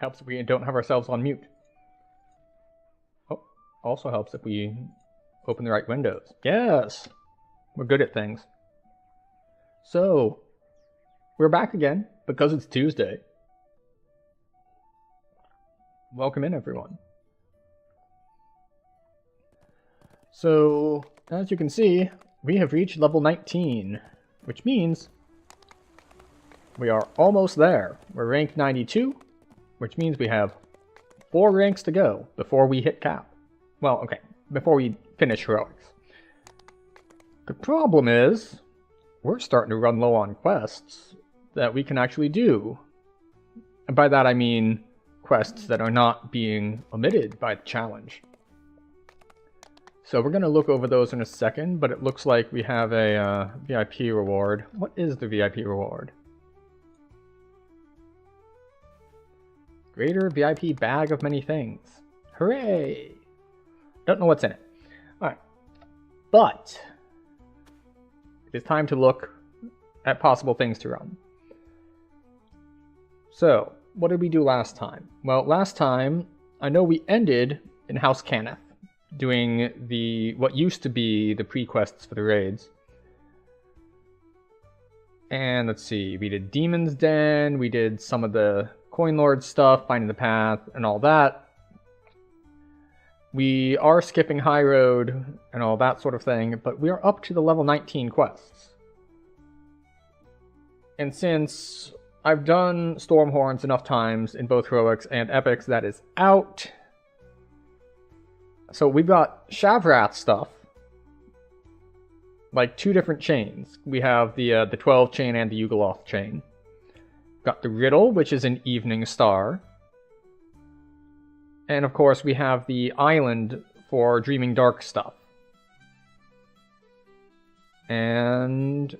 Helps if we don't have ourselves on mute. Oh, also helps if we open the right windows. Yes! We're good at things. So, we're back again because it's Tuesday. Welcome in, everyone. So, as you can see, we have reached level 19, which means we are almost there. We're rank 92, which means we have 4 ranks to go before we hit cap. Well, okay, before we finish heroics. The problem is, we're starting to run low on quests that we can actually do. And by that I mean quests that are not being omitted by the challenge. So we're going to look over those in a second, but it looks like we have a VIP reward. What is the VIP reward? Greater VIP bag of many things. Hooray! Don't know what's in it. Alright. But it is time to look at possible things to run. So, what did we do last time? Well, last time, I know we ended in House Cannith, doing what used to be the pre-quests for the raids. And let's see, we did Demon's Den, we did some of the Coin Lord stuff, Finding the Path, and all that. We are skipping High Road and all that sort of thing, but we are up to the level 19 quests. And since I've done Stormhorns enough times in both Heroics and Epics, that is out. So we've got Shavrath stuff, like 2 different chains. We have the 12 chain and the Yugoloth chain. Got the Riddle, which is an Evening Star. And of course we have the Island for Dreaming Dark stuff. And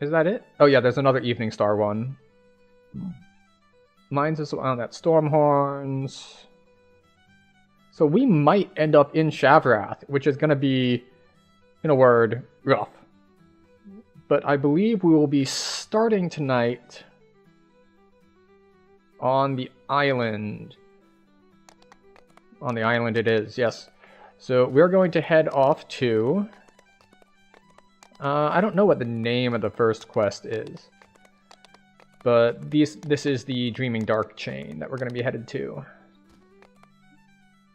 is that it? Oh yeah, there's another Evening Star one. Mine's is on that Stormhorns. So we might end up in Shavrath, which is going to be, in a word, rough. But I believe we will be starting tonight on the island. On the island it is, yes. So we're going to head off to... I don't know what the name of the first quest is. But this is the Dreaming Dark chain that we're going to be headed to.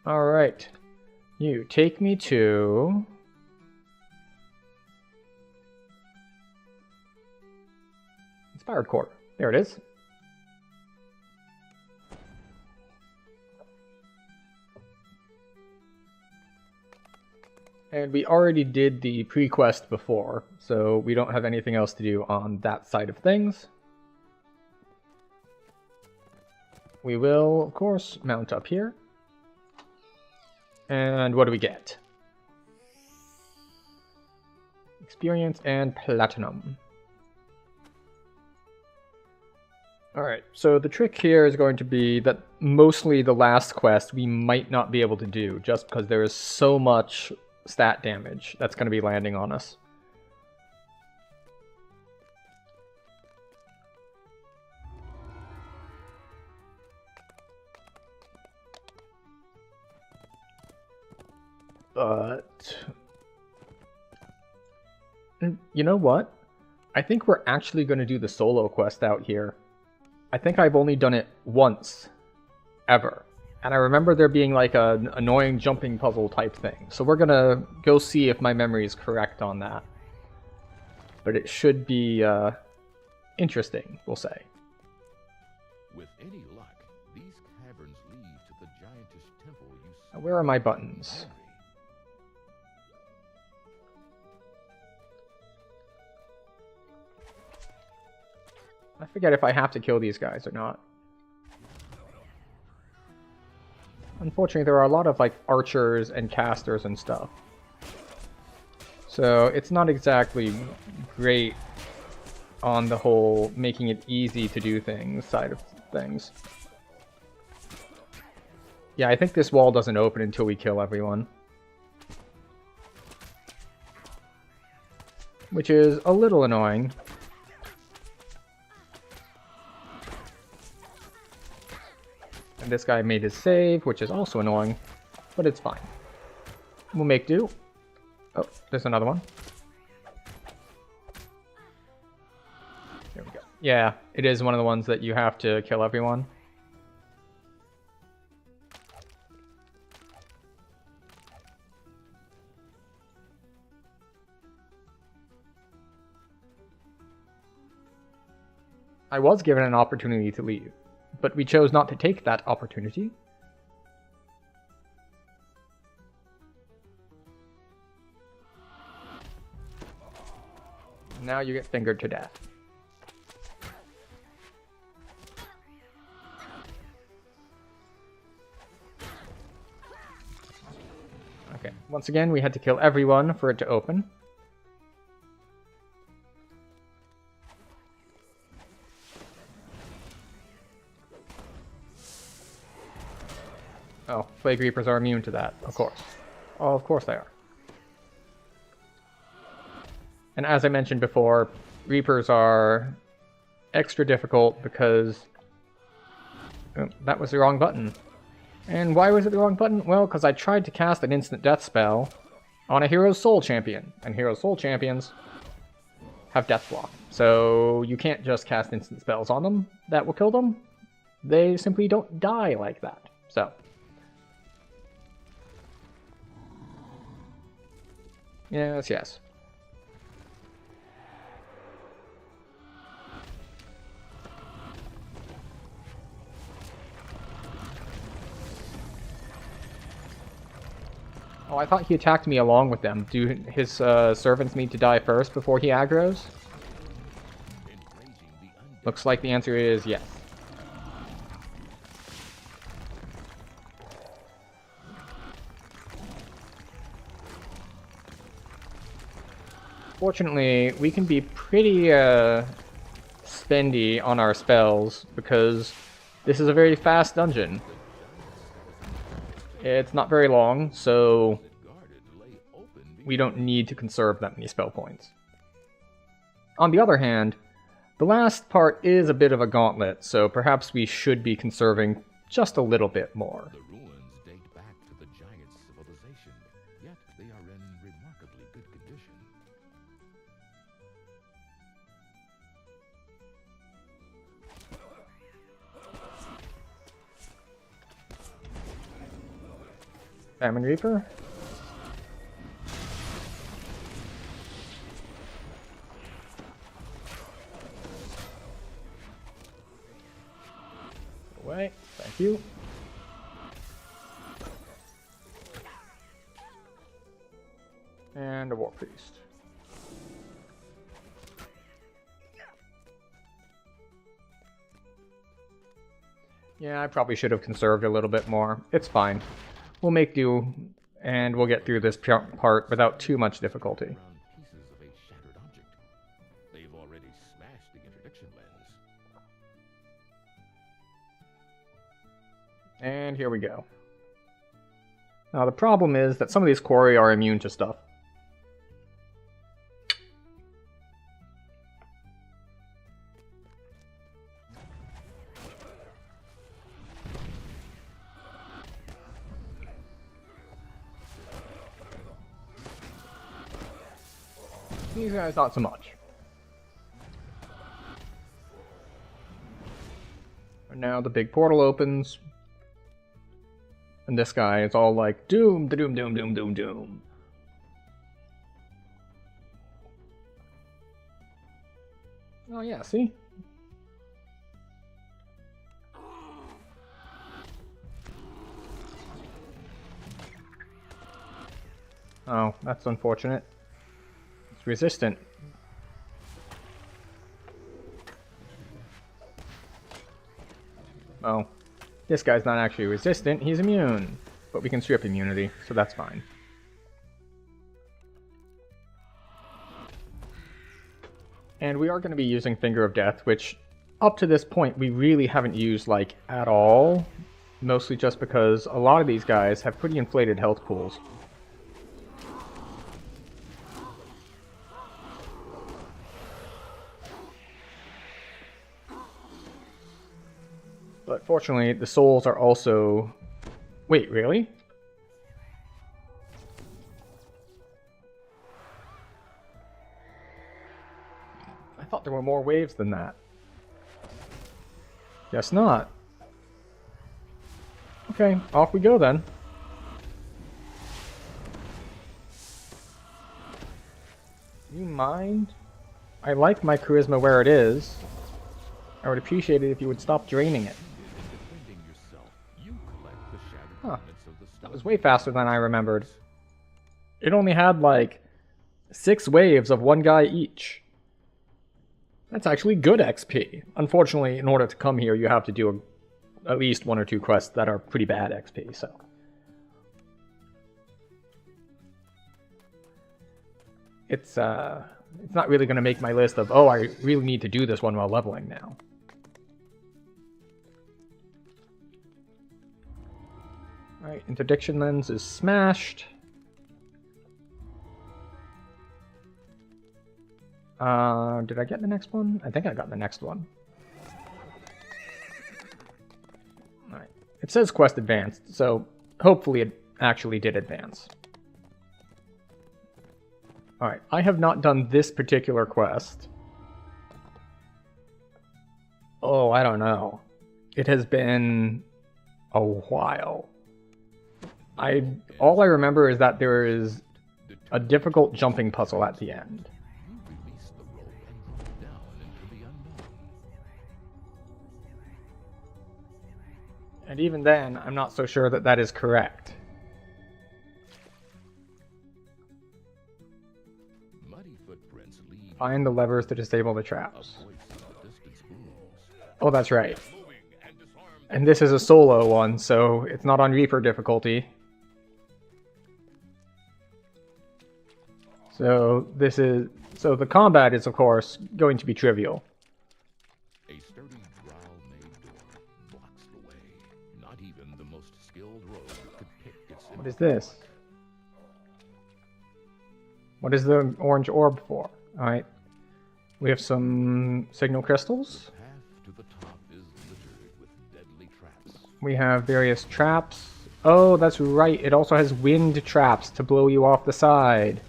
Alright. You take me to... Inspired Core. There it is. And we already did the pre-quest before, so we don't have anything else to do on that side of things. We will, of course, mount up here. And what do we get? Experience and Platinum. Alright, so the trick here is going to be that mostly the last quest we might not be able to do, just because there is so much stat damage that's going to be landing on us. But you know what? I think we're actually going to do the solo quest out here. I think I've only done it once, ever. And I remember there being like an annoying jumping puzzle type thing. So we're going to go see if my memory is correct on that. But it should be interesting, we'll say. With any luck, these caverns lead to the giantess temple you saw. Where are my buttons? I forget if I have to kill these guys or not. Unfortunately, there are a lot of like archers and casters and stuff. So it's not exactly great on the whole making it easy to do things side of things. Yeah, I think this wall doesn't open until we kill everyone. Which is a little annoying. And this guy made his save, which is also annoying, but it's fine. We'll make do. Oh, there's another one. There we go. Yeah, it is one of the ones that you have to kill everyone. I was given an opportunity to leave, but we chose not to take that opportunity. Now you get fingered to death. Okay, once again, we had to kill everyone for it to open. Oh, Plague Reapers are immune to that, of course. Oh, of course they are. And as I mentioned before, Reapers are extra difficult because... Oh, that was the wrong button. And why was it the wrong button? Well, because I tried to cast an instant death spell on a Hero's Soul Champion. And Hero's Soul Champions have death block. So you can't just cast instant spells on them that will kill them. They simply don't die like that. So... yes, yes. Oh, I thought he attacked me along with them. Do his servants need to die first before he aggroes? Looks like the answer is yes. Fortunately, we can be pretty spendy on our spells because this is a very fast dungeon. It's not very long, so we don't need to conserve that many spell points. On the other hand, the last part is a bit of a gauntlet, so perhaps we should be conserving just a little bit more. The ruins date back to the giants' civilization, yet they are in remarkably good condition. Famine Reaper. Away. Thank you. And a War Priest. Yeah, I probably should have conserved a little bit more. It's fine. We'll make do, and we'll get through this part without too much difficulty. Pieces of a shattered object. They've already smashed the interdiction lens. And here we go. Now the problem is that some of these quarry are immune to stuff. These guys, not so much. And now the big portal opens. And this guy is all like, doom, doom, doom, doom, doom, doom. Oh yeah, see? Oh, that's unfortunate. It's resistant. Oh. This guy's not actually resistant, he's immune. But we can strip immunity, so that's fine. And we are going to be using Finger of Death, which up to this point we really haven't used like at all. Mostly just because a lot of these guys have pretty inflated health pools. But Unfortunately, the souls are also... Wait, really? I thought there were more waves than that. Guess not. Okay, off we go then. You mind? I like my charisma where it is. I would appreciate it if you would stop draining it. Huh. That was way faster than I remembered. It only had like 6 waves of 1 guy each. That's actually good XP. Unfortunately, in order to come here, you have to do at least 1 or 2 quests that are pretty bad XP, so. It's not really going to make my list of, oh, I really need to do this one while leveling now. Alright, interdiction lens is smashed. Did I get the next one? I think I got the next one. Alright. It says quest advanced, so hopefully it actually did advance. Alright, I have not done this particular quest. Oh, I don't know. It has been a while. All I remember is that there is a difficult jumping puzzle at the end. And even then, I'm not so sure that that is correct. Find the levers to disable the traps. Oh, that's right. And this is a solo one, so it's not on Reaper difficulty. So the combat is, of course, going to be trivial. A sturdy drow-made door blocks the way. Not even the most skilled rogue could pick its. What is this? What is the orange orb for? Alright. We have some signal crystals. The path to the top is littered with deadly traps. We have various traps. Oh, that's right. It also has wind traps to blow you off the side.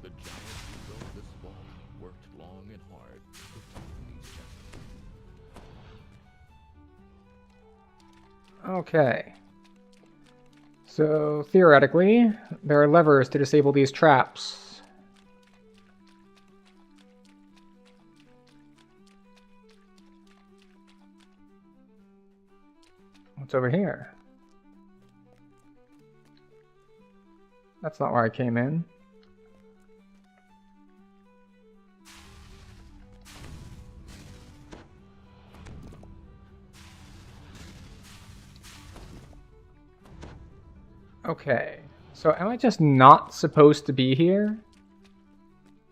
The giants who built this vault worked long and hard to find these chests. Okay. So, theoretically, there are levers to disable these traps. What's over here? That's not where I came in. Okay, so am I just not supposed to be here?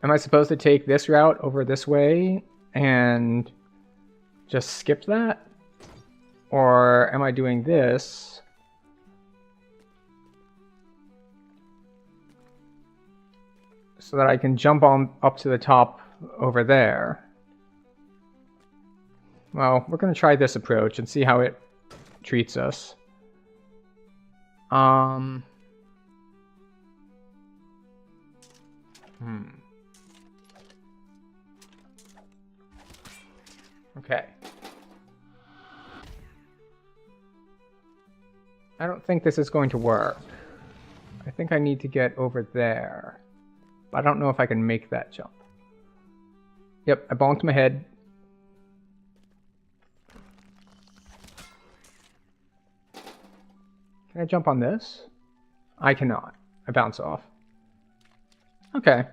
Am I supposed to take this route over this way and just skip that? Or am I doing this? So that I can jump on up to the top over there. Well, we're going to try this approach and see how it treats us. Okay. I don't think this is going to work. I think I need to get over there. But I don't know if I can make that jump. Yep, I bonked my head. Can I jump on this? I cannot. I bounce off. Okay.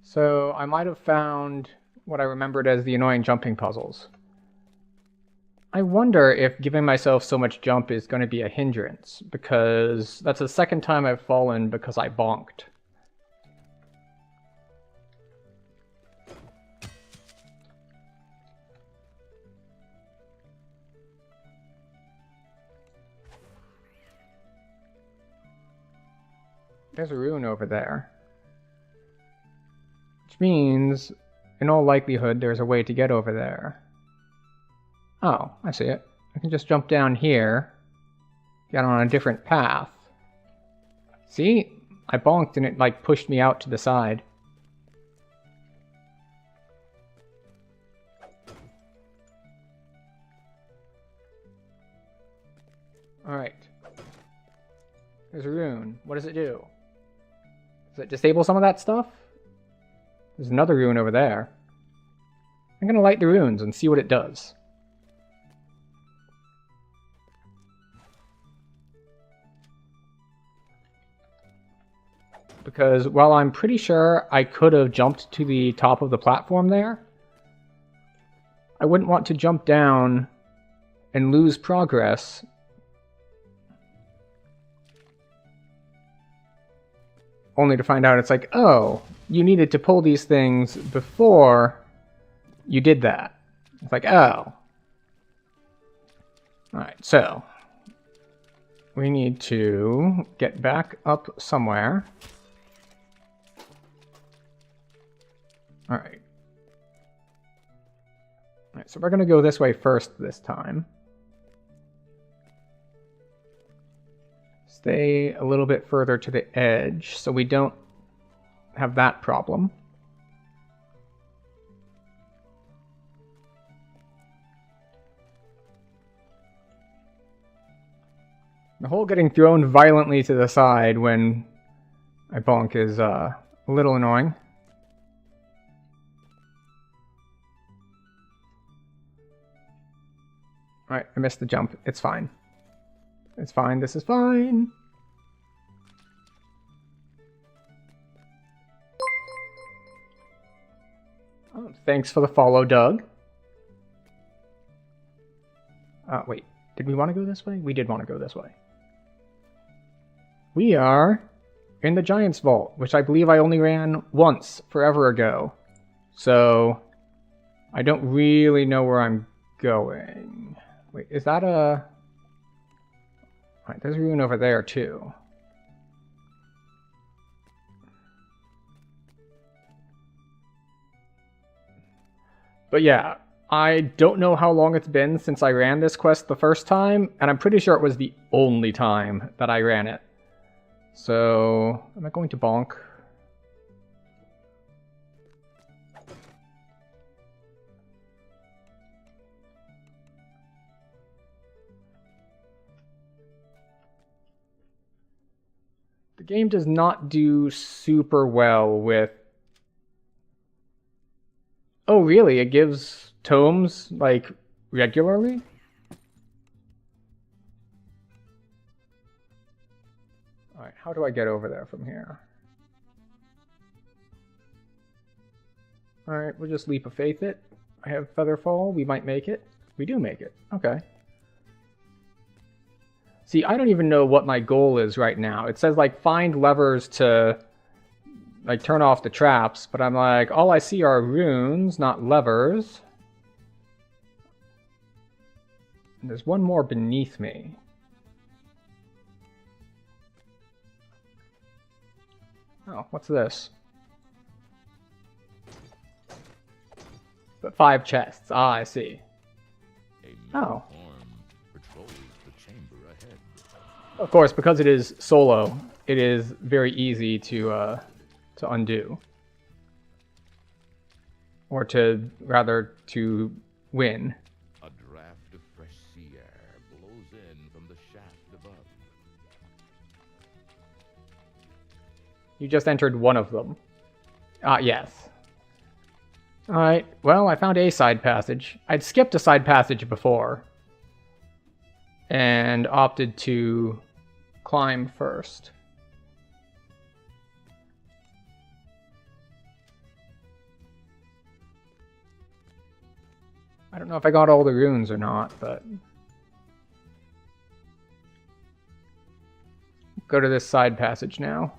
So I might have found what I remembered as the annoying jumping puzzles. I wonder if giving myself so much jump is going to be a hindrance, because that's the second time I've fallen because I bonked. There's a rune over there. Which means in all likelihood, there's a way to get over there. Oh, I see it. I can just jump down here, get on a different path. See? I bonked and it, like, pushed me out to the side. Alright. There's a rune. What does it do? Does it disable some of that stuff? There's another rune over there. I'm gonna light the runes and see what it does. Because while I'm pretty sure I could have jumped to the top of the platform there, I wouldn't want to jump down and lose progress. Only to find out it's like, oh, you needed to pull these things before you did that. It's like, oh. Alright, so we need to get back up somewhere. Alright. Alright, so we're going to go this way first this time. Stay a little bit further to the edge so we don't have that problem. The whole getting thrown violently to the side when I bonk is a little annoying. Alright, I missed the jump. It's fine. It's fine. This is fine. Oh, thanks for the follow, Doug. Wait. Did we want to go this way? We did want to go this way. We are in the Giant's Vault, which I believe I only ran once forever ago. So I don't really know where I'm going. Wait, is that a... Alright, there's a rune over there, too. But yeah, I don't know how long it's been since I ran this quest the first time, and I'm pretty sure it was the only time that I ran it. So, am I going to bonk? The game does not do super well with... Oh, really? It gives tomes, like, regularly? Alright, how do I get over there from here? Alright, we'll just leap of faith it. I have Featherfall. We might make it. We do make it. Okay. See, I don't even know what my goal is right now. It says, like, find levers to, like, turn off the traps, but I'm like, all I see are runes, not levers. And there's one more beneath me. Oh, what's this? But 5 chests. Ah, I see. Oh. Of course, because it is solo, it is very easy to undo. Or to, rather, to win. A draft of fresh sea air blows in from the shaft above. You just entered one of them. Ah, yes. Alright, well, I found a side passage. I'd skipped a side passage before. And opted to climb first. I don't know if I got all the runes or not, but... Go to this side passage now.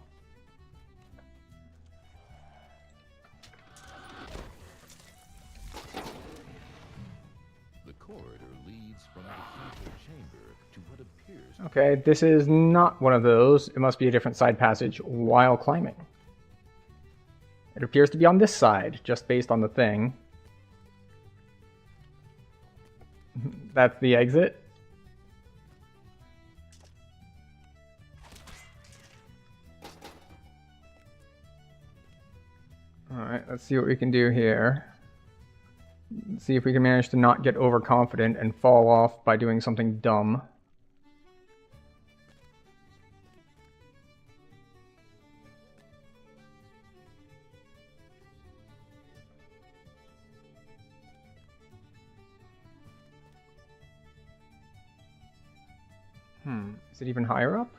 The corridor leads from the central chamber to what appears... Okay, this is not one of those. It must be a different side passage while climbing. It appears to be on this side, just based on the thing. That's the exit. Alright, let's see what we can do here. See if we can manage to not get overconfident and fall off by doing something dumb. Is it even higher up?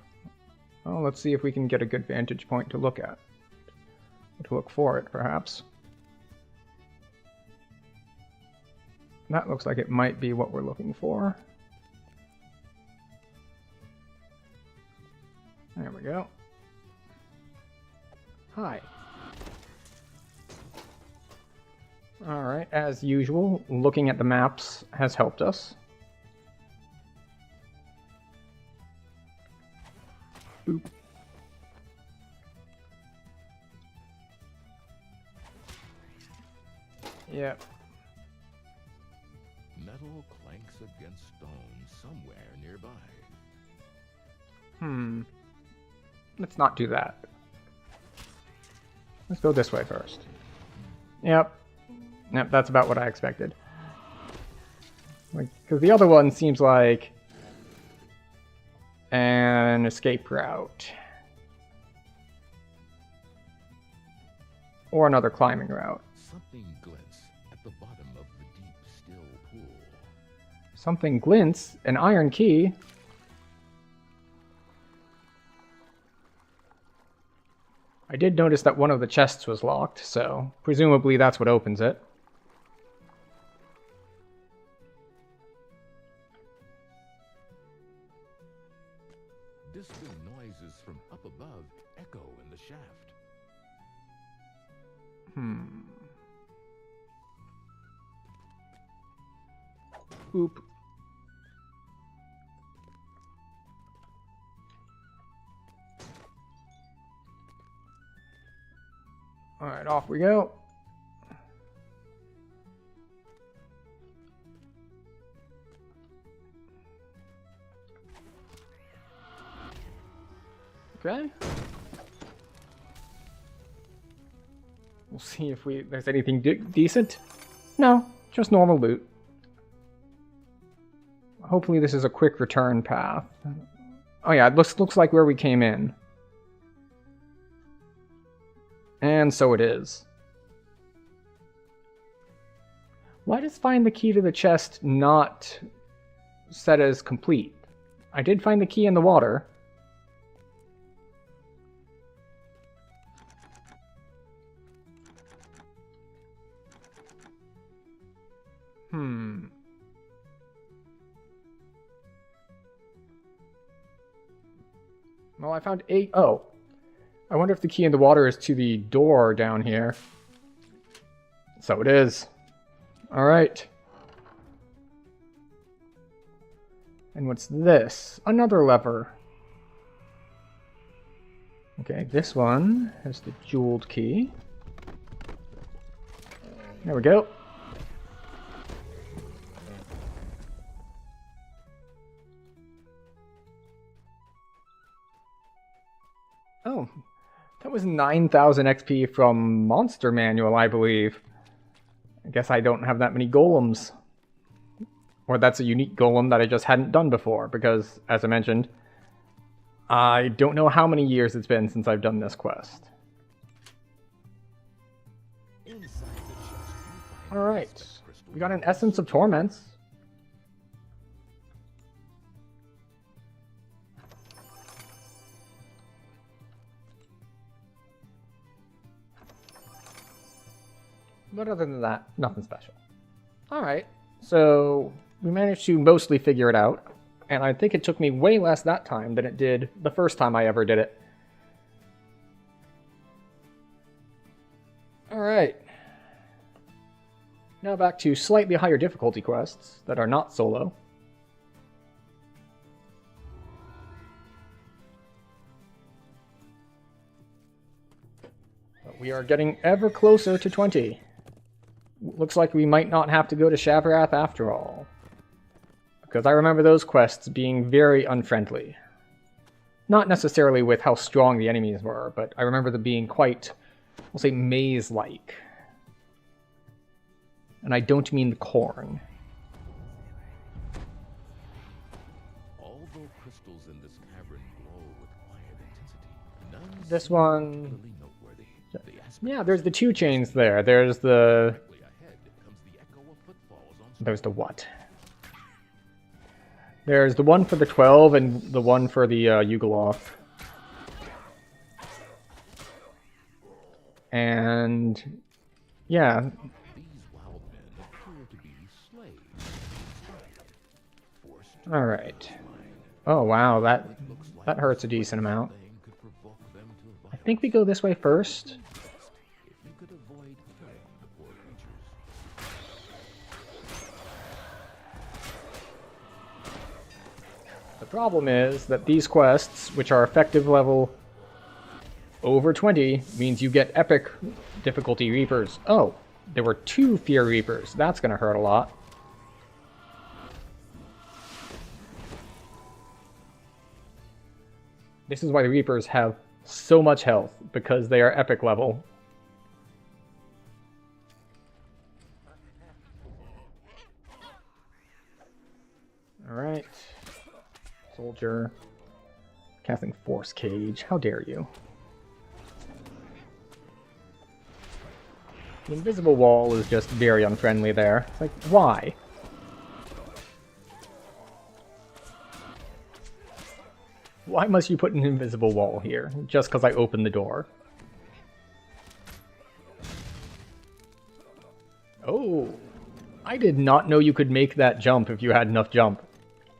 Well, let's see if we can get a good vantage point to look at. To look for it, perhaps. That looks like it might be what we're looking for. There we go. Hi. Alright, as usual, looking at the maps has helped us. Boop. Yep. Metal clanks against stone somewhere nearby. Let's not do that. Let's go this way first. Yep. Yep, that's about what I expected. Because the other one seems like an escape route. Or another climbing route. Something glints at the bottom of the deep, still pool. Something glints? An iron key? I did notice that one of the chests was locked, so presumably that's what opens it. Distant noises from up above echo in the shaft. Oop. Alright, off we go. Okay. We'll see if there's anything decent. No, just normal loot. Hopefully this is a quick return path. Oh yeah, it looks like where we came in. And so it is. Why does find the key to the chest not set as complete? I did find the key in the water. Well, I found 8. Oh. I wonder if the key in the water is to the door down here. So it is. Alright. And what's this? Another lever. Okay, this one has the jeweled key. There we go. Oh, that was 9,000 XP from Monster Manual, I believe. I guess I don't have that many golems. Or that's a unique golem that I just hadn't done before, because, as I mentioned, I don't know how many years it's been since I've done this quest. Alright, we got an Essence of Torments. But other than that, nothing special. Alright, so we managed to mostly figure it out, and I think it took me way less that time than it did the first time I ever did it. Alright. Now back to slightly higher difficulty quests that are not solo. We are getting ever closer to 20. Looks like we might not have to go to Shavarath after all. Because I remember those quests being very unfriendly. Not necessarily with how strong the enemies were, but I remember them being quite, we'll say, maze-like. And I don't mean the corn. Although crystals in this cavern glow with quiet intensity, none This seem one... particularly noteworthy. The aspect Yeah, there's the 2 chains there. There's the... directly ahead comes the echo of footfalls on There's the what? There's the one for the 12 and the one for the Yugoloth. And... yeah. These wild men appear to be slaves. Forced Alright. Oh wow, that hurts a decent amount. thing could provoke them to I think we go this way first. if you could avoid killing the poor creatures. The problem is that these quests, which are effective level over 20, means you get epic difficulty Reapers. Oh, there were 2 Fear Reapers. That's gonna hurt a lot. This is why the Reapers have so much health, because they are epic level. Alright. Soldier. Casting Force Cage. How dare you? The invisible wall is just very unfriendly there. It's like, why? Why must you put an invisible wall here? Just because I opened the door. Oh, I did not know you could make that jump if you had enough jump.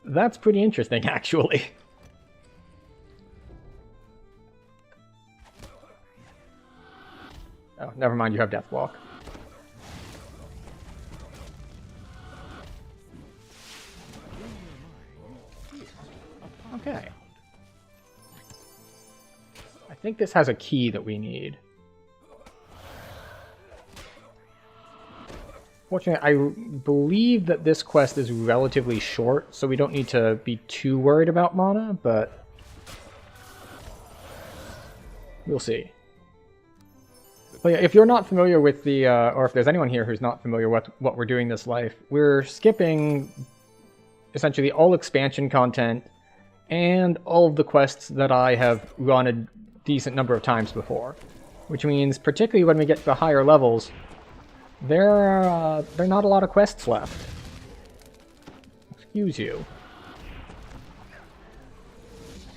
That's pretty interesting, actually. Oh, never mind, you have Deathwalk. Okay. I think this has a key that we need. Fortunately, I believe that this quest is relatively short, so we don't need to be too worried about mana, but we'll see. But yeah, if you're not familiar with the, or if there's anyone here who's not familiar with what we're doing this life, we're skipping essentially all expansion content and all of the quests that I have run a decent number of times before. Which means, particularly when we get to the higher levels, there are not a lot of quests left. Excuse you.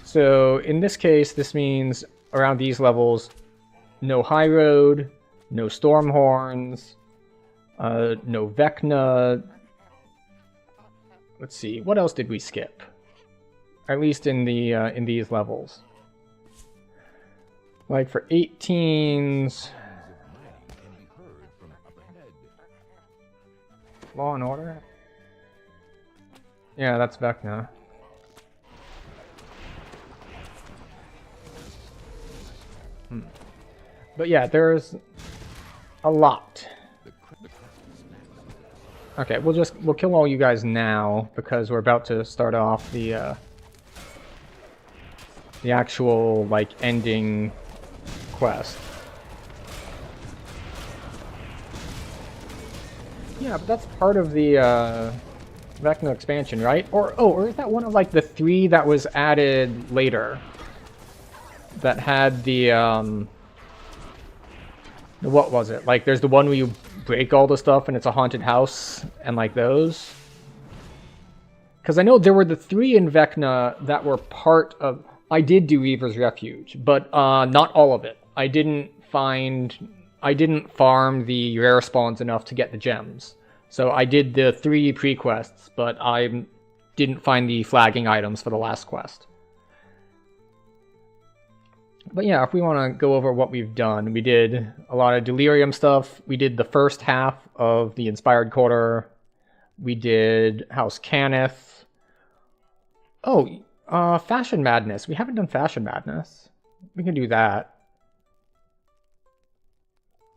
So, in this case, this means around these levels, no High Road, no Stormhorns, no Vecna. Let's see, what else did we skip? At least in the in these levels. Like for 18s, Law and Order? Yeah, that's Vecna. But yeah, there's a lot. Okay, we'll kill all you guys now because we're about to start off the actual like ending quest. Yeah, but that's part of the Vecna expansion, right? Or is that one of like the 3 that was added later? That had the what was it? Like, there's the one where you break all the stuff and it's a haunted house, and like those. Because I know there were the 3 in Vecna that were part of. I did do Reaver's Refuge, but not all of it. I didn't farm the rare spawns enough to get the gems. So I did the 3 pre-quests, but I didn't find the flagging items for the last quest. But yeah, if we want to go over what we've done, we did a lot of Delirium stuff. We did the first half of the Inspired Quarter. We did House Cannith. Oh, Fashion Madness. We haven't done Fashion Madness. We can do that.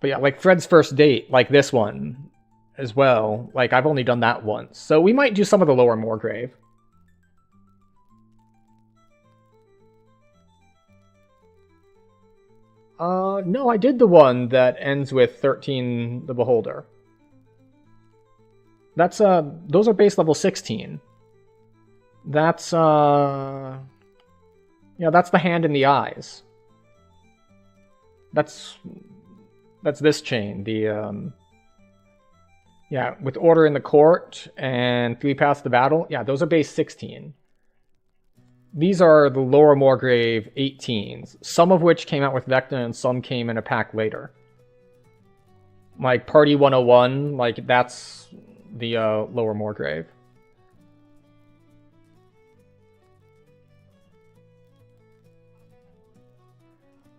But yeah, like Fred's First Date, like this one as well. Like, I've only done that once. So we might do some of the lower Moorgrave. No, I did the one that ends with 13 the Beholder. That's, those are base level 16. That's, yeah, that's the hand and the eyes. That's this chain, the, yeah, with Order in the Court and 3 Paths to Battle. Yeah, those are base 16. These are the lower Moorgrave 18s, some of which came out with Vecna and some came in a pack later. Like Party 101, like that's the lower Moorgrave.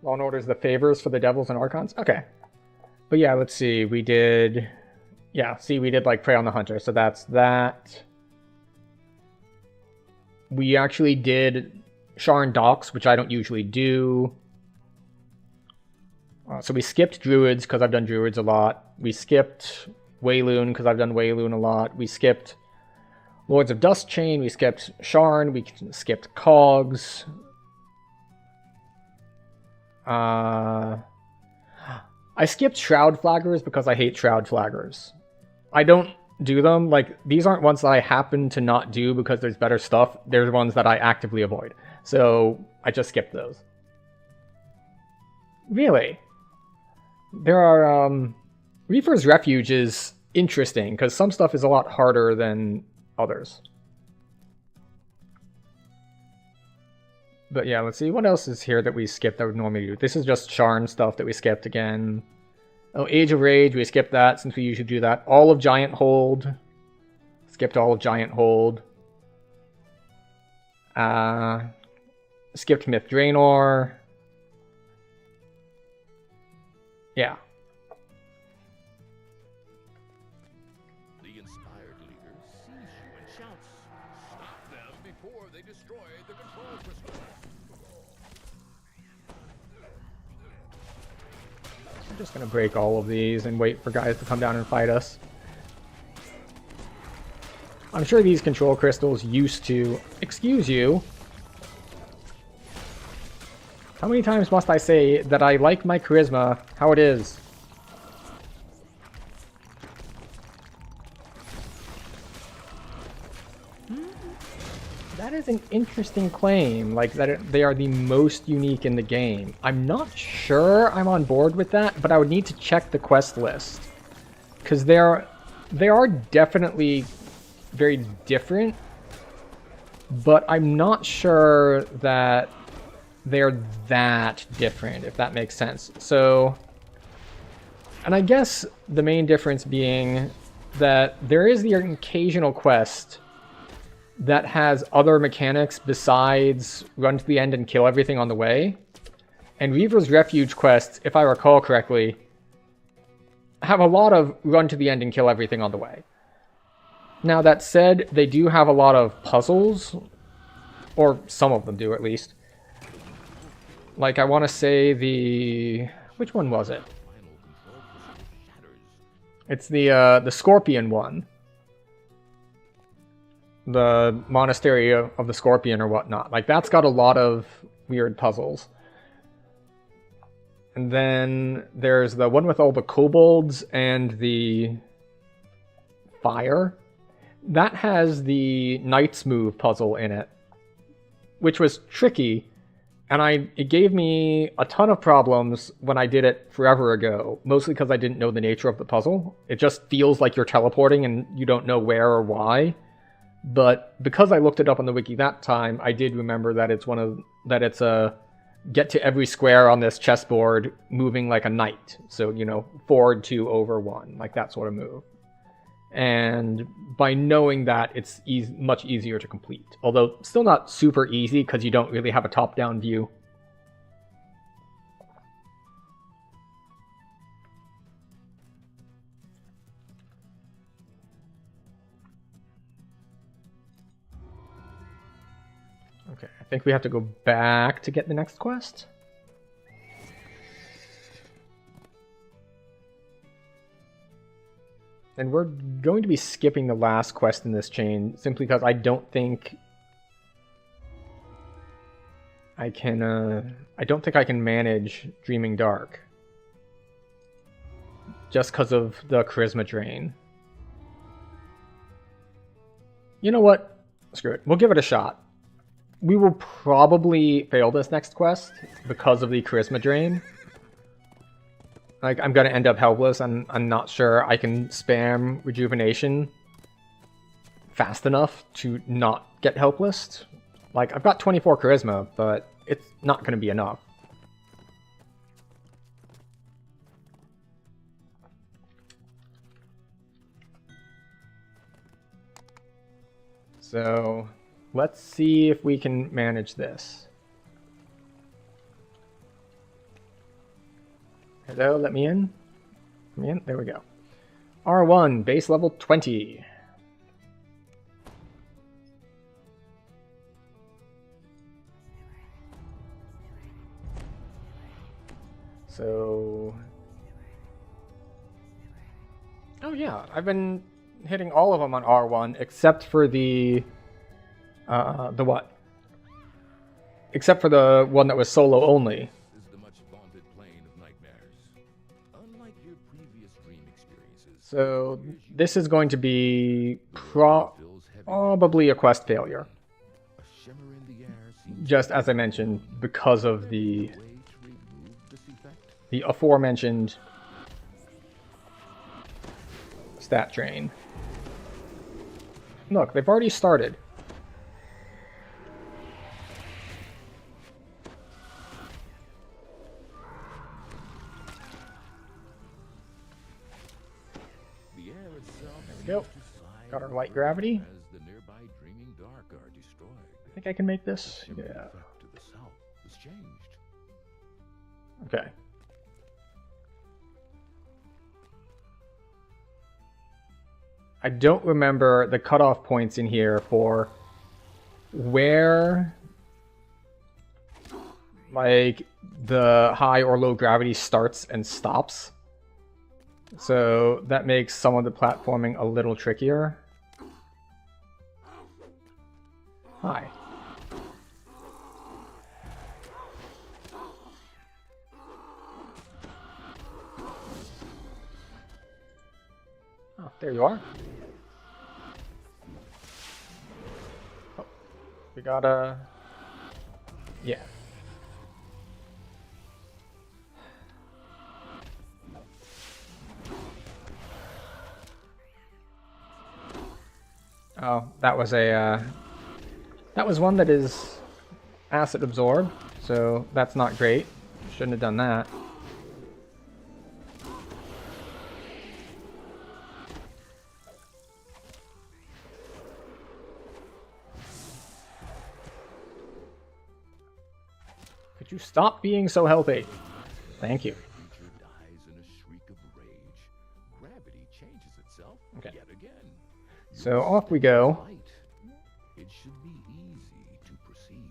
Law and Order's the favors for the Devils and Archons? Okay. But yeah, let's see, we did... Yeah, see, we did like Prey on the Hunter, so that's that. We actually did Sharn Docks, which I don't usually do. So we skipped Druids, because I've done Druids a lot. We skipped Wayloon, because I've done Wayloon a lot. We skipped Lords of Dustchain. We skipped Sharn. We skipped Cogs. I skipped Shroud Flaggers because I hate Shroud Flaggers. I don't do them. Like, these aren't ones that I happen to not do because there's better stuff. They're ones that I actively avoid. So I just skipped those. Really? There are, Reaper's Refuge is interesting because some stuff is a lot harder than others. But yeah, let's see. What else is here that we skipped that would normally do? This is just Sharn stuff that we skipped again. Oh, Age of Rage, we skipped that since we usually do that. All of Giant Hold. Skipped all of Giant Hold. Skipped Myth Draenor. Yeah. The inspired leader sees you and shouts, "Stop them before they destroy the control crystal." I'm just gonna break all of these and wait for guys to come down and fight us. I'm sure these control crystals used to... Excuse you. How many times must I say that I like my charisma how it is? That is an interesting claim, like that they are the most unique in the game. I'm not sure I'm on board with that, but I would need to check the quest list. Because they are definitely very different, but I'm not sure that they're that different, if that makes sense. So, and I guess the main difference being that there is the occasional quest that has other mechanics besides run to the end and kill everything on the way. And Reaper's Refuge quests, if I recall correctly, have a lot of run to the end and kill everything on the way. Now that said, they do have a lot of puzzles, or some of them do at least. Like I want to say the... which one was it? It's the Scorpion one. The Monastery of the Scorpion or whatnot. Like, that's got a lot of weird puzzles. And then there's the one with all the kobolds and the fire. That has the Knight's Move puzzle in it, which was tricky. And it gave me a ton of problems when I did it forever ago, mostly because I didn't know the nature of the puzzle. It just feels like you're teleporting and you don't know where or why. But because I looked it up on the wiki that time, I did remember that it's a get to every square on this chessboard moving like a knight. So, you know, forward 2 over 1, like that sort of move. And by knowing that, it's much easier to complete. Although still not super easy because you don't really have a top-down view. Okay, I think we have to go back to get the next quest. And we're going to be skipping the last quest in this chain simply because I don't think I can manage Dreaming Dark. Just because of the charisma drain. You know what? Screw it. We'll give it a shot. We will probably fail this next quest because of the charisma drain. Like, I'm gonna end up helpless, and I'm not sure I can spam rejuvenation fast enough to not get helpless. Like, I've got 24 charisma, but it's not gonna be enough. So, let's see if we can manage this. Hello, let me in. Let me in. There we go. R1, base level 20. So... Oh yeah, I've been hitting all of them on R1 except for the what? Except for the one that was solo only. Is the much vaunted plane of nightmares. Unlike your previous dream experiences. So this is going to be probably a quest failure. A shimmer in the air seems Just as I mentioned, because of the way to remove this effect. aforementioned stat drain. Look, they've already started. The air itself There we go. seems to sigh Got our with light relief gravity. As the nearby Dreaming Dark are destroyed. I think I can make this. The shimmer Yeah. effect to the south has changed. Okay. I don't remember the cutoff points in here for where like the high or low gravity starts and stops. So that makes some of the platforming a little trickier. Hi. Oh, there you are. Oh, we gotta... Yeah. Oh, that was a, that was one that is acid absorbed, so that's not great. Shouldn't have done that. Could you stop being so healthy? Thank you. Creature dies in a shriek of rage. Gravity changes itself Okay. yet again. So off we go. Light. It should be easy to proceed.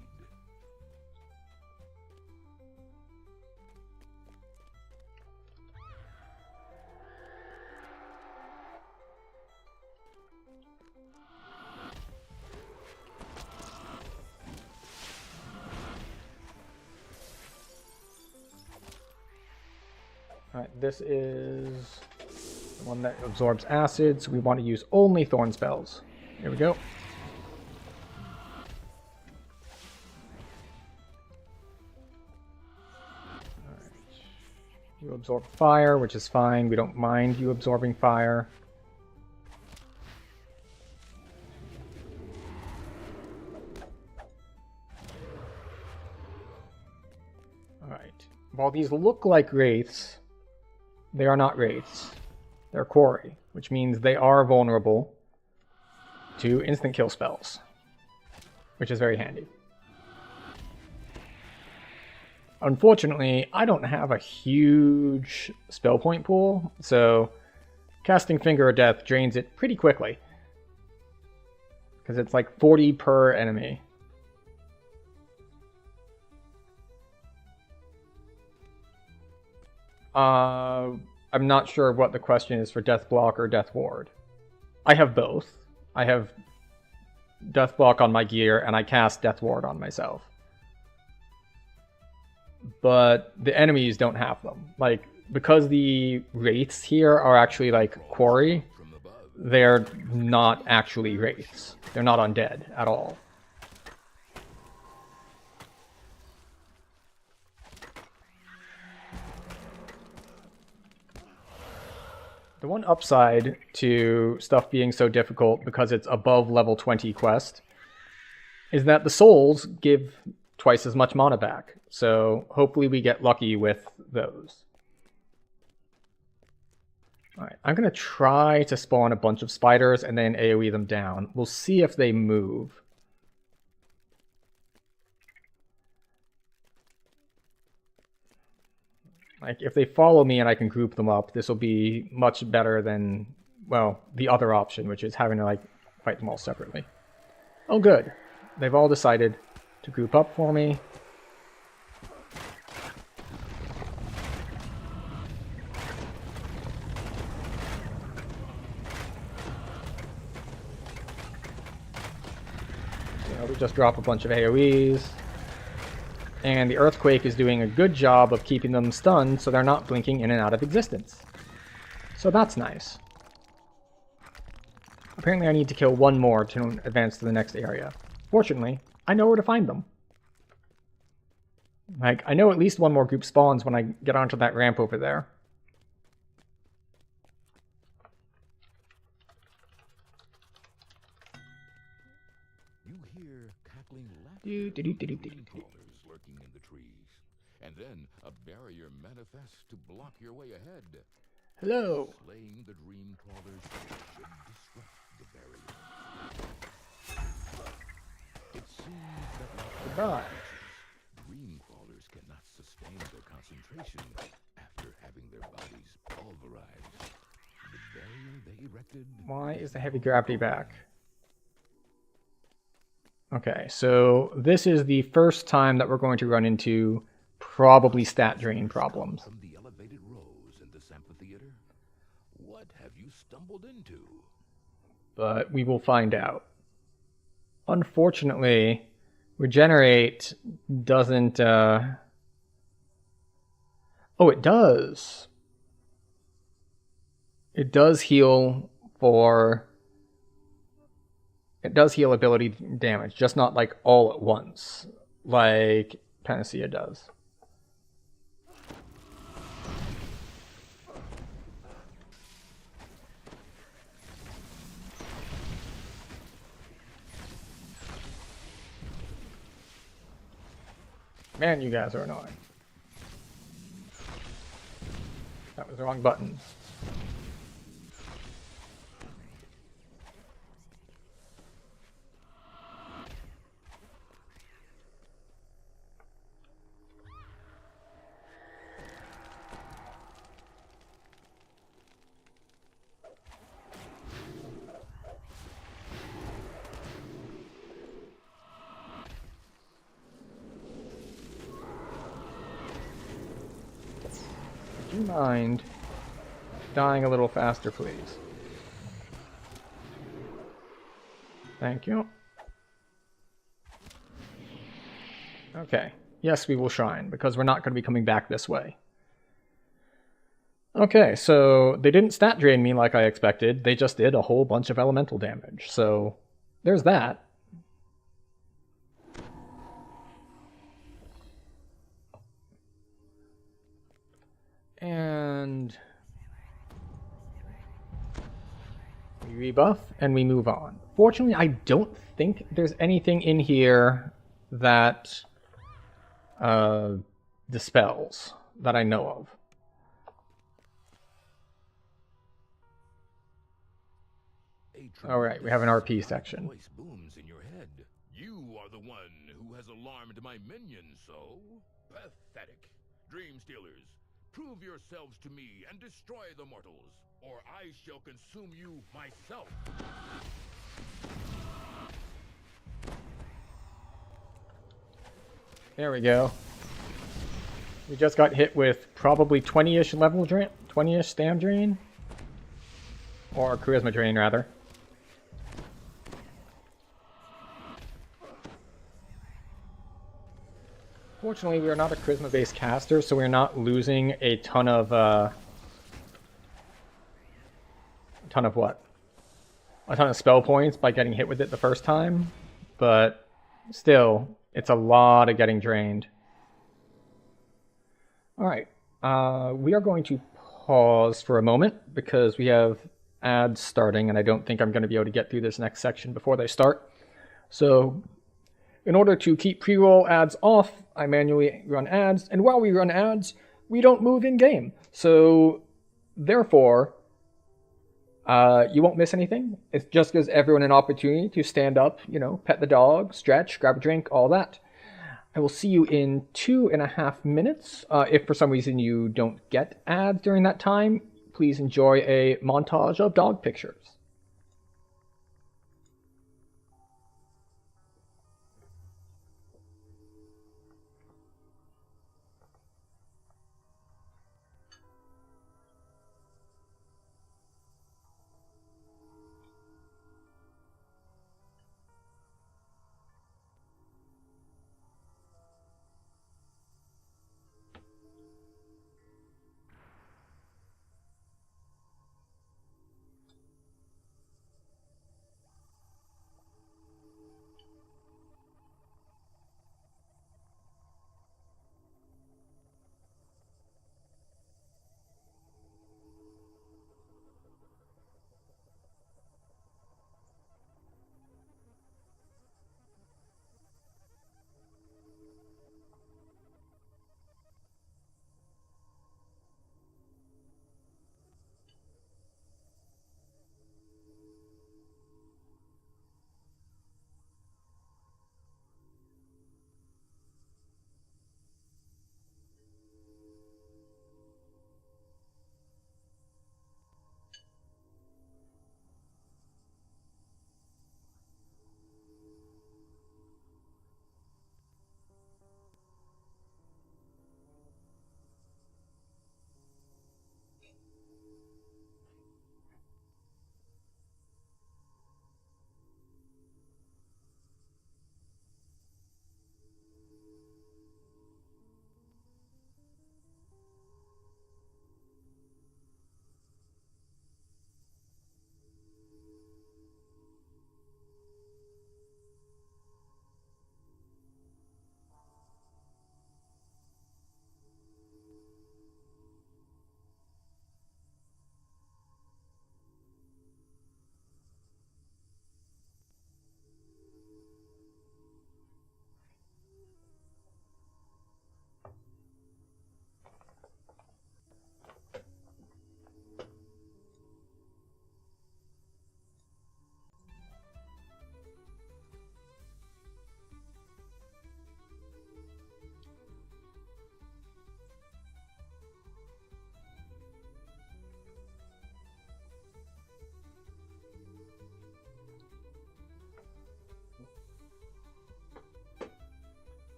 Alright, this is the one that absorbs acid, so we want to use only thorn spells. Here we go. Alright. You absorb fire, which is fine. We don't mind you absorbing fire. Alright. While these look like wraiths, they are not wraiths. They're quarry, which means they are vulnerable to instant kill spells, which is very handy. Unfortunately, I don't have a huge spell point pool, so casting Finger of Death drains it pretty quickly. Because it's like 40 per enemy. I'm not sure what the question is for Death Block or Death Ward. I have both. I have Death Block on my gear, and I cast Death Ward on myself. But the enemies don't have them. Like, because the wraiths here are actually like quarry, they're not actually wraiths. They're not undead at all. The one upside to stuff being so difficult because it's above level 20 quest is that the souls give twice as much mana back. So hopefully we get lucky with those. Alright, I'm going to try to spawn a bunch of spiders and then AoE them down. We'll see if they move. Like, if they follow me and I can group them up, this will be much better than, well, the other option, which is having to, like, fight them all separately. Oh, good. They've all decided to group up for me. So we just drop a bunch of AoEs. And the Earthquake is doing a good job of keeping them stunned so they're not blinking in and out of existence. So that's nice. Apparently I need to kill one more to advance to the next area. Fortunately, I know where to find them. Like, I know at least one more group spawns when I get onto that ramp over there. You hear cackling Do, do, do, do, do, do, do. lurking in the trees, and then a barrier manifests to block your way ahead. Hello. Slaying the dream crawlers should disrupt the barrier. It seems that like Goodbye. dream crawlers cannot sustain their concentration after having their bodies pulverized. The barrier they erected. Why is the heavy gravity back? Okay, so this is the first time that we're going to run into probably stat drain problems. From the elevated rows in this amphitheater, what have you stumbled into? But we will find out. Unfortunately, Regenerate doesn't... Oh, it does. It does heal for... It does heal ability damage, just not like all at once, like Panacea does. Man, you guys are annoying. That was the wrong button. Would you mind dying a little faster, please? Thank you. Okay. Yes, we will shine, because we're not going to be coming back this way. Okay, so they didn't stat drain me like I expected. They just did a whole bunch of elemental damage. So there's that. And we rebuff and we move on. Fortunately, I don't think there's anything in here that dispels that I know of. All right, we have an RP section. Voice booms in your head. You are the one who has alarmed my minions, so pathetic. Dream Stealers, prove yourselves to me and destroy the mortals, or I shall consume you myself. There we go. We just got hit with probably 20-ish level drain, 20-ish stam drain. Or charisma drain, rather. Fortunately, we are not a charisma-based caster, so we're not losing a ton of, what? A ton of spell points by getting hit with it the first time, but still, it's a lot of getting drained. Alright, we are going to pause for a moment because we have ads starting, and I don't think I'm going to be able to get through this next section before they start. So, in order to keep pre-roll ads off, I manually run ads, and while we run ads, we don't move in-game. So, therefore, you won't miss anything. It just gives everyone an opportunity to stand up, you know, pet the dog, stretch, grab a drink, all that. I will see you in 2.5 minutes. If for some reason you don't get ads during that time, please enjoy a montage of dog pictures.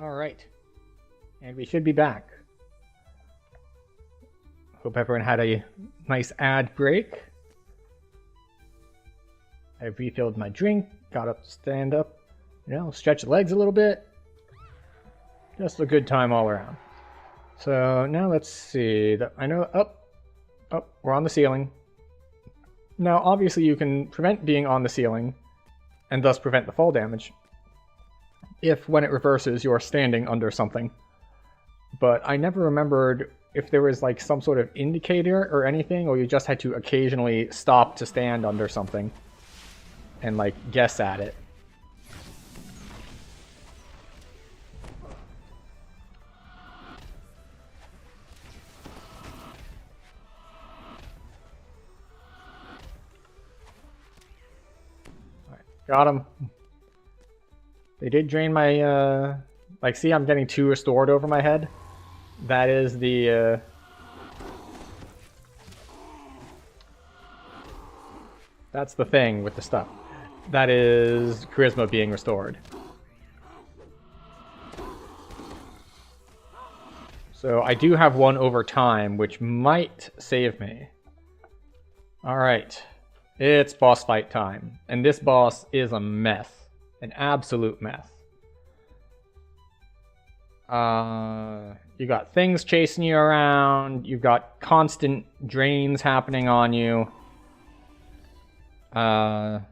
Alright, and we should be back. Hope everyone had a nice ad break. I refilled my drink, got up to stand up, you know, stretch the legs a little bit. Just a good time all around. So now let's see. I know, we're on the ceiling. Now obviously you can prevent being on the ceiling and thus prevent the fall damage if when it reverses you're standing under something. But I never remembered if there was like some sort of indicator or anything, or you just had to occasionally stop to stand under something and like guess at it. Alright, got him. They did drain my, like, see, I'm getting 2 restored over my head. That is the, that's the thing with the stuff. That is charisma being restored. So I do have one over time, which might save me. Alright. It's boss fight time. And this boss is a mess. An absolute mess. You got things chasing you around. You've got constant drains happening on you. Yeah.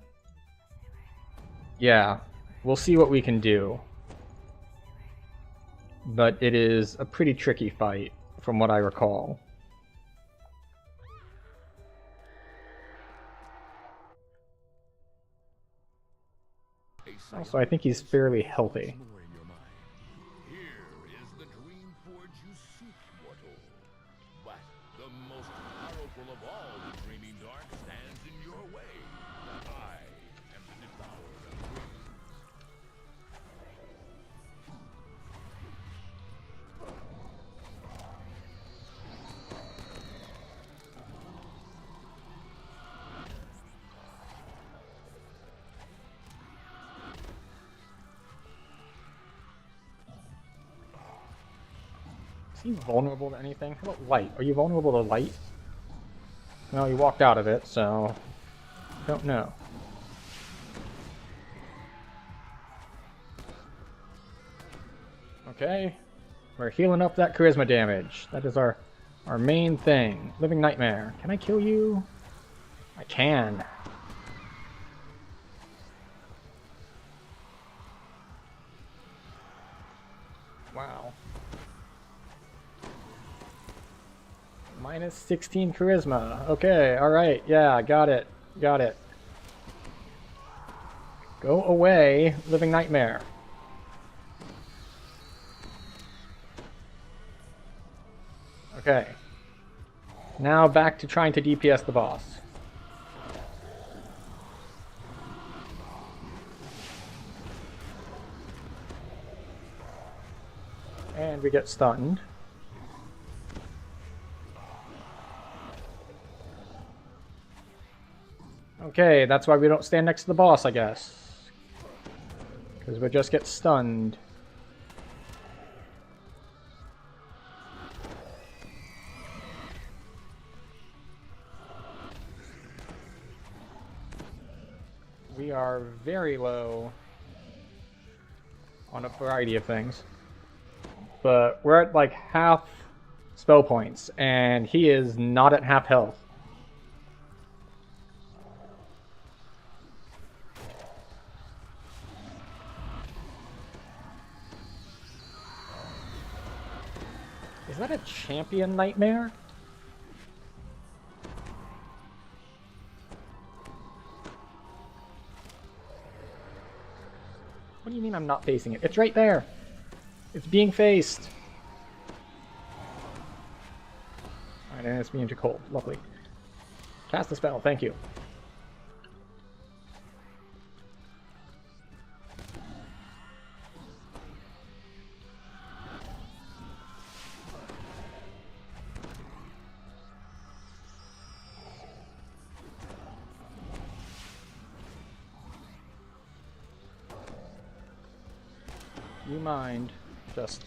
We'll see what we can do. But it is a pretty tricky fight, from what I recall. Also, I think he's fairly healthy. Here is the dream forge you seek, mortal. But the most powerful of all the dreaming dark stands in your way. I am the devourer of dreams. Is he vulnerable to anything? How about light? Are you vulnerable to light? Well, you walked out of it, so... don't know. Okay. We're healing up that charisma damage. That is our main thing. Living Nightmare. Can I kill you? I can. Wow. Minus 16 charisma. Okay, alright. Yeah, got it. Got it. Go away, Living Nightmare. Okay. Now back to trying to DPS the boss. And we get stunned. Okay, that's why we don't stand next to the boss, I guess. Because we just get stunned. We are very low on a variety of things. But we're at like half spell points, and he is not at half health. Is that a champion nightmare? What do you mean I'm not facing it? It's right there. It's being faced. Alright, and it's being too cold. Lovely. Cast the spell, thank you. You mind just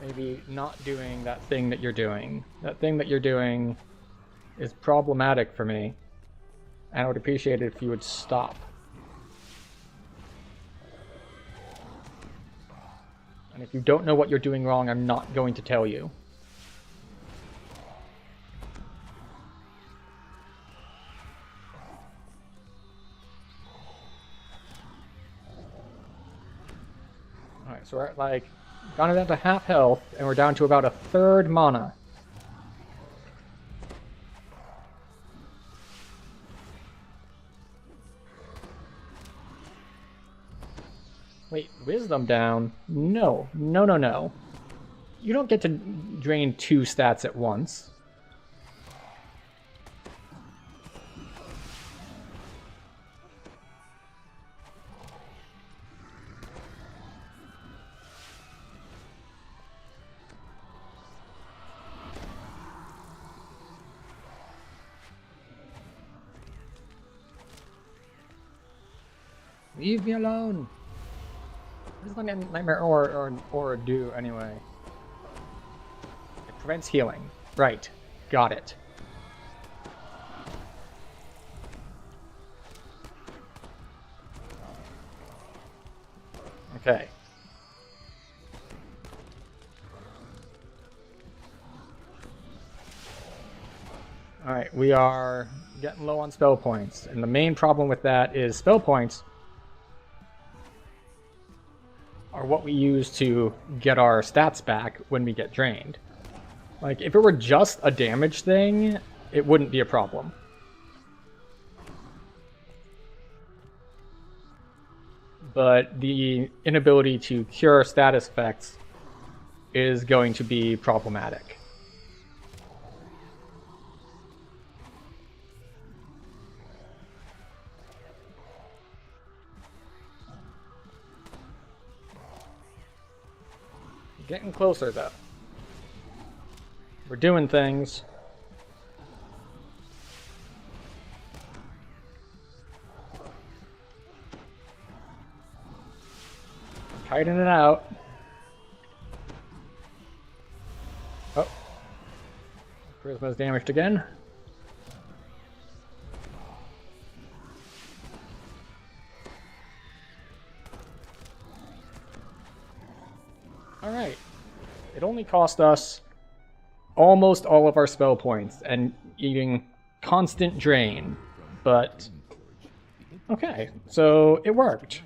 maybe not doing that thing that you're doing. That thing that you're doing is problematic for me, and I would appreciate it if you would stop. And if you don't know what you're doing wrong, I'm not going to tell you. Alright, so we're at like, gone down to half health, and we're down to about a third mana. Wait, wisdom down? No, no, no, no. You don't get to drain 2 stats at once. Leave me alone! What does the Nightmare Aura do, anyway? Prevents healing. Right. Got it. Okay. Alright, we are getting low on spell points. And the main problem with that is spell points are what we use to get our stats back when we get drained. Like, if it were just a damage thing, it wouldn't be a problem. But the inability to cure status effects is going to be problematic. Getting closer, though. We're doing things. Kiting it out. Oh. Charisma's damaged again. Alright. It only cost us almost all of our spell points and eating constant drain, but okay, so it worked.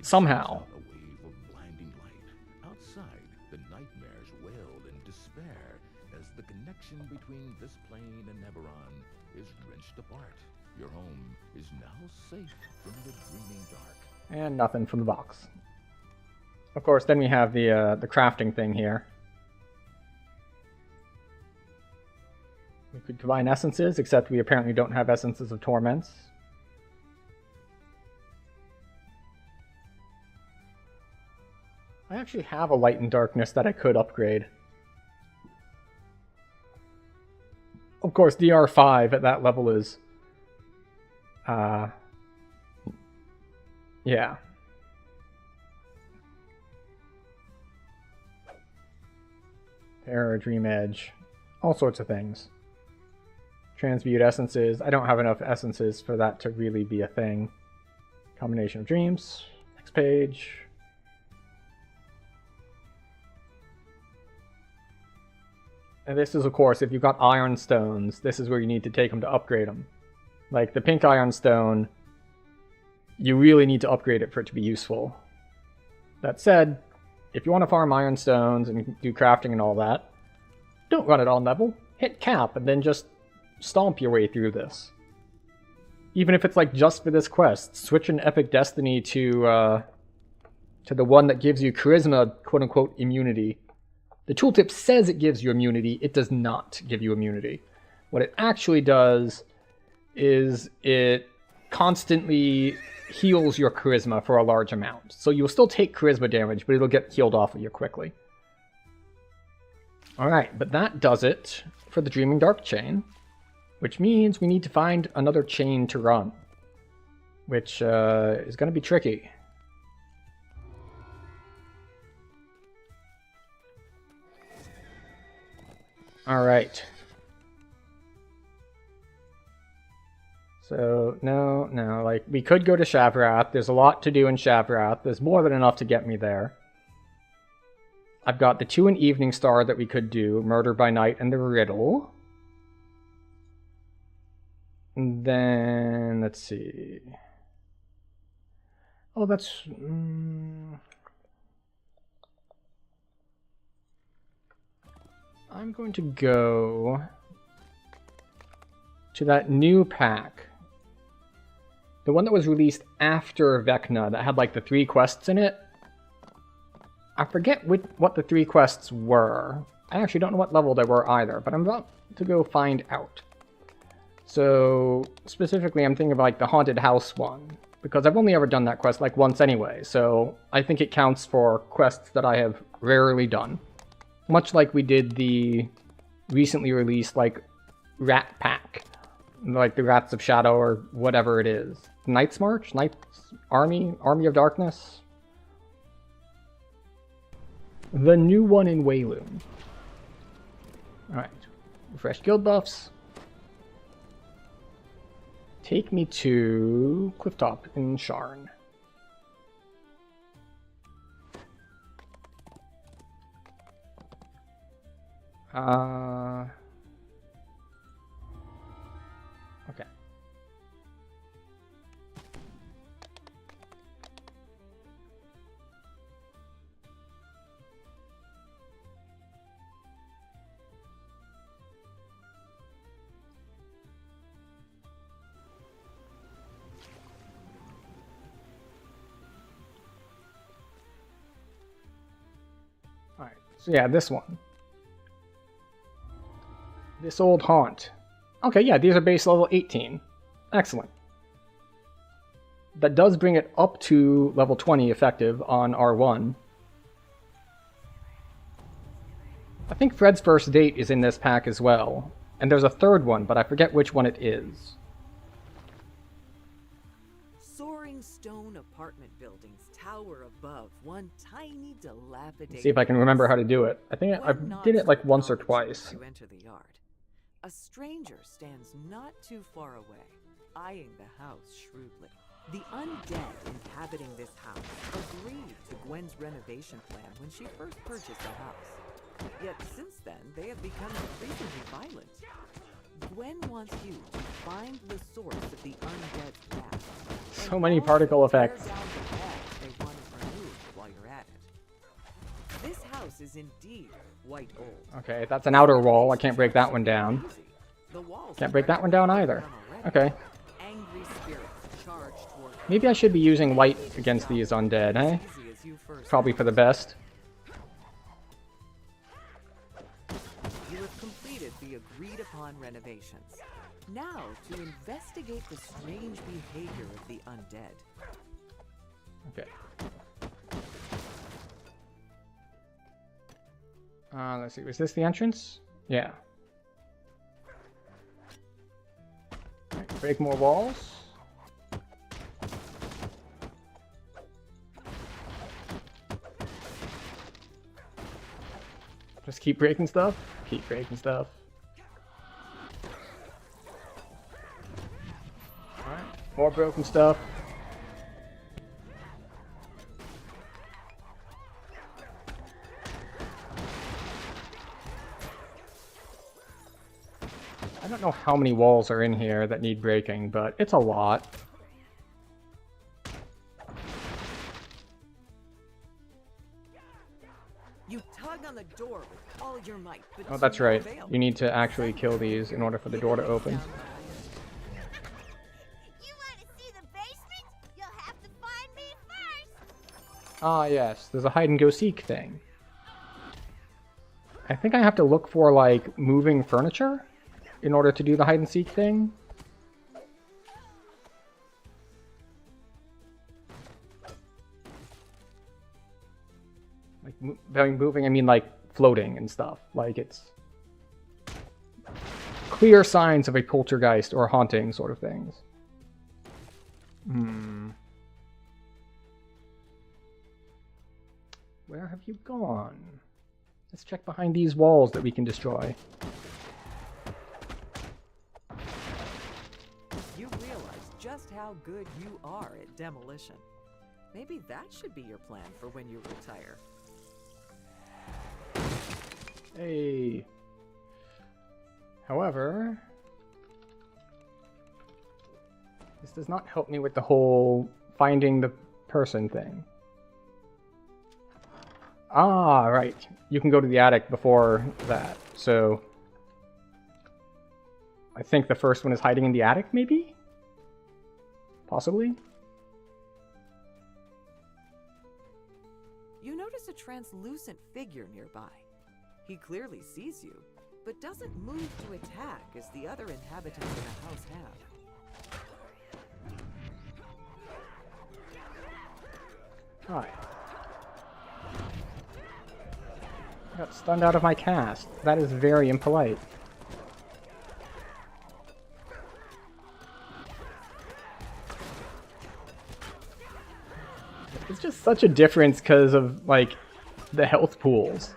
Somehow. A wave of blinding light. Outside, the nightmares wailed in despair as the connection between this plane and Eberron is wrenched apart. Your home is now safe from the dreaming dark. And nothing from the box. Of course, then we have the crafting thing here. We could combine essences, except we apparently don't have essences of torments. I actually have a light and darkness that I could upgrade. Of course, DR5 at that level is... yeah. Terror, Dream Edge, all sorts of things. Transmute essences. I don't have enough essences for that to really be a thing. Combination of dreams. Next page. And this is, of course, if you've got iron stones, this is where you need to take them to upgrade them. Like the pink iron stone, you really need to upgrade it for it to be useful. That said, if you want to farm iron stones and do crafting and all that, don't run it on level. Hit cap and then just stomp your way through this. Even if it's like just for this quest, switch an Epic Destiny to the one that gives you charisma, quote-unquote, immunity. The tooltip says it gives you immunity. It does not give you immunity. What it actually does is it constantly heals your charisma for a large amount. So you'll still take charisma damage, but it'll get healed off of you quickly. Alright, but that does it for the Dreaming Dark chain, which means we need to find another chain to run, which is going to be tricky. Alright. So, no, like, we could go to Shavrath. There's a lot to do in Shavrath. There's more than enough to get me there. I've got the 2 in Evening Star that we could do, Murder by Night and the Riddle. And then, let's see. Oh, that's... I'm going to go to that new pack. The one that was released after Vecna that had like the 3 quests in it. I forget what the 3 quests were. I actually don't know what level they were either, but I'm about to go find out. So, specifically I'm thinking of like the Haunted House one, because I've only ever done that quest like once anyway, so I think it counts for quests that I have rarely done. Much like we did the recently released like Rat Pack, like the Rats of Shadow or whatever it is. Night's March? Night's Army? Army of Darkness? The new one in Wayloon. Alright. Refresh guild buffs. Take me to Clifftop in Sharn. Okay. Alright, so yeah, this one. This old haunt. Okay, yeah, these are base level 18. Excellent. That does bring it up to level 20 effective on R1. I think Fred's First Date is in this pack as well. And there's a third one, but I forget which one it is. Soaring stone apartment buildings tower above one tiny dilapidated... Let's see if I can remember how to do it. I think I did it like once or twice. You enter the yard. A stranger stands not too far away, eyeing the house shrewdly. The undead inhabiting this house agreed to Gwen's renovation plan when she first purchased the house. Yet since then, they have become increasingly violent. Gwen wants you to find the source of the undead's wrath. So many particle effects. Tear down the wall they want it removed while you're at it. This house is indeed quite old. Okay, that's an outer wall. I can't break that one down. Can't break that one down either. Okay. Angry spirits charge toward Maybe I should be using white against these undead, eh? easy as you first. Probably for the best. You have completed the agreed upon renovations. Now to investigate the strange behavior of the undead. Okay. Let's see. Was this the entrance? Yeah. Right, break more walls. Just keep breaking stuff. Keep breaking stuff. Alright, more broken stuff. I don't know how many walls are in here that need breaking, but it's a lot. You tug on the door with all your might, but Oh, that's to no right. avail. You need to actually kill these in order for the door to open. You want to see the basement? You'll have to find me first. Ah, yes. There's a hide-and-go-seek thing. I think I have to look for, like, moving furniture in order to do the hide-and-seek thing. Like, by moving, I mean, like, floating and stuff. Like, it's clear signs of a poltergeist or haunting sort of things. Where have you gone? Let's check behind these walls that we can destroy. You realize just how good you are at demolition. Maybe that should be your plan for when you retire. Hey. However, this does not help me with the whole finding the person thing. Ah, right. You can go to the attic before that. So I think the first one is hiding in the attic, maybe? Possibly? You notice a translucent figure nearby. He clearly sees you, but doesn't move to attack as the other inhabitants of the house have. Hi. I got stunned out of my cast. That is very impolite. It's just such a difference because of, like, the health pools.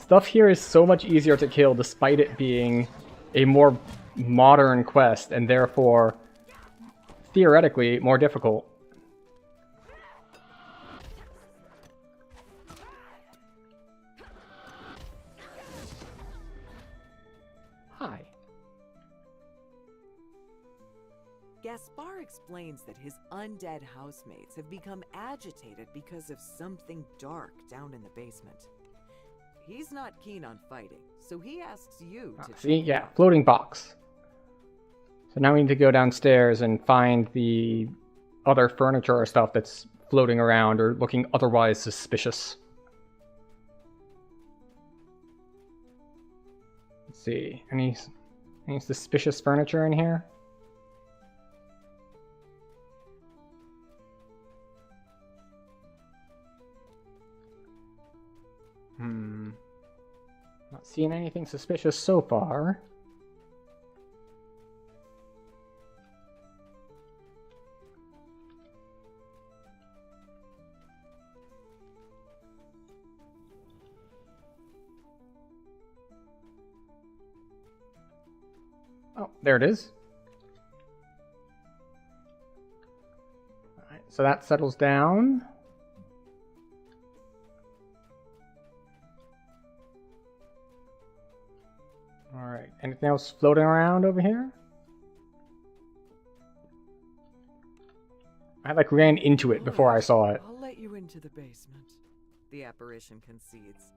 Stuff here is so much easier to kill despite it being a more modern quest and therefore theoretically more difficult. Hi. Gaspar explains that his undead housemates have become agitated because of something dark down in the basement. He's not keen on fighting, so he asks you to See, check it yeah, out. floating box. So now we need to go downstairs and find the other furniture or stuff that's floating around or looking otherwise suspicious. Let's see, any suspicious furniture in here? Not seeing anything suspicious so far. Oh, there it is. Alright, so that settles down. Alright, anything else floating around over here? I like ran into it before I saw it. I'll let you into the basement, the apparition concedes.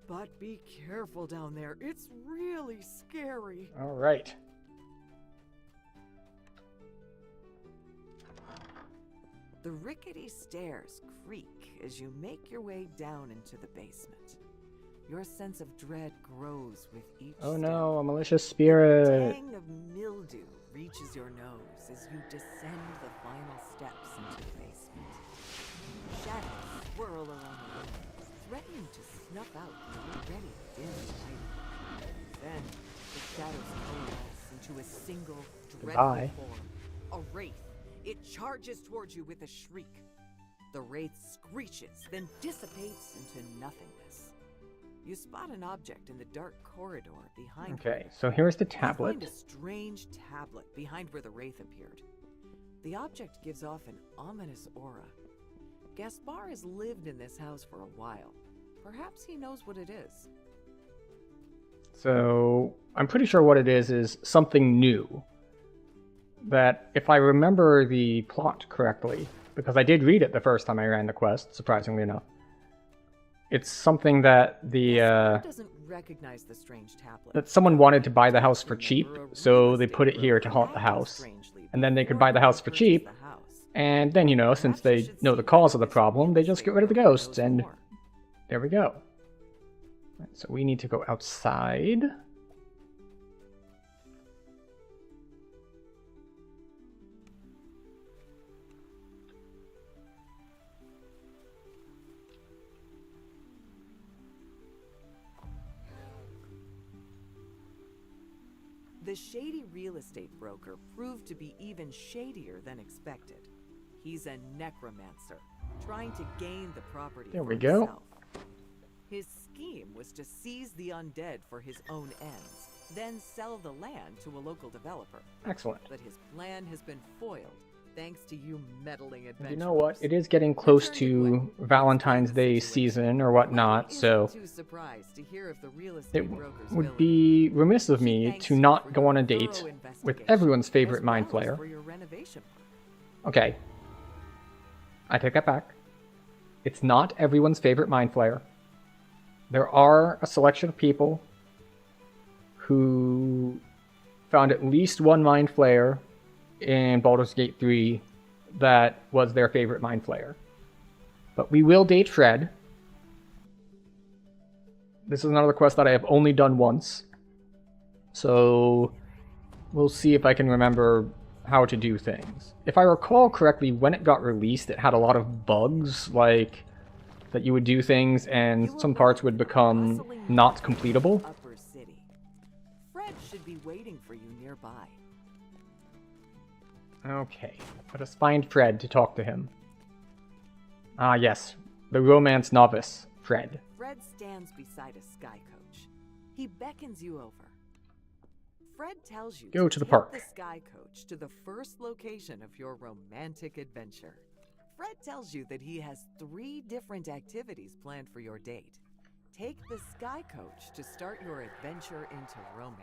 But be careful down there. It's really scary. Alright. The rickety stairs creak as you make your way down into the basement. Your sense of dread grows with each Oh step. no, a malicious The spirit. tang of mildew reaches your nose as you descend the final steps into the basement. Shadows swirl around the room, threatening to snuff out the already dim light. Then, the shadows coalesce into a single Goodbye. dreadful form. A wraith. It charges towards you with a shriek. The wraith screeches, then dissipates into nothingness. You spot an object in the dark corridor behind Okay, so here's the you. You tablet. find a strange tablet behind where the wraith appeared. The object gives off an ominous aura. Gaspar has lived in this house for a while. Perhaps he knows what it is. So I'm pretty sure what it is something new. That, if I remember the plot correctly, because I did read it the first time I ran the quest, surprisingly enough, it's something that Gaspar doesn't recognize the strange tablet. that someone wanted to buy the house for cheap, so they put it here to haunt the house, and then they could buy the house for cheap, and then, you know, since they know the cause of the problem, they just get rid of the ghosts, and there we go. Right, so we need to go outside. The shady real estate broker proved to be even shadier than expected. He's a necromancer, trying to gain the property There for we go. himself. His scheme was to seize the undead for his own ends, then sell the land to a local developer. Excellent. But his plan has been foiled, thanks to you meddling adventurers. You know what? It is getting close to Valentine's Day season or whatnot, so Too surprised to hear of the real it estate broker's would villainy. be remiss of She me thanks to you not for go your on a thorough date with investigation, everyone's favorite as mind well as flayer. for your renovation work. Okay. I take that back. It's not everyone's favorite mind flayer. There are a selection of people who found at least one mind flayer in Baldur's Gate 3 that was their favorite mind flayer. But we will date Fred. This is another quest that I have only done once. So we'll see if I can remember how to do things. If I recall correctly, when it got released, it had a lot of bugs, like that you would do things and some parts would become not completable. Upper City. Fred should be waiting for you nearby. Okay, let us find Fred to talk to him. Ah yes, the romance novice, Fred. Fred stands beside a sky coach. He beckons you over. Fred tells you Go to the take park. the sky coach to the first location of your romantic adventure. Fred tells you that he has 3 different activities planned for your date. Take the sky coach to start your adventure into romance.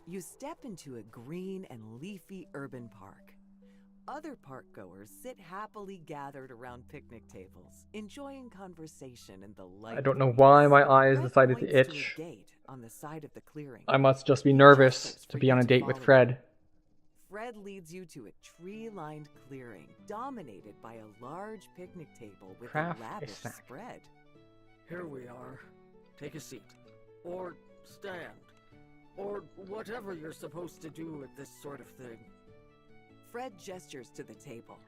You step into a green and leafy urban park. Other park goers sit happily gathered around picnic tables, enjoying conversation in the light. I don't know breeze. why my eyes Fred decided to points itch. a gate on the side of the clearing. I must just be He nervous gestures to for be you on a to date with follow Fred. him. Fred leads you to a tree-lined clearing dominated by a large picnic table with Craft a a lavish snack. spread. Here we are. Take a seat. Or stand. Or whatever you're supposed to do at this sort of thing. Fred gestures to the table.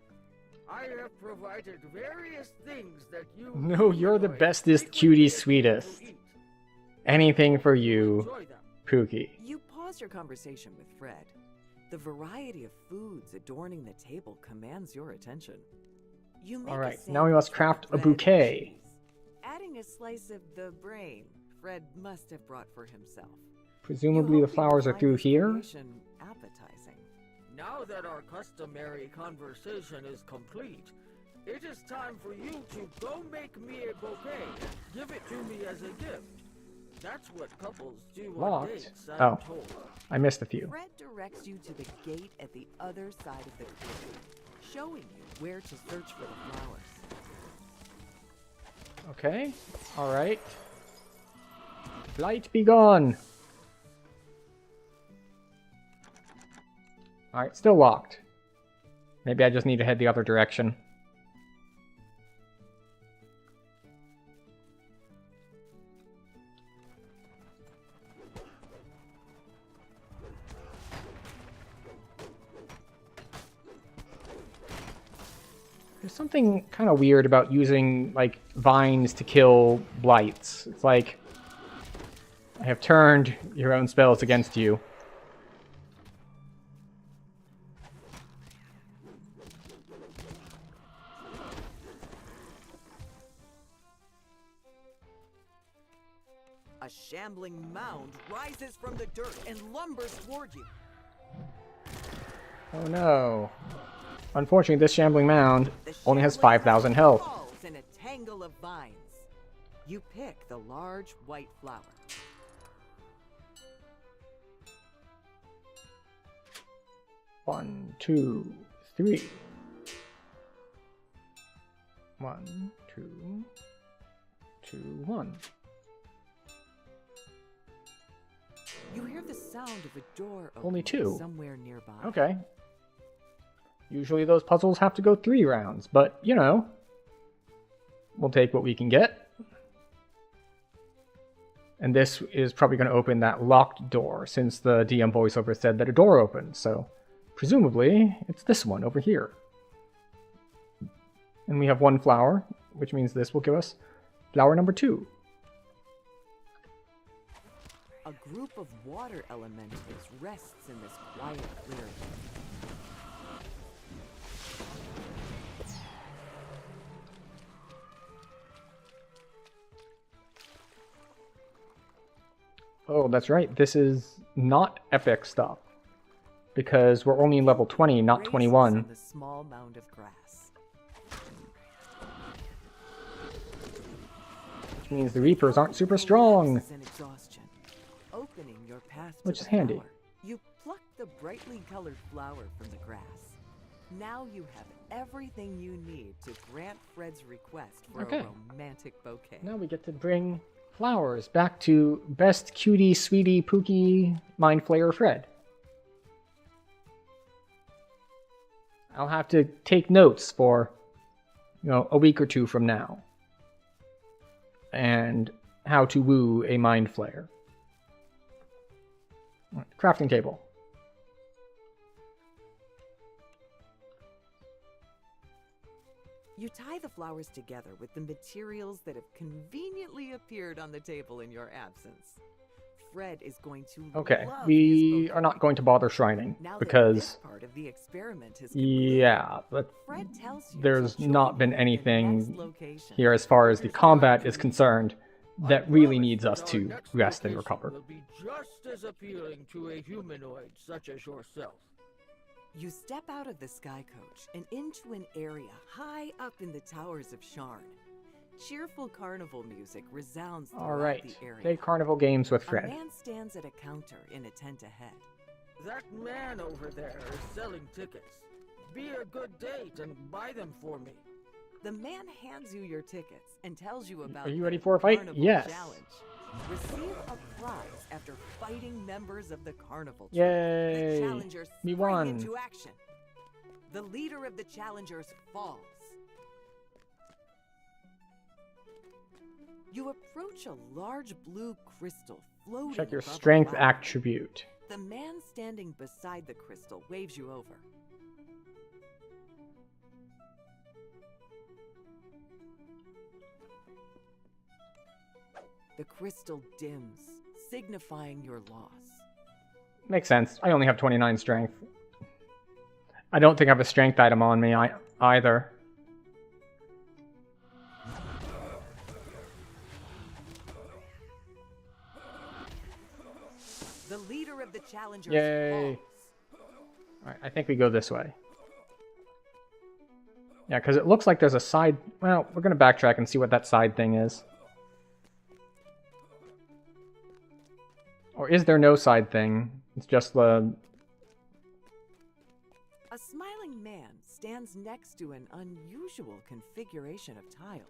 I have provided various things that you... No, you're the enjoy. bestest, Take what cutie, it is sweetest. to eat. Anything for you, Enjoy them. Pookie. You pause your conversation with Fred. The variety of foods adorning the table commands your attention. You make All a right, now we must sandwich craft with a bread and bouquet. cheese, adding a slice of the brain Fred must have brought for himself. Presumably You the hope he flowers will are find through this here. creation appetizing. Now that our customary conversation is complete, it is time for you to go make me a bouquet and give it to me as a gift. That's what couples do on Locked? dates, I'm Oh. told. I missed a few. Fred directs you to the gate at the other side of the clearing, showing you where to search for the flowers. Okay, alright. Light be gone! Alright, still locked. Maybe I just need to head the other direction. There's something kind of weird about using, like, vines to kill blights. It's like, I have turned your own spells against you. A shambling mound rises from the dirt and lumbers toward you. Oh no. Unfortunately, this shambling mound The only has shambling 5,000 mound health. falls in a tangle of vines. You pick the large white flower. One, two, three. 1, 2, 2, 1. You hear the sound of a door Only opening 2. somewhere nearby. Okay. Usually those puzzles have to go 3 rounds, but, you know, we'll take what we can get. And this is probably going to open that locked door, since the DM voiceover said that a door opened, so presumably it's this one over here. And we have 1 flower, which means this will give us flower number 2. A group of water elementals rests in this quiet clearing. Oh, that's right. This is not epic stuff. Because we're only level 20, not Grazes 21. on the small mound of grass. Which means the Reapers aren't super strong. Collapses in exhaustion, opening your path to Which the is handy. flower. You pluck the brightly colored flower from the grass. Now you have everything you need to grant Fred's request for Okay. a romantic bouquet. Now we get to bring flowers back to best cutie, sweetie, pookie, mind flayer Fred. I'll have to take notes for, you know, a week or 2 from now. And how to woo a mind flayer. Crafting table. You tie the flowers together with the materials that have conveniently appeared on the table in your absence. Fred is going to Okay, love we his are not going to bother shrining now that because this part of the experiment has concluded, yeah, but Fred tells you there's to join not been him at the next anything location. here as far as the combat is concerned that I really promise needs that us our to next rest and location recover. will be just as appealing to a humanoid such as yourself. You step out of the Sky Coach and into an area high up in the towers of Sharn. Cheerful carnival music resounds throughout Alright, the area. play carnival games with A Fred. man stands at a counter in a tent ahead. That man over there is selling tickets. Be a good date and buy them for me. The man hands you your tickets and tells you about Are you the ready for a fight? Carnival Yes. Challenge. Receive a prize after fighting members of the carnival. troupe. Yay! The challengers Me spring won. into action. The leader of the challengers falls. You approach a large blue crystal floating Check your above a strength flower. attribute. The man standing beside the crystal waves you over. The crystal dims, signifying your loss. Makes sense. I only have 29 strength. I don't think I have a strength item on me either. The leader of the challengers Yay. falls. Alright, I think we go this way. Yeah, because it looks like there's a side... Well, we're going to backtrack and see what that side thing is. Or is there no side thing? It's just the... A smiling man stands next to an unusual configuration of tiles.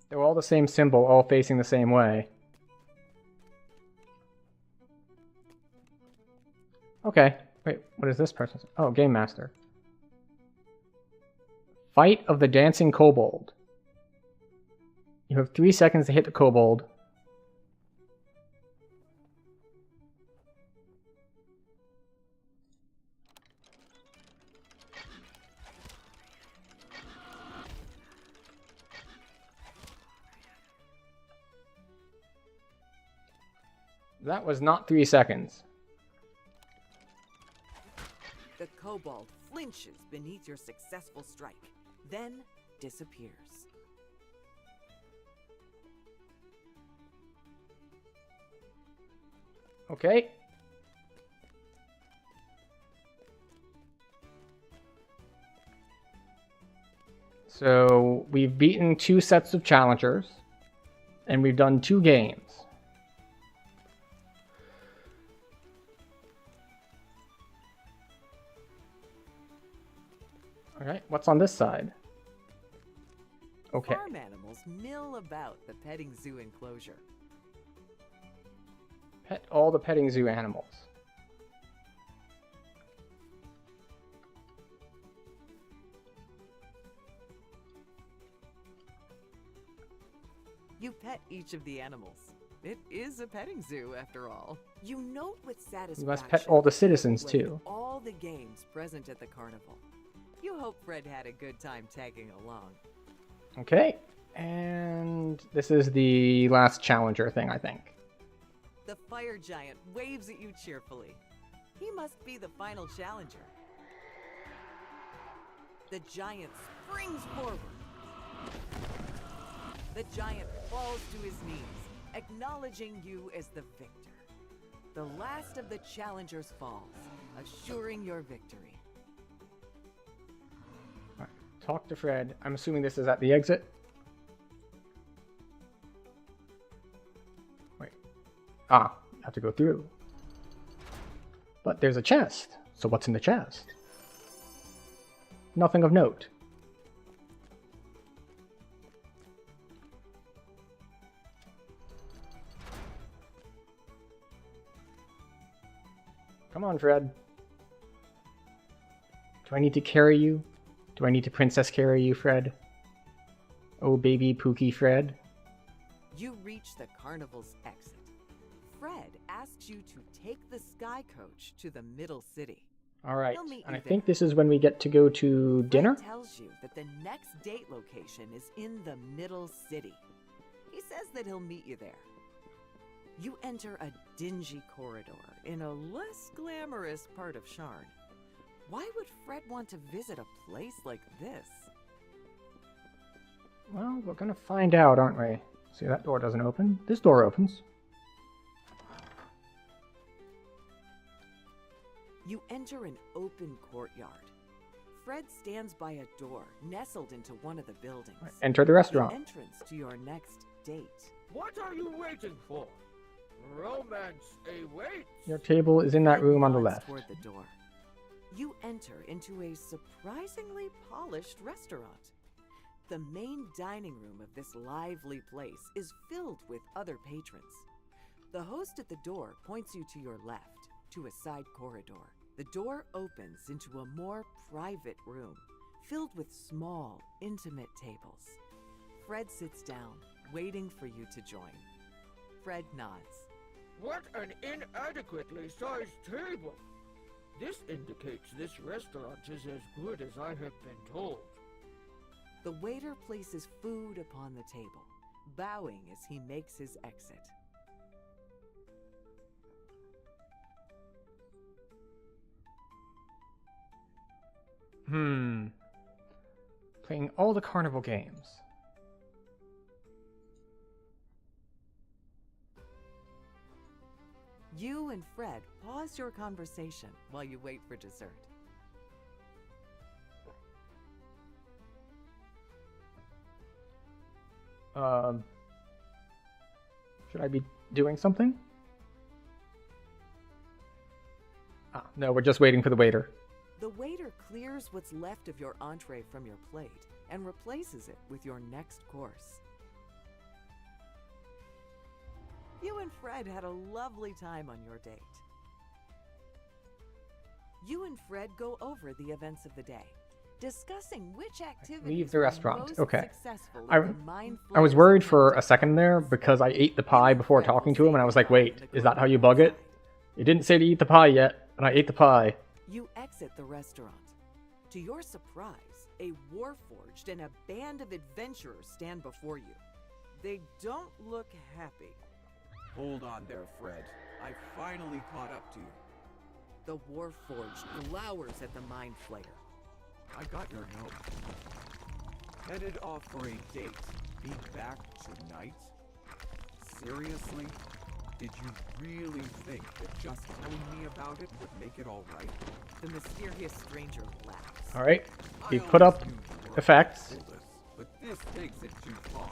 They're all the same symbol, all facing the same way. Okay. Wait, what is this person? Oh, Game Master. Fight of the Dancing Kobold. You have 3 seconds to hit the kobold. That was not 3 seconds. The kobold flinches beneath your successful strike, then disappears. Okay. So we've beaten 2 sets of challengers, and we've done 2 games. Alright, what's on this side? Okay. Farm animals mill about the petting zoo enclosure. Pet all the petting zoo animals. You pet each of the animals. It is a petting zoo, after all. You note with satisfaction. You must pet all the citizens, played too. all the games present at the carnival. You hope Fred had a good time tagging along. Okay. And this is the last challenger thing, I think. The fire giant waves at you cheerfully. He must be the final challenger. The giant springs forward. The giant falls to his knees, acknowledging you as the victor. The last of the challengers falls, assuring your victory. Alright, talk to Fred. I'm assuming this is at the exit. Wait. Ah, have to go through. But there's a chest. So what's in the chest? Nothing of note. Come on, Fred. Do I need to carry you? Do I need to princess carry you, Fred? Oh, baby Pookie Fred. You reach the carnival's exit. Fred asks you to take the Sky Coach to the middle city. Alright, He'll meet and I you think there. this is when we get to go to dinner? Fred tells you that the next date location is in the middle city. He says that he'll meet you there. You enter a dingy corridor in a less glamorous part of Sharn. Why would Fred want to visit a place like this? Well, we're gonna find out, aren't we? See, that door doesn't open. This door opens. You enter an open courtyard. Fred stands by a door nestled into one of the buildings. Enter the restaurant. The entrance to your next date. What are you waiting for? Romance awaits. Your table is in that room on the Nods left. toward the door. You enter into a surprisingly polished restaurant. The main dining room of this lively place is filled with other patrons. The host at the door points you to your left, to a side corridor. The door opens into a more private room, filled with small, intimate tables. Fred sits down, waiting for you to join. Fred nods. What an inadequately sized table! This indicates this restaurant is as good as I have been told. The waiter places food upon the table, bowing as he makes his exit. Playing all the carnival games. You and Fred pause your conversation while you wait for dessert. Should I be doing something? Ah, no, we're just waiting for the waiter. The waiter clears what's left of your entree from your plate and replaces it with your next course. You and Fred had a lovely time on your date. You and Fred go over the events of the day, discussing which activities Leave the were restaurant. most Okay. successful I- in the mind I was flayers worried of for the a second there because I ate the pie before talking to him, and I was like, wait, is that how you bug it? You didn't say to eat the pie yet, and I ate the pie. You exit the restaurant. To your surprise, a warforged and a band of adventurers stand before you. They don't look happy. Hold on there, Fred. I finally caught up to you. The warforged glowers at the mind flayer. I got your note. Headed off for a date. Be back tonight? Seriously? Did you really think that just telling me about it would make it all right? The mysterious stranger laughs. Alright, we I put up always knew you were effects. clueless, but this takes it too far.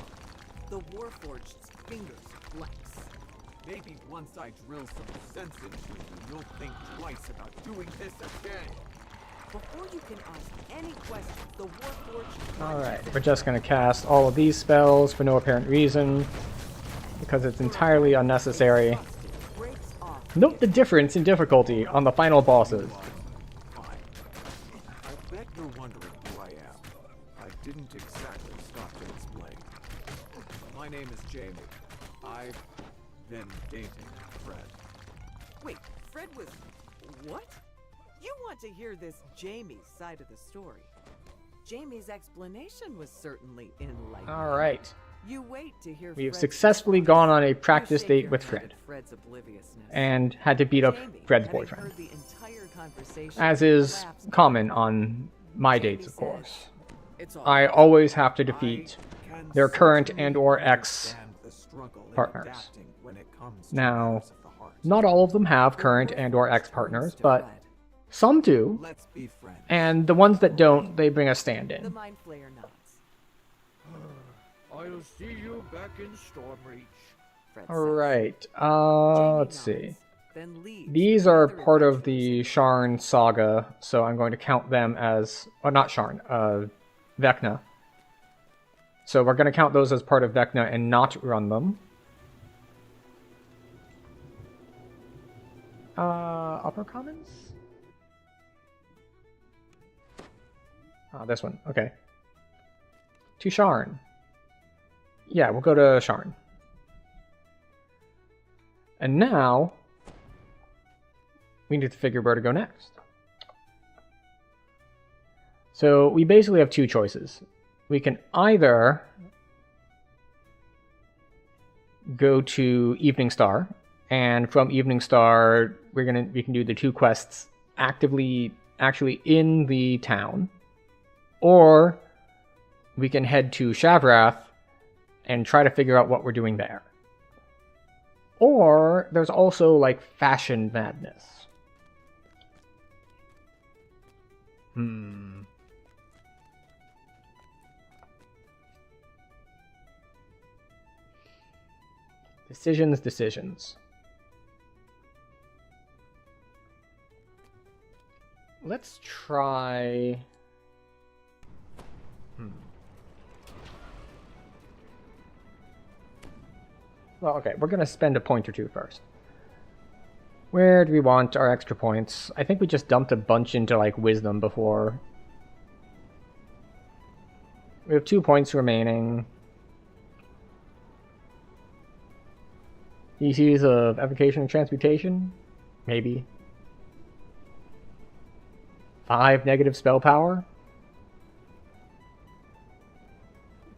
The warforged's fingers flex. Maybe once I drill some sense into you, you'll think twice about doing this again. Before you can ask any questions, the warforged... Alright, we're just going to cast all of these spells for no apparent reason, because it's entirely unnecessary. breaks off. Note the difference in difficulty on the final bosses. Fine. I bet you're wondering who I am. I didn't exactly stop to explain. My name is Jamie. I've been dating Fred. Wait, Fred was... what? You want to hear this Jamie's side of the story. Jamie's explanation was certainly enlightening. Alright, You wait to hear we have Fred's successfully response. gone on a You practice shake date your with head Fred, at Fred's obliviousness. and had to beat up Jamie, Fred's having boyfriend. heard the entire conversation, As is laughs common quietly. on my Jamie dates, of says, course. "It's all I right. always have to defeat I can their current certainly and or ex understand the struggle in partners. adapting when it comes to Now, matters of the heart. not all of them have The current and or warforged ex turns partners, to but Fred. some do, Let's be friends. and the ones that don't, they bring a The stand-in. mind flayer nods. I'll see you back in Stormreach. Fred says. Alright, Jamie let's see. nods, then leaves These with are the other part of adventurers. the Sharn saga, so I'm going to count them as... oh, not Sharn, Vecna. So we're going to count those as part of Vecna and not run them. Upper Commons? This one, okay. To Sharn. Yeah, we'll go to Sharn. And now, we need to figure where to go next. So we basically have two choices. We can either go to Evening Star, and from Evening Star we can do the 2 quests actually in the town, or we can head to Shavrath and try to figure out what we're doing there. Or there's also like Fashion Madness. Decisions. Let's try... Well, okay, we're going to spend a point or 2 first. Where do we want our extra points? I think we just dumped a bunch into, like, Wisdom before. We have 2 points remaining. DCs of Evocation and Transmutation? Maybe. 5 negative spell power?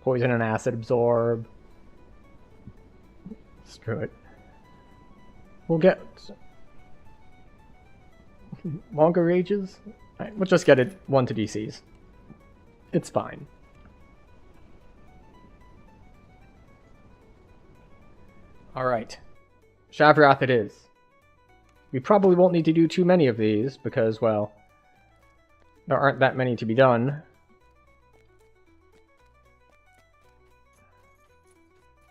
Poison and Acid Absorb. Screw it. We'll get longer rages. Right, we'll just get it 1 to DCs. It's fine. Alright. Shavrath it is. We probably won't need to do too many of these because, well, there aren't that many to be done.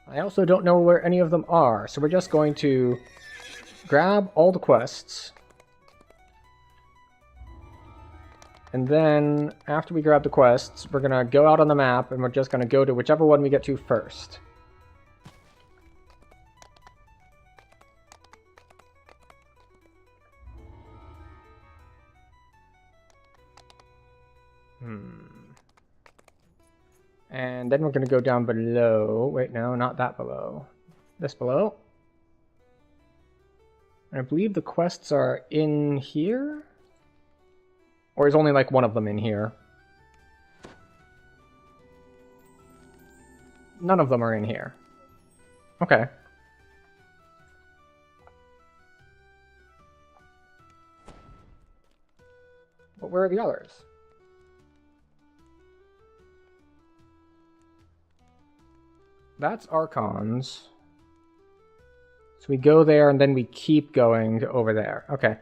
I also don't know where any of them are, so we're just going to grab all the quests. And then, after we grab the quests, we're going to go out on the map, and we're just going to go to whichever one we get to first. And then we're going to go down below. Wait, no, not that below. This below. I believe the quests are in here? Or is only like one of them in here? None of them are in here. Okay. But where are the others? That's Archons. So we go there and then we keep going to over there. Okay.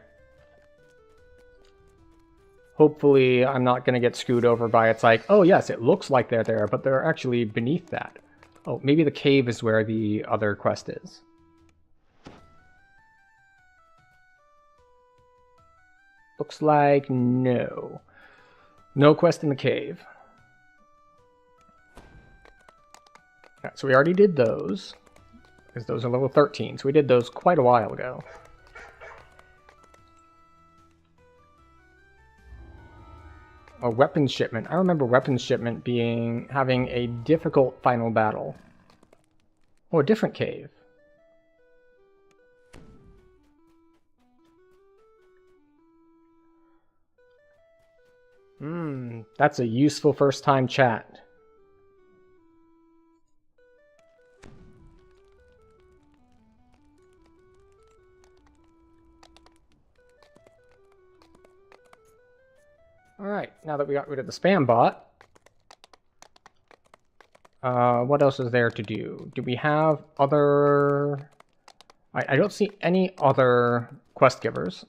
Hopefully I'm not going to get screwed over by it's like, oh yes, it looks like they're there, but they're actually beneath that. Oh, maybe the cave is where the other quest is. Looks like no. No quest in the cave. So we already did those, because those are level 13, so we did those quite a while ago. A weapons shipment. I remember weapons shipment having a difficult final battle. Oh, a different cave. That's a useful first time chat. Alright, now that we got rid of the spam bot, what else is there to do? Do we have other... I don't see any other quest givers,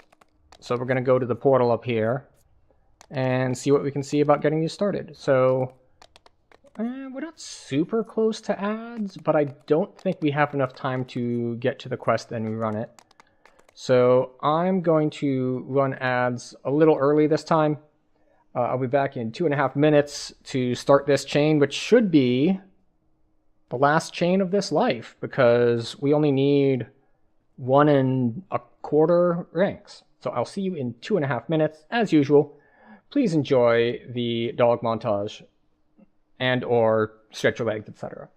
so we're going to go to the portal up here and see what we can see about getting these started. So, we're not super close to ads, but I don't think we have enough time to get to the quest and rerun it. So I'm going to run ads a little early this time. I'll be back in 2.5 minutes to start this chain, which should be the last chain of this life, because we only need 1 1/4 ranks. So I'll see you in 2.5 minutes. As usual, please enjoy the dog montage and or stretch your legs, etc.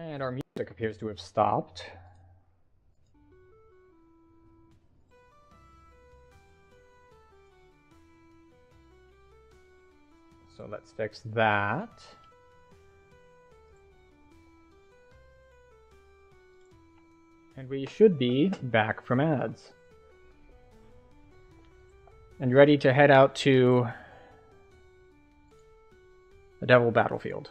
And our music appears to have stopped. So let's fix that. And we should be back from ads. And ready to head out to the Devil Battlefield.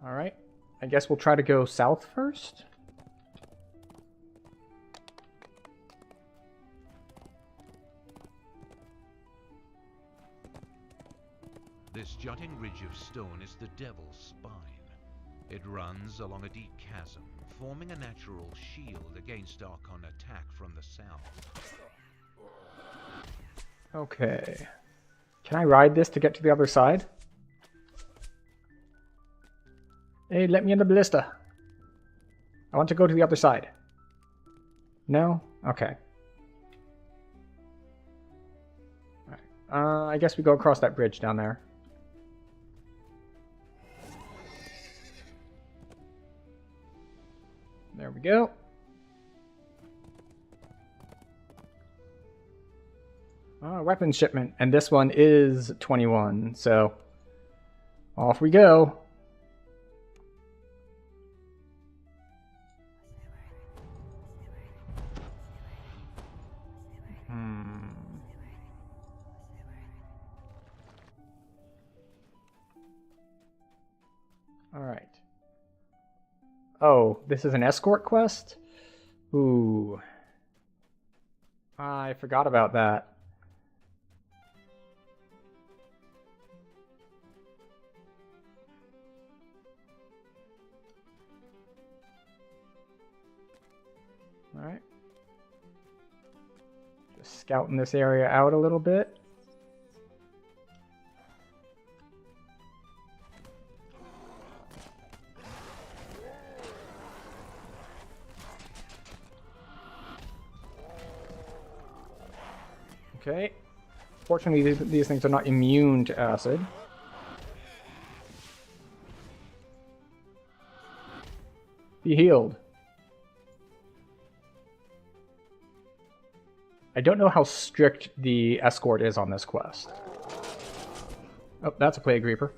Alright, I guess we'll try to go south first. This jutting ridge of stone is the Devil's Spine. It runs along a deep chasm, forming a natural shield against Archon attack from the south. Okay. Can I ride this to get to the other side? Hey, let me in the ballista. I want to go to the other side. No? Okay. Alright. I guess we go across that bridge down there. There we go. Weapons shipment. And this one is 21, so off we go. Alright. Oh, this is an escort quest? Ooh. I forgot about that. Alright. Just scouting this area out a little bit. Okay. Fortunately, these things are not immune to acid. Be healed. I don't know how strict the escort is on this quest. Oh, that's a Plague Reaper.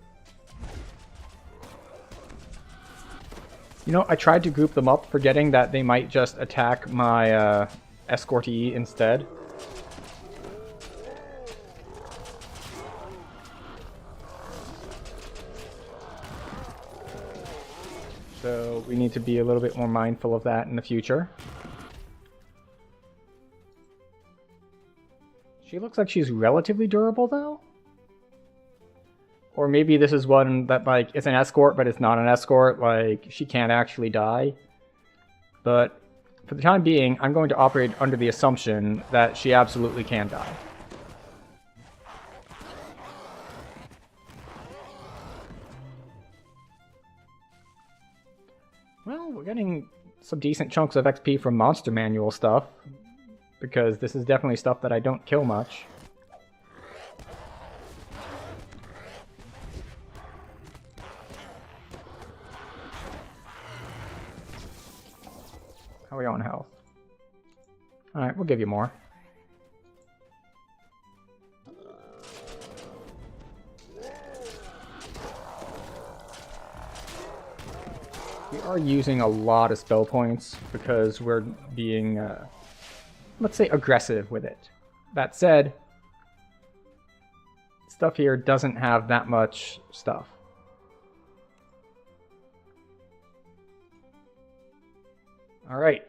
You know, I tried to group them up, forgetting that they might just attack my escortee instead. So we need to be a little bit more mindful of that in the future. She looks like she's relatively durable, though. Or maybe this is one that, like, it's an escort, but it's not an escort. Like, she can't actually die. But for the time being, I'm going to operate under the assumption that she absolutely can die. Well, we're getting some decent chunks of XP from Monster Manual stuff, because this is definitely stuff that I don't kill much. How are we on health? Alright, we'll give you more. We are using a lot of spell points because we're being, let's say, aggressive with it. That said, stuff here doesn't have that much stuff. Alright.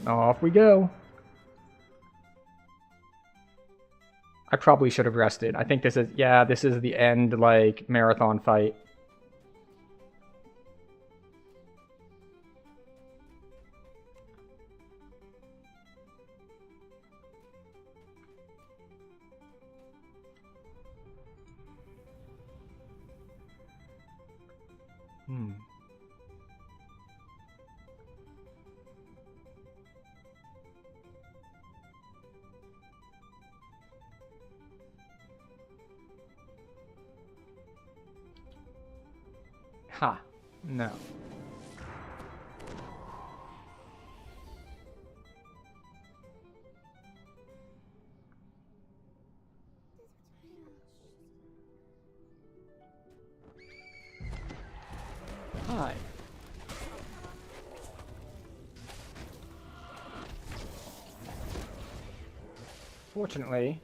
Off we go. I probably should have rested. I think this is, yeah, this is the end, like, marathon fight. Ha. No. Hi. Fortunately,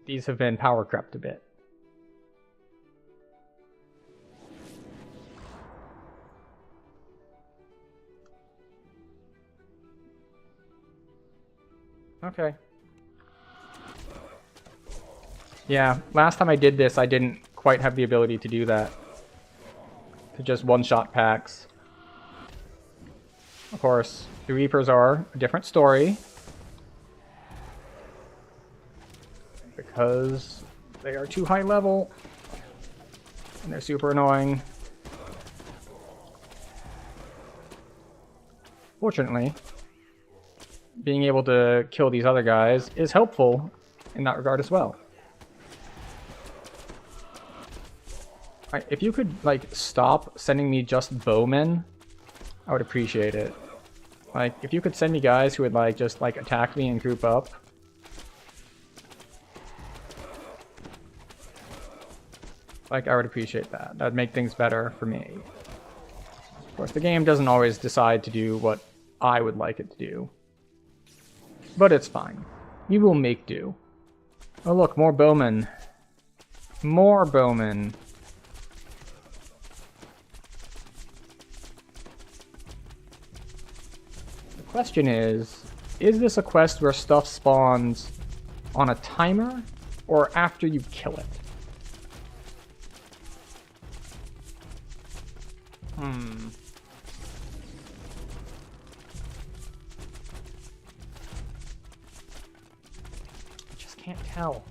these have been power crept a bit. Okay. Yeah, last time I did this, I didn't quite have the ability to do that. To just one-shot packs. Of course, the Reapers are a different story. Because they are too high level. And they're super annoying. Fortunately, being able to kill these other guys is helpful in that regard as well. If you could, like, stop sending me just bowmen, I would appreciate it. Like, if you could send me guys who would, like, just, like, attack me and group up. Like, I would appreciate that. That would make things better for me. Of course, the game doesn't always decide to do what I would like it to do. But it's fine. We will make do. Oh look, more bowmen. More bowmen. The question is this a quest where stuff spawns on a timer or after you kill it? I just can't tell.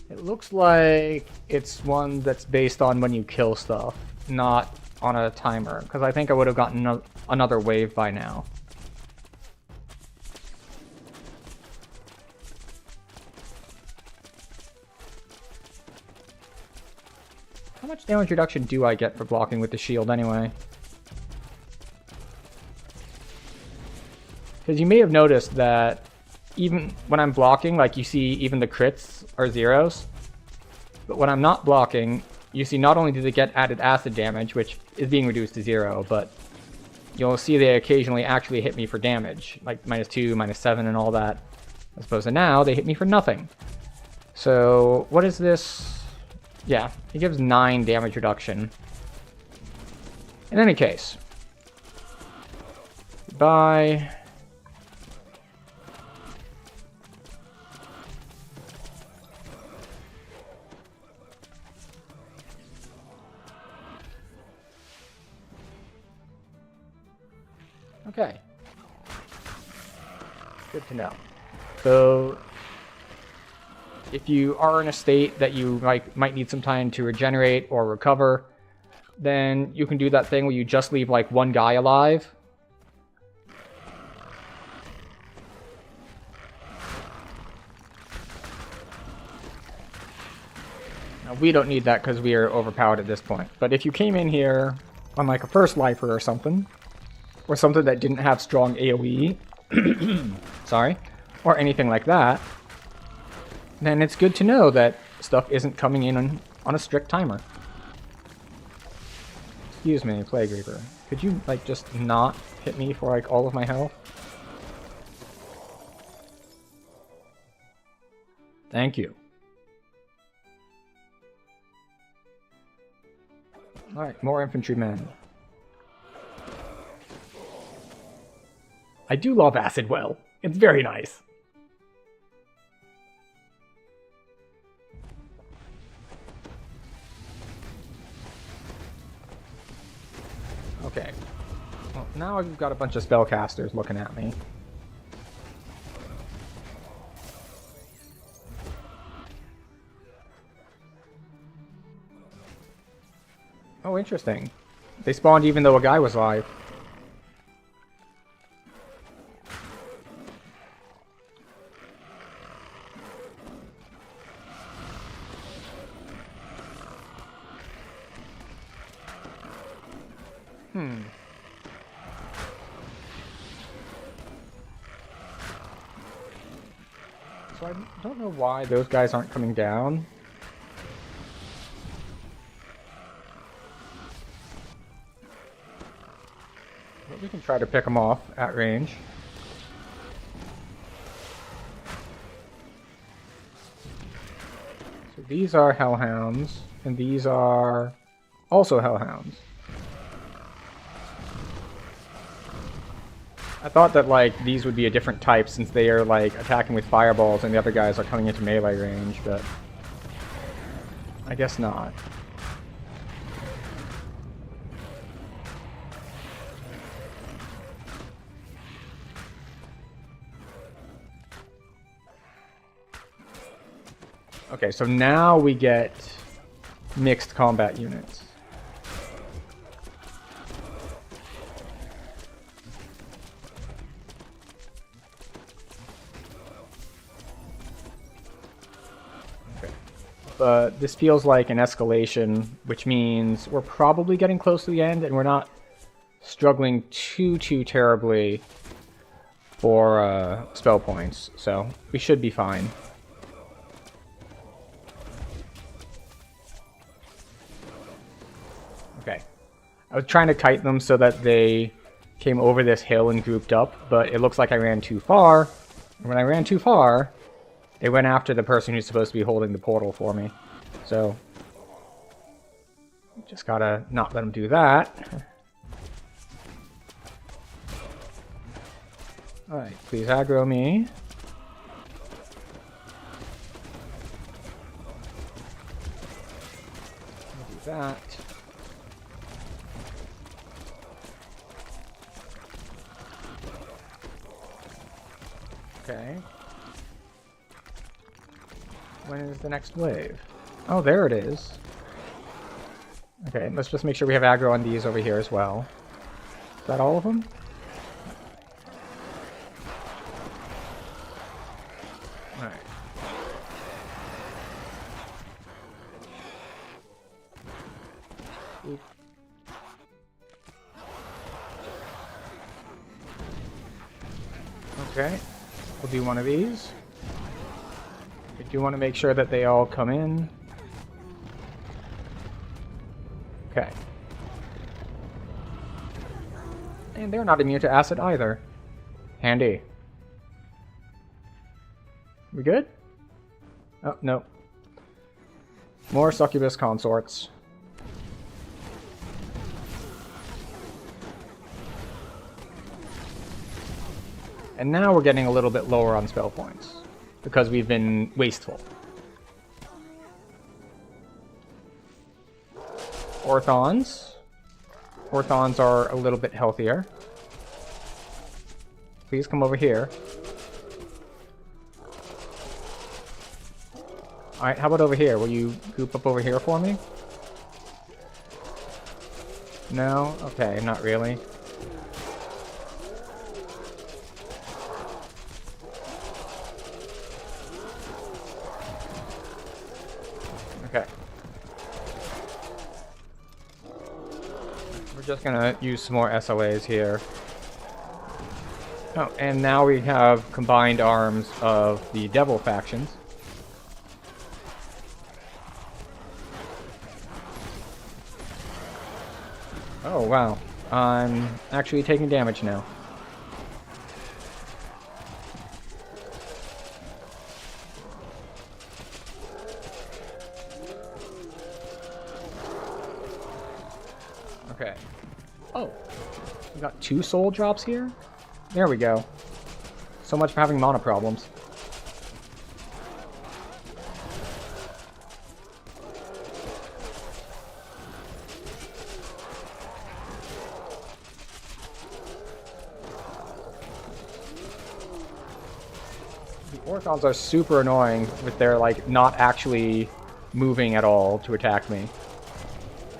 It looks like it's one that's based on when you kill stuff, not on a timer, because I think I would have gotten another wave by now. How much damage reduction do I get for blocking with the shield anyway? Because you may have noticed that even when I'm blocking, like you see even the crits are zeros. But when I'm not blocking, you see not only do they get added acid damage, which is being reduced to 0, but you'll see they occasionally actually hit me for damage, like -2, -7 and all that. As opposed to now, they hit me for nothing. So what is this? Yeah, it gives 9 damage reduction. In any case. Goodbye. Okay. Good to know. So if you are in a state that you might need some time to regenerate or recover, then you can do that thing where you just leave like one guy alive. Now, we don't need that because we are overpowered at this point. But if you came in here on like a first lifer or something that didn't have strong AoE, sorry, or anything like that, then it's good to know that stuff isn't coming in on a strict timer. Excuse me, Plague Reaper. Could you, like, just not hit me for, like, all of my health? Thank you. Alright, more infantrymen. I do love Acid Well. It's very nice. Okay. Well, now I've got a bunch of spellcasters looking at me. Oh, interesting. They spawned even though a guy was live. So I don't know why those guys aren't coming down. But we can try to pick them off at range. So these are hellhounds, and these are also hellhounds. I thought that, like, these would be a different type since they are, like, attacking with fireballs and the other guys are coming into melee range, but I guess not. Okay, so now we get mixed combat units. But this feels like an escalation, which means we're probably getting close to the end, and we're not struggling too terribly for spell points, so we should be fine. Okay. I was trying to kite them so that they came over this hill and grouped up, but it looks like I ran too far, and when I ran too far, they went after the person who's supposed to be holding the portal for me. So, just gotta not let them do that. Alright, please aggro me. Do that. Okay. When is the next wave? Oh, there it is. Okay, let's just make sure we have aggro on these over here as well. Is that all of them? Alright. Oop. Okay, we'll do one of these. We do want to make sure that they all come in. Okay. And they're not immune to acid either. Handy. We good? Oh, no. More succubus consorts. And now we're getting a little bit lower on spell points, because we've been wasteful. Orthons. Orthons are a little bit healthier. Please come over here. Alright, how about over here? Will you group up over here for me? No? Okay, not really. Okay. We're just gonna use some more SOAs here. Oh, and now we have combined arms of the Devil factions. Oh, wow. I'm actually taking damage now. Okay. Oh, we got 2 soul drops here? There we go. So much for having mana problems. The Orthons are super annoying with their, like, not actually moving at all to attack me.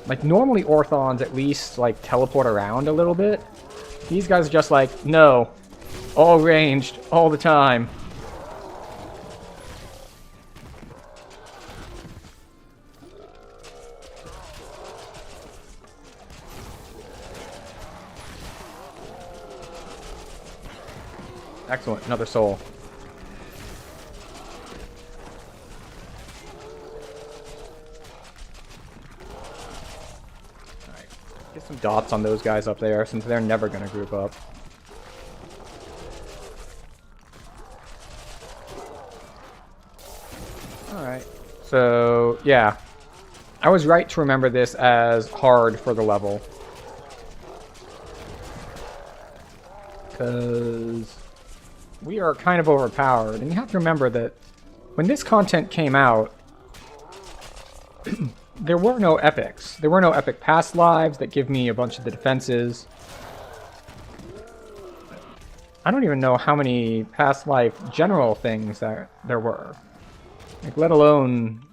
Like, normally Orthons at least, like, teleport around a little bit. These guys are just like, no. All ranged, all the time. Excellent, another soul. Alright, get some dots on those guys up there, since they're never gonna group up. Alright, so, yeah. I was right to remember this as hard for the level. Because we are kind of overpowered. And you have to remember that when this content came out, there were no epics. There were no epic past lives that give me a bunch of the defenses. I don't even know how many past life general things there were. Like, let alone,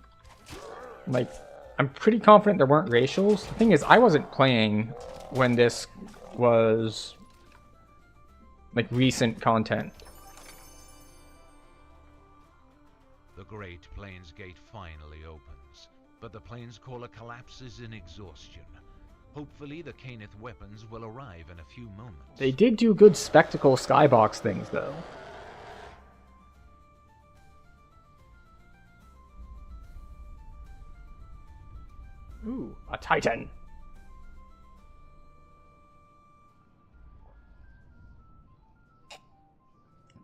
like, I'm pretty confident there weren't racials. The thing is, I wasn't playing when this was, like, recent content. The Great Plains Gate finally opens, but the Plainscaller collapses in exhaustion. Hopefully the Caneth weapons will arrive in a few moments. They did do good spectacle skybox things, though. Ooh, a Titan.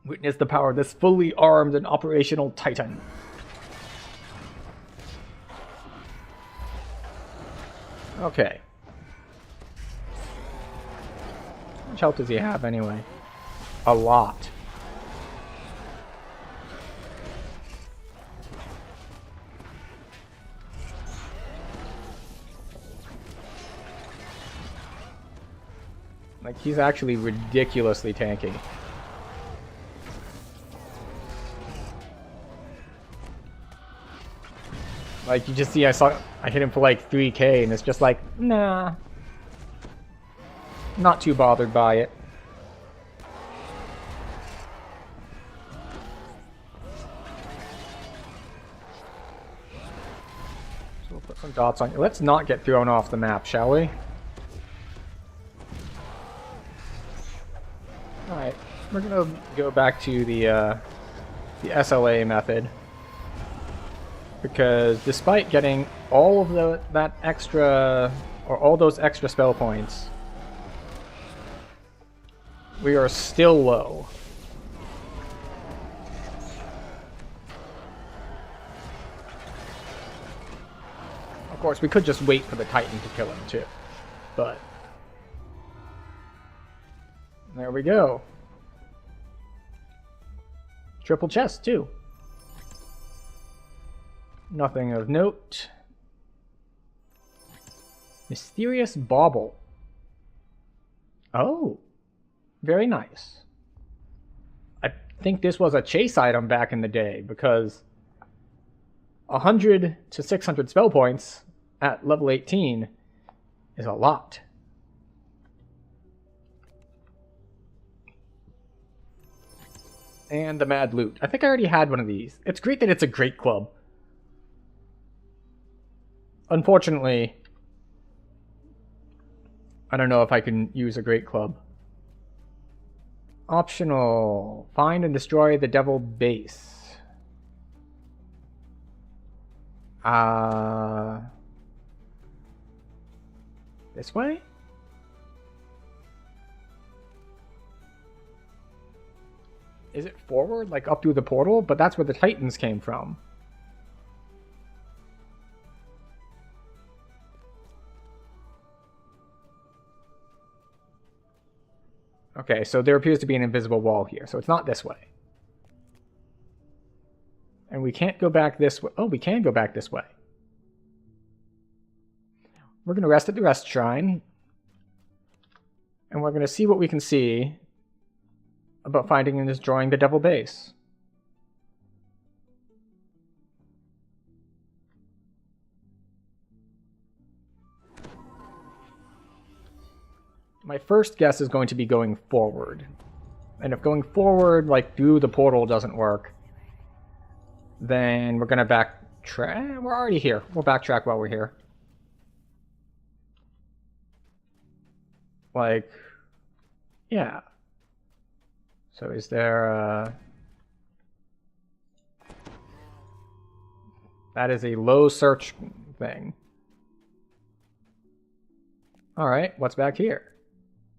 Witness the power of this fully armed and operational Titan. Okay. How much health does he have anyway? A lot. Like, he's actually ridiculously tanky. Like, you just see, I hit him for like 3k, and it's just like, nah. Not too bothered by it. So we'll put some dots on you. Let's not get thrown off the map, shall we? Alright, we're gonna go back to the SLA method. Because despite getting all of all those extra spell points, we are still low. Of course, we could just wait for the Titan to kill him too, but there we go. Triple chest too. Nothing of note. Mysterious bauble. Oh, very nice. I think this was a chase item back in the day, because 100 to 600 spell points at level 18 is a lot. And the Mad Loot. I think I already had one of these. It's great that it's a Great Club. Unfortunately, I don't know if I can use a Great Club. Optional. Find and destroy the Devil Base. This way? Is it forward, like up through the portal? But that's where the Titans came from. Okay, so there appears to be an invisible wall here, so it's not this way. And we can't go back this way. Oh, we can go back this way. We're going to rest at the Rest Shrine. And we're going to see what we can see about finding and destroying the Devil Base. My first guess is going to be going forward. And if going forward, like through the portal, doesn't work, then we're going to backtrack. We're already here. We'll backtrack while we're here. Like, yeah. So is there that is a low search thing. Alright, what's back here?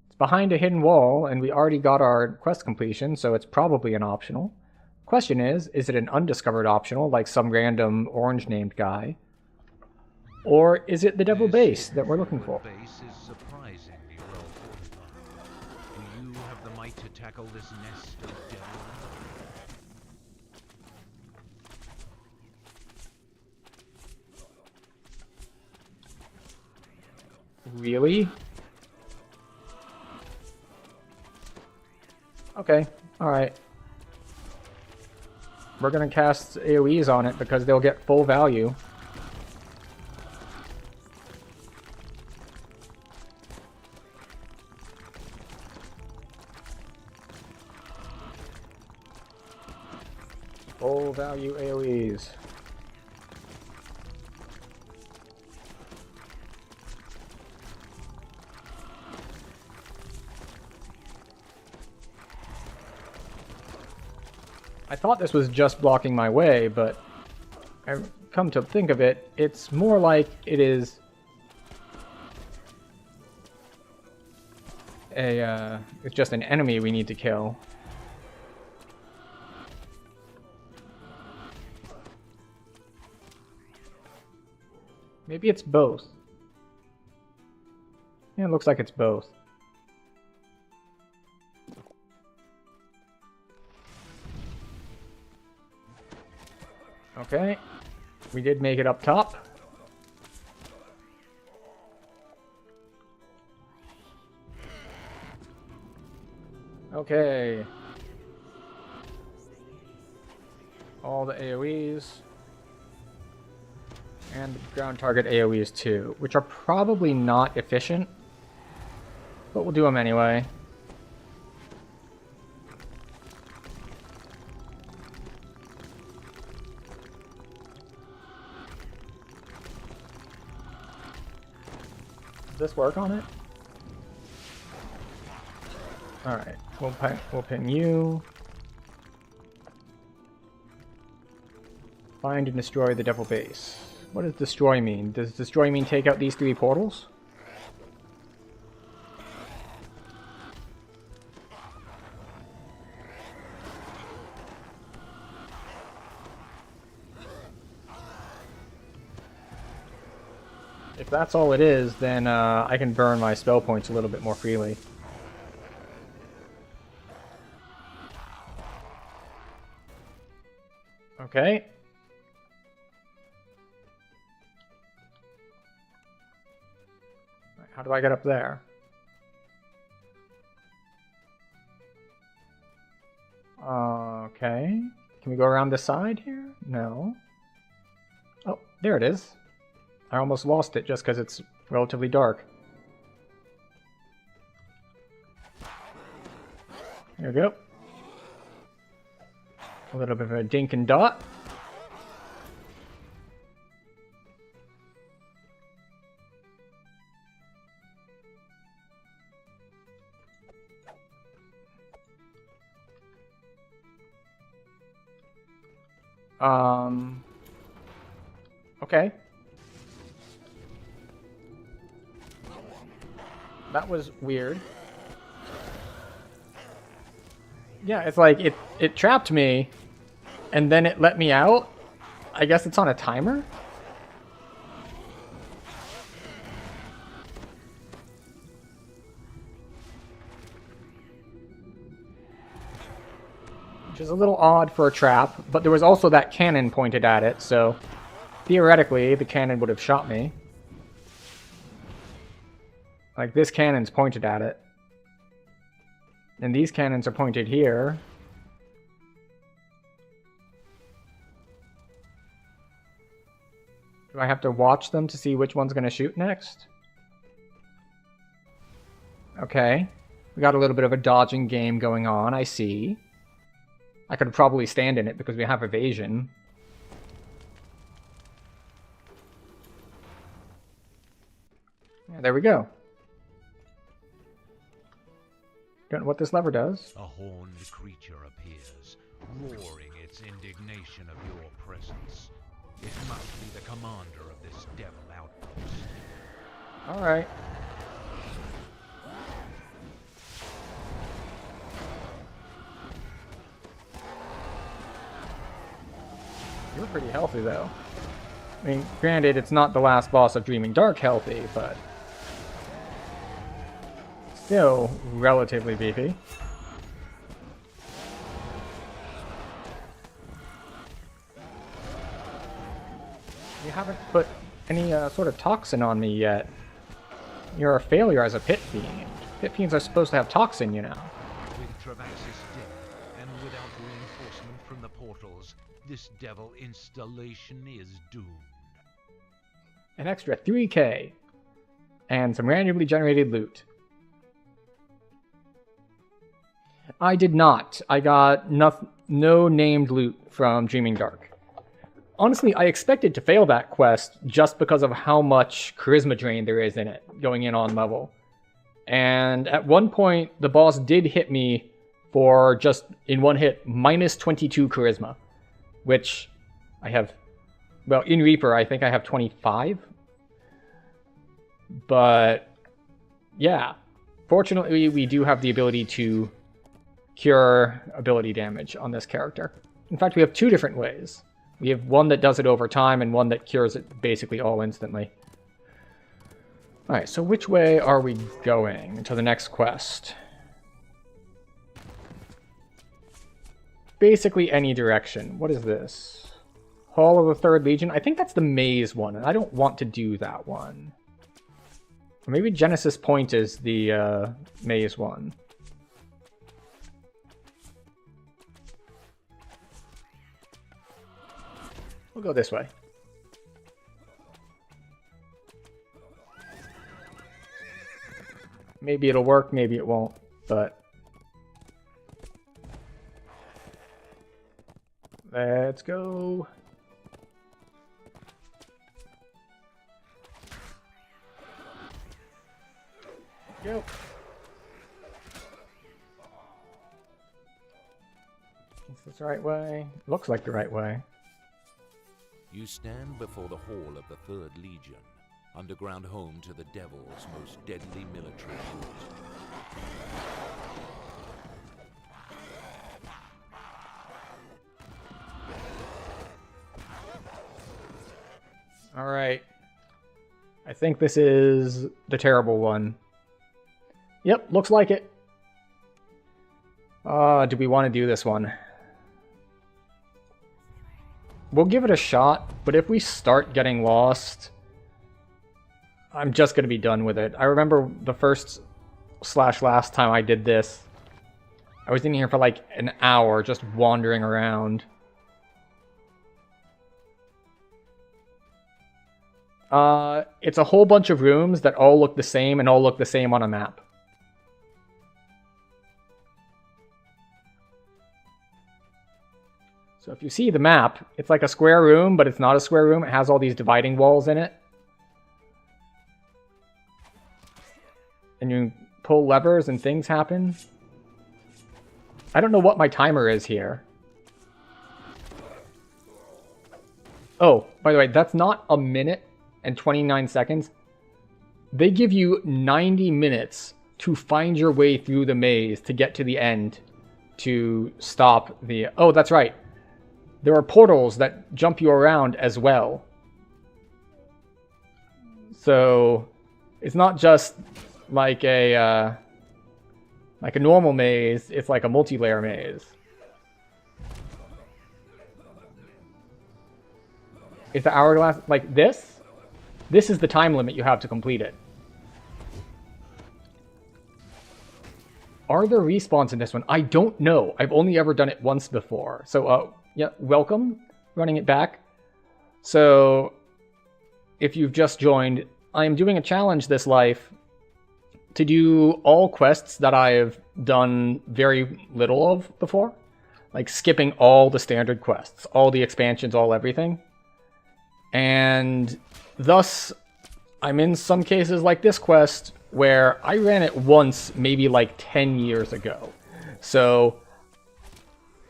It's behind a hidden wall, and we already got our quest completion, so it's probably an optional. Question is it an undiscovered optional, like some random orange-named guy? Or is it the Devil Base that we're looking for? Base is surprisingly well fortified. Do you have the might to tackle this nest of devils? Really? Okay, alright. We're gonna cast AoEs on it because they'll get full value. Full value AoEs. I thought this was just blocking my way, but I've come to think of it, it's more like it is it's just an enemy we need to kill. Maybe it's both. Yeah, it looks like it's both. Okay, we did make it up top. Okay. All the AoEs. And ground target AoEs too, which are probably not efficient, but we'll do them anyway. Does this work on it? Alright, we'll ping you. Find and destroy the Devil Base. What does destroy mean? Does destroy mean take out these 3 portals? If that's all it is, then I can burn my spell points a little bit more freely. Okay. How do I get up there? Okay. Can we go around this side here? No. Oh, there it is. I almost lost it just because it's relatively dark. There we go. A little bit of a dink and dot. Okay. That was weird. Yeah, it's like it trapped me and then it let me out. I guess it's on a timer. Which is a little odd for a trap, but there was also that cannon pointed at it, so theoretically the cannon would have shot me. Like, this cannon's pointed at it. And these cannons are pointed here. Do I have to watch them to see which one's going to shoot next? Okay. We got a little bit of a dodging game going on, I see. I could probably stand in it because we have evasion. Yeah, there we go. Don't know what this lever does. A horned creature appears, roaring its indignation of your presence. It must be the commander of this devil outpost. Alright. You're pretty healthy, though. I mean, granted, it's not the last boss of Dreaming Dark healthy, but still relatively beefy. You haven't put any sort of toxin on me yet. You're a failure as a pit fiend. Pit fiends are supposed to have toxin, you know. With Travaxis dead, and without reinforcement from the portals, this devil installation is doomed. An extra 3k. And some randomly generated loot. I did not. I got no named loot from Dreaming Dark. Honestly, I expected to fail that quest just because of how much charisma drain there is in it, going in on level. And at one point, the boss did hit me for just, in one hit, minus 22 charisma. Which I have, well, in Reaper, I think I have 25. But, yeah. Fortunately, we do have the ability to cure ability damage on this character. In fact, we have two different ways. We have one that does it over time and one that cures it basically all instantly. Alright, so which way are we going to the next quest? Basically any direction. What is this? Hall of the Third Legion? I think that's the maze one, and I don't want to do that one. Or maybe Genesis Point is the maze one. We'll go this way. Maybe it'll work, maybe it won't, but let's go. Go. Is this the right way? Looks like the right way. You stand before the Hall of the Third Legion, underground home to the Devil's most deadly military unit. Alright. I think this is the terrible one. Yep, looks like it. Do we want to do this one? We'll give it a shot, but if we start getting lost, I'm just going to be done with it. I remember the first / last time I did this, I was in here for like an hour just wandering around. It's a whole bunch of rooms that all look the same and all look the same on a map. So if you see the map, it's like a square room, but it's not a square room. It has all these dividing walls in it. And you pull levers and things happen. I don't know what my timer is here. Oh, by the way, that's not a minute and 29 seconds. They give you 90 minutes to find your way through the maze to get to the end to stop the... Oh, that's right. There are portals that jump you around as well. So it's not just like a normal maze, it's like a multi-layer maze. Is the hourglass like this? This is the time limit you have to complete it. Are there respawns in this one? I don't know. I've only ever done it once before. So, yeah, welcome. Running it back. So, if you've just joined, I am doing a challenge this life to do all quests that I've done very little of before. Like skipping all the standard quests, all the expansions, all everything. And thus, I'm in some cases like this quest where I ran it once, maybe like 10 years ago. So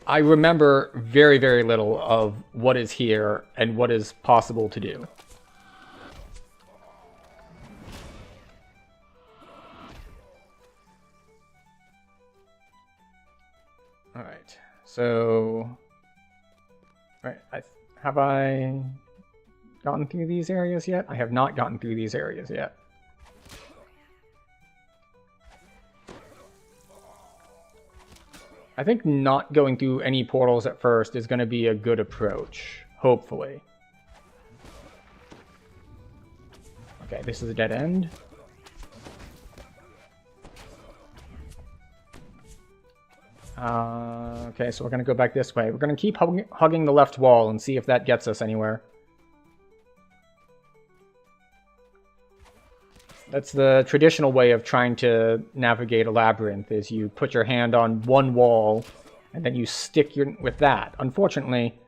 I remember very, very little of what is here and what is possible to do. Alright, so... Right, have I gotten through these areas yet? I have not gotten through these areas yet. I think not going through any portals at first is going to be a good approach, hopefully. Okay, this is a dead end. Okay, so we're going to go back this way. We're going to keep hugging the left wall and see if that gets us anywhere. That's the traditional way of trying to navigate a labyrinth, is you put your hand on one wall and then you stick with that. Unfortunately,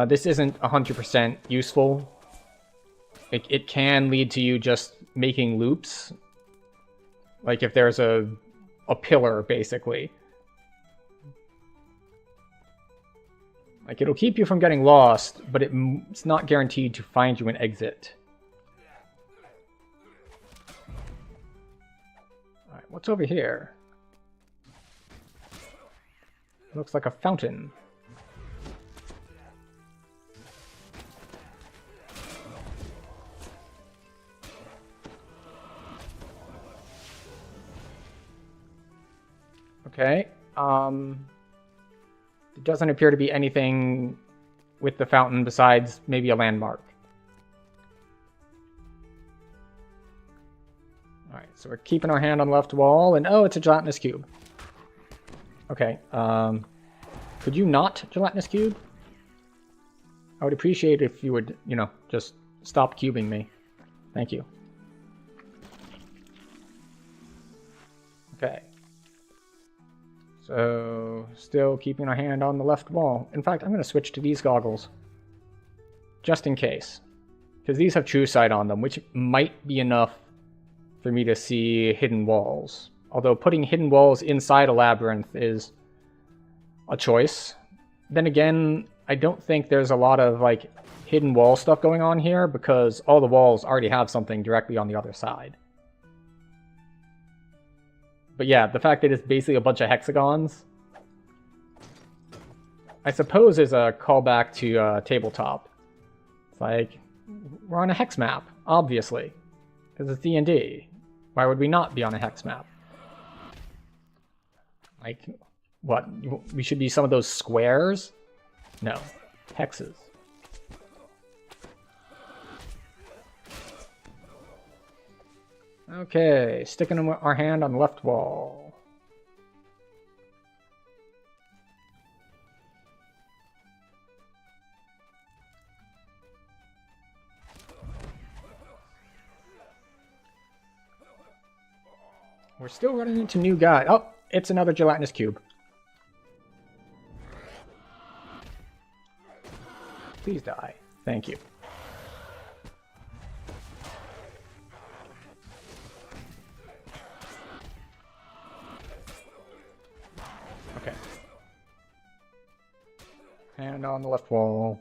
this isn't 100% useful. It can lead to you just making loops. Like if there's a pillar, basically. Like, it'll keep you from getting lost, but it's not guaranteed to find you an exit. Alright, what's over here? Looks like a fountain. Okay, There doesn't appear to be anything with the fountain besides maybe a landmark. Alright, so we're keeping our hand on the left wall, and oh, it's a gelatinous cube. Okay, could you not gelatinous cube? I would appreciate if you would, you know, just stop cubing me. Thank you. Okay. So, still keeping our hand on the left wall. In fact, I'm going to switch to these goggles. Just in case. Because these have true sight on them, which might be enough for me to see hidden walls. Although putting hidden walls inside a labyrinth is a choice. Then again, I don't think there's a lot of, like, hidden wall stuff going on here, because all the walls already have something directly on the other side. But yeah, the fact that it's basically a bunch of hexagons, I suppose is a callback to tabletop. It's like, we're on a hex map, obviously, because it's D&D. Why would we not be on a hex map? Like, what? We should be some of those squares? No, hexes. Okay, sticking our hand on the left wall. We're still running into new guy. Oh, it's another gelatinous cube. Please die. Thank you. Okay. Hand on the left wall.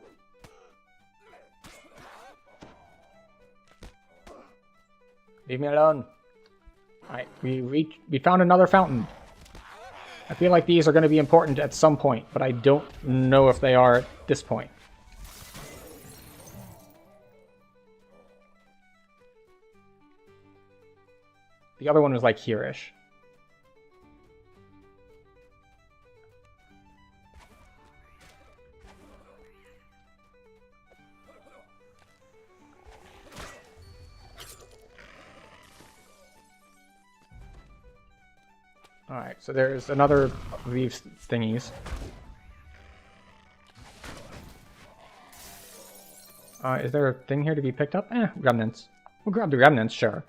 Leave me alone. Alright, we found another fountain. I feel like these are going to be important at some point, but I don't know if they are at this point. The other one was like here-ish. Alright, so there's another of these thingies. Is there a thing here to be picked up? Remnants. We'll grab the remnants, sure.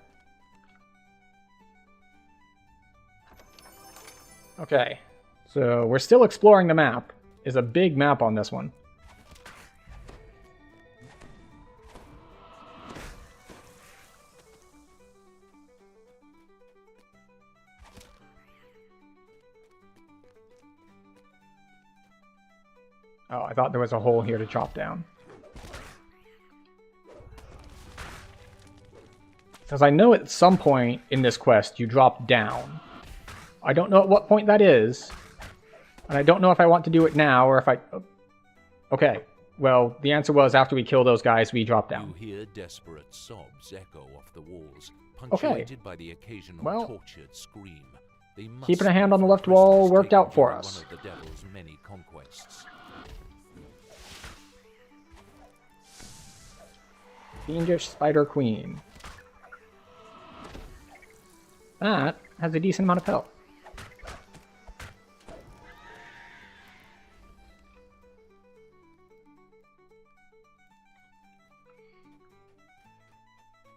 Okay, so we're still exploring the map. There's a big map on this one. Oh, I thought there was a hole here to chop down. Because I know at some point in this quest you drop down. I don't know at what point that is. And I don't know if I want to do it now or if I... Okay. Well, the answer was after we kill those guys, we drop down. You hear desperate sobs echo off the walls, Okay. punctuated by the occasional Well, tortured scream. They must keeping a hand on the be left wall prisoners worked out taken for during us. One of the devil's many conquests. Fiendish Spider Queen. That has a decent amount of health.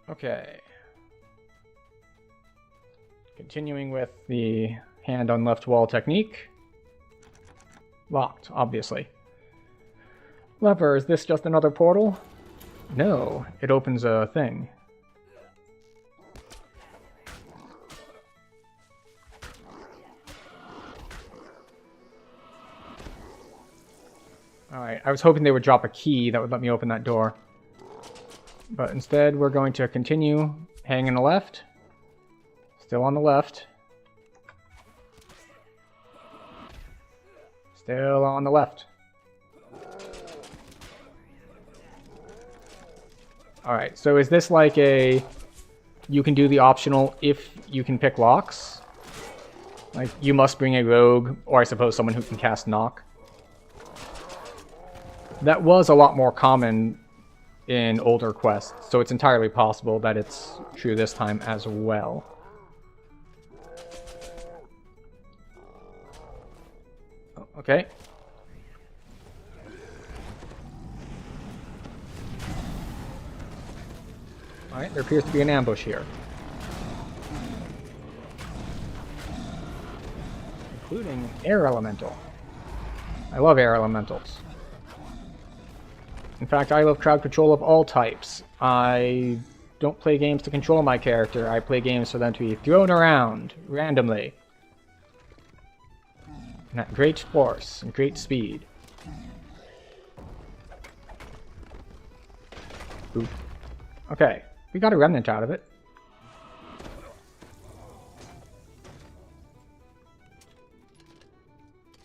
Okay. Continuing with the hand on left wall technique. Locked, obviously. Lever, is this just another portal? No, it opens a thing. Alright, I was hoping they would drop a key that would let me open that door. But instead, we're going to continue hanging left. Still on the left. Still on the left. Alright, so is this like a... You can do the optional if you can pick locks? Like, you must bring a rogue, or I suppose someone who can cast knock. That was a lot more common in older quests, so it's entirely possible that it's true this time as well. Okay. Alright, there appears to be an ambush here. Including air elemental. I love air elementals. In fact, I love crowd control of all types. I don't play games to control my character. I play games for them to be thrown around randomly. And at great force and great speed. Oop. Okay, we got a remnant out of it.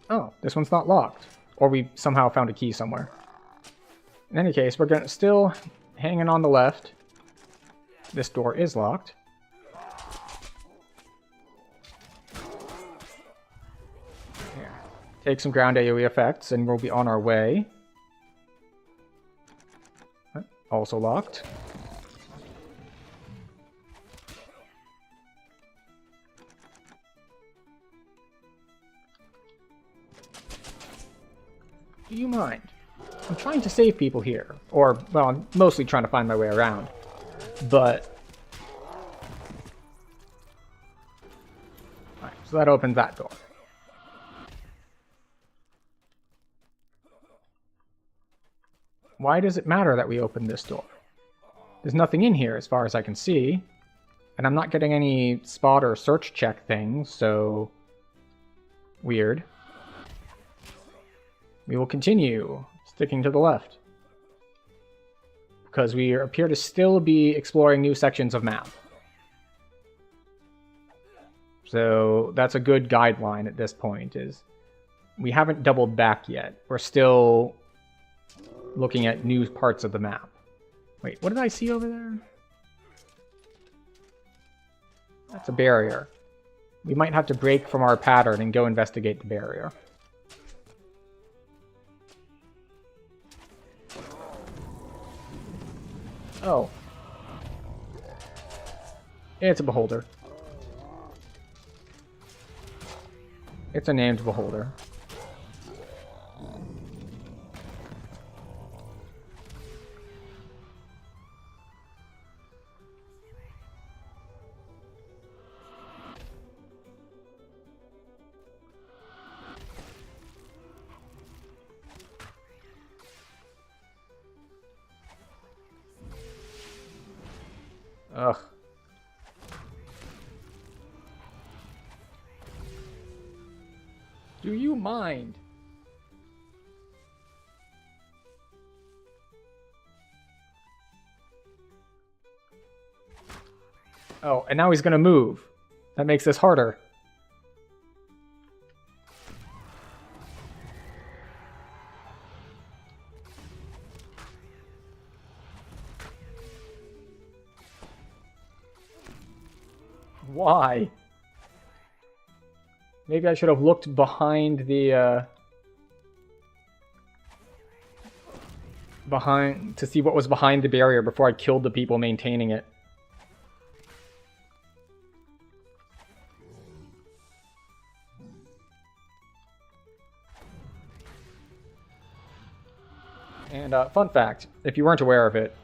Oh, this one's not locked. Or we somehow found a key somewhere. In any case, we're still hanging on the left. This door is locked. Here. Take some ground AoE effects and we'll be on our way. Also locked. Do you mind? I'm trying to save people here. Or, well, I'm mostly trying to find my way around. But... Alright, so that opens that door. Why does it matter that we open this door? There's nothing in here as far as I can see. And I'm not getting any spot or search check things, so... Weird. We will continue sticking to the left. Because we appear to still be exploring new sections of map. So that's a good guideline at this point, is we haven't doubled back yet. We're still looking at new parts of the map. Wait, what did I see over there? That's a barrier. We might have to break from our pattern and go investigate the barrier. Oh. It's a beholder. It's a named beholder. Ugh. Do you mind? Oh, and now he's gonna move. That makes this harder. Why? Maybe I should have looked behind the, to see what was behind the barrier before I killed the people maintaining it. And fun fact, if you weren't aware of it,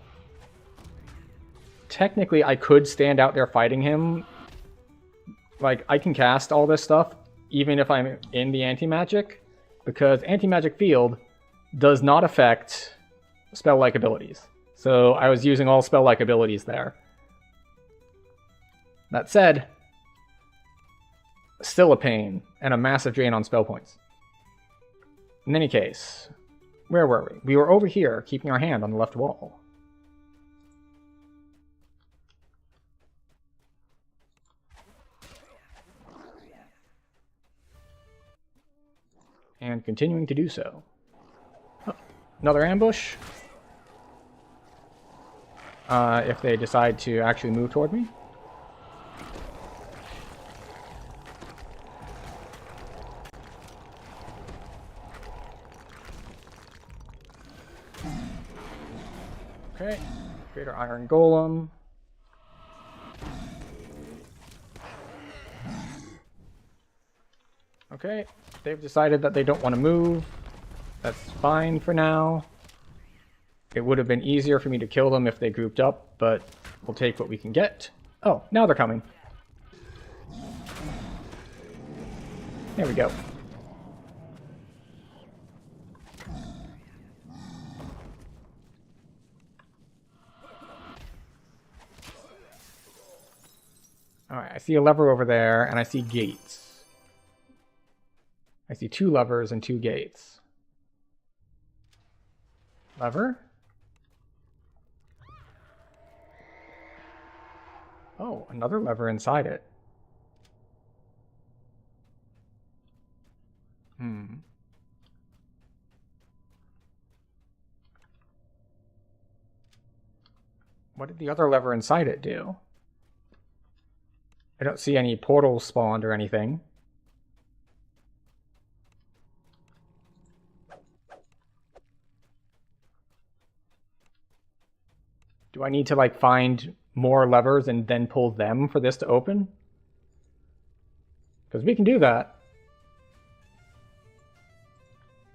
technically I could stand out there fighting him. Like, I can cast all this stuff even if I'm in the anti-magic, because anti-magic field does not affect spell-like abilities. So I was using all spell-like abilities there. That said, still a pain and a massive drain on spell points. In any case, where were we? We were over here, keeping our hand on the left wall. And continuing to do so. Oh, another ambush. If they decide to actually move toward me. Okay, Greater Iron Golem. Okay, they've decided that they don't want to move. That's fine for now. It would have been easier for me to kill them if they grouped up, but we'll take what we can get. Oh, now they're coming. There we go. Alright, I see a lever over there, and I see gates. I see 2 levers and 2 gates. Lever? Oh, another lever inside it. What did the other lever inside it do? I don't see any portals spawned or anything. Do I need to, like, find more levers and then pull them for this to open? Because we can do that.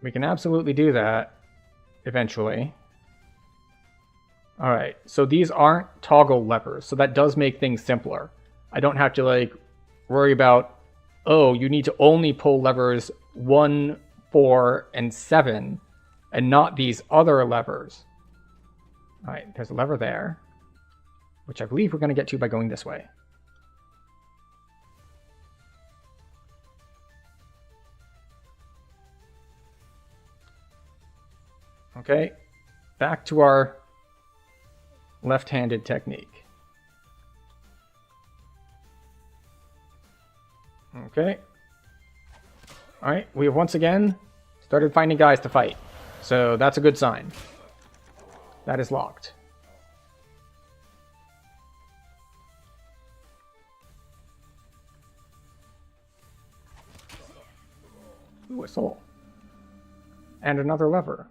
We can absolutely do that eventually. Alright, so these aren't toggle levers, so that does make things simpler. I don't have to, like, worry about, oh, you need to only pull levers 1, 4, and 7, and not these other levers. Alright, there's a lever there, which I believe we're going to get to by going this way. Okay, back to our left-handed technique. Okay. Alright, we have once again started finding guys to fight, so that's a good sign. That is locked. Ooh, a soul. And another lever.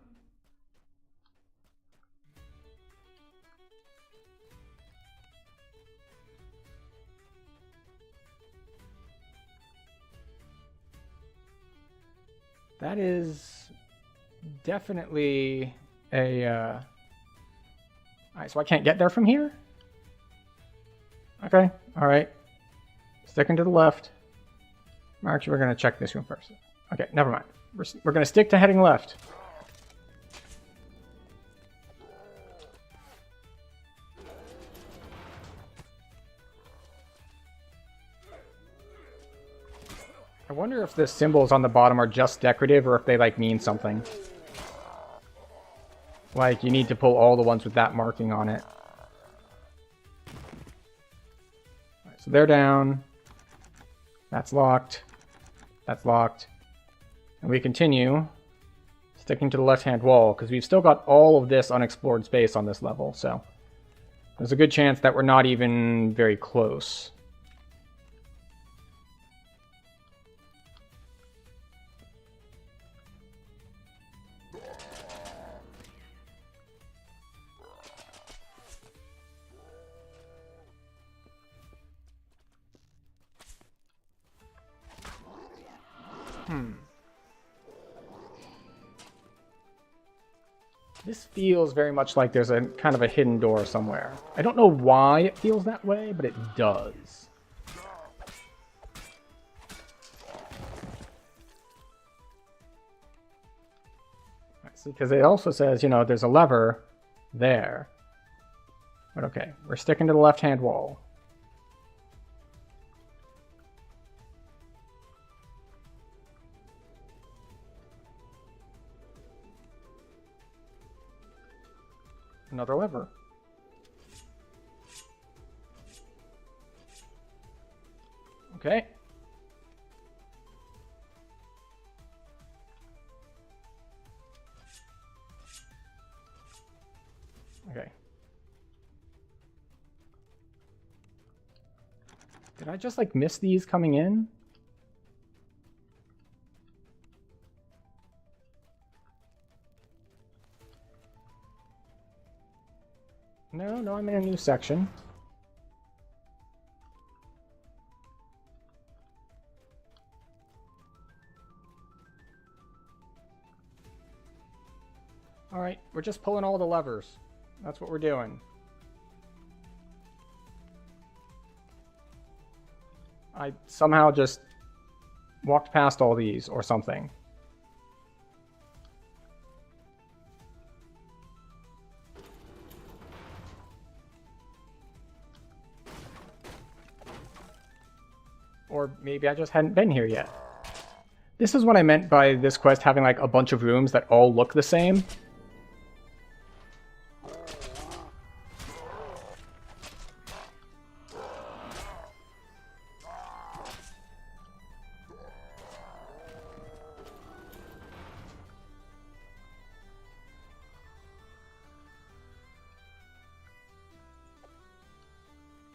That is definitely a... Alright, so I can't get there from here? Okay, alright. Sticking to the left. Actually, we're going to check this room first. Okay, never mind. We're going to stick to heading left. I wonder if the symbols on the bottom are just decorative or if they, like, mean something. Like, you need to pull all the ones with that marking on it. so they're down. That's locked. That's locked. And we continue sticking to the left-hand wall, because we've still got all of this unexplored space on this level, so there's a good chance that we're not even very close. This feels very much like there's a kind of a hidden door somewhere. I don't know why it feels that way, but it does. See, because it also says, you know, there's a lever there. But okay, we're sticking to the left-hand wall. Another lever. Okay. Okay. Did I just like miss these coming in? No, I'm in a new section. Alright, we're just pulling all the levers. That's what we're doing. I somehow just walked past all these or something. Or maybe I just hadn't been here yet. This is what I meant by this quest having like a bunch of rooms that all look the same.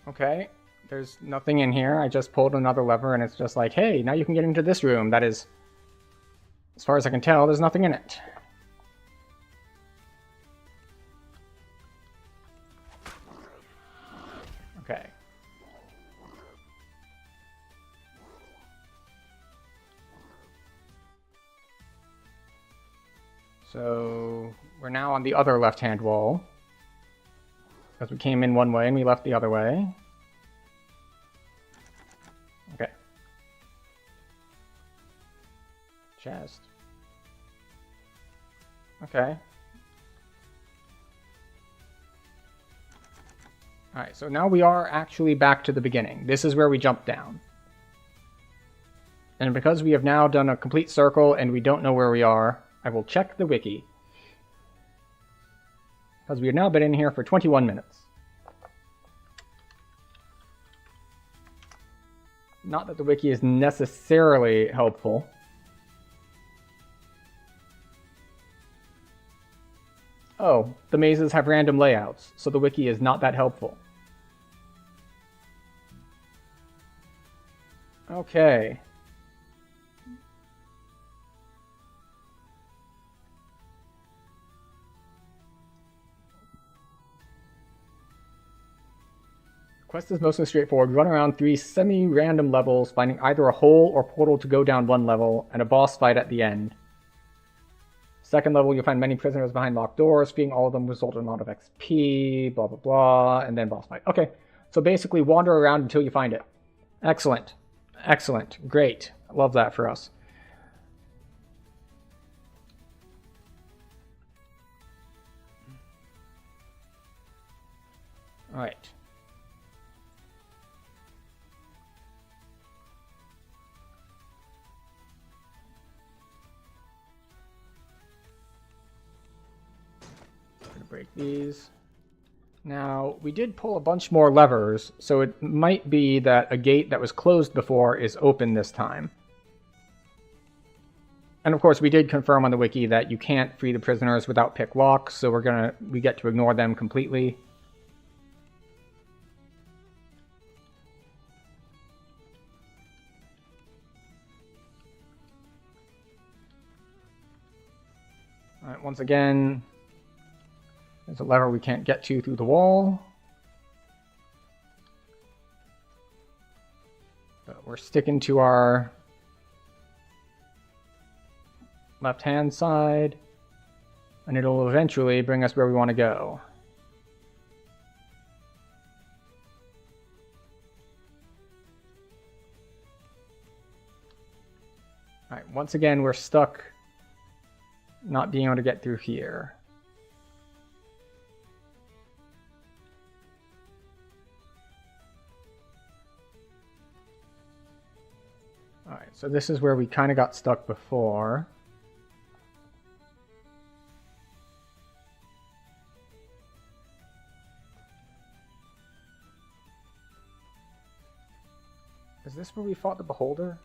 Okay. There's nothing in here. I just pulled another lever and it's just like, hey, now you can get into this room. That is, as far as I can tell, there's nothing in it. Okay. So we're now on the other left-hand wall. Because we came in one way and we left the other way. Okay. Chest. Okay. Alright, so now we are actually back to the beginning. This is where we jumped down. And because we have now done a complete circle and we don't know where we are, I will check the wiki. Because we have now been in here for 21 minutes. Not that the wiki is necessarily helpful. Oh, the mazes have random layouts, so the wiki is not that helpful. Okay. Quest is mostly straightforward. Run around 3 semi-random levels, finding either a hole or portal to go down one level, and a boss fight at the end. Second level, you'll find many prisoners behind locked doors. Freeing all of them results in a lot of XP, blah, blah, blah, and then boss fight. Okay, so basically wander around until you find it. Excellent. Excellent. Great. Love that for us. All right. Break these. Now, we did pull a bunch more levers, so it might be that a gate that was closed before is open this time. And of course, we did confirm on the wiki that you can't free the prisoners without pick locks, so we get to ignore them completely. Alright, once again, there's a lever we can't get to through the wall. But we're sticking to our left-hand side, and it'll eventually bring us where we want to go. Alright, once again, we're stuck not being able to get through here. Alright, so this is where we kind of got stuck before. Is this where we fought the Beholder?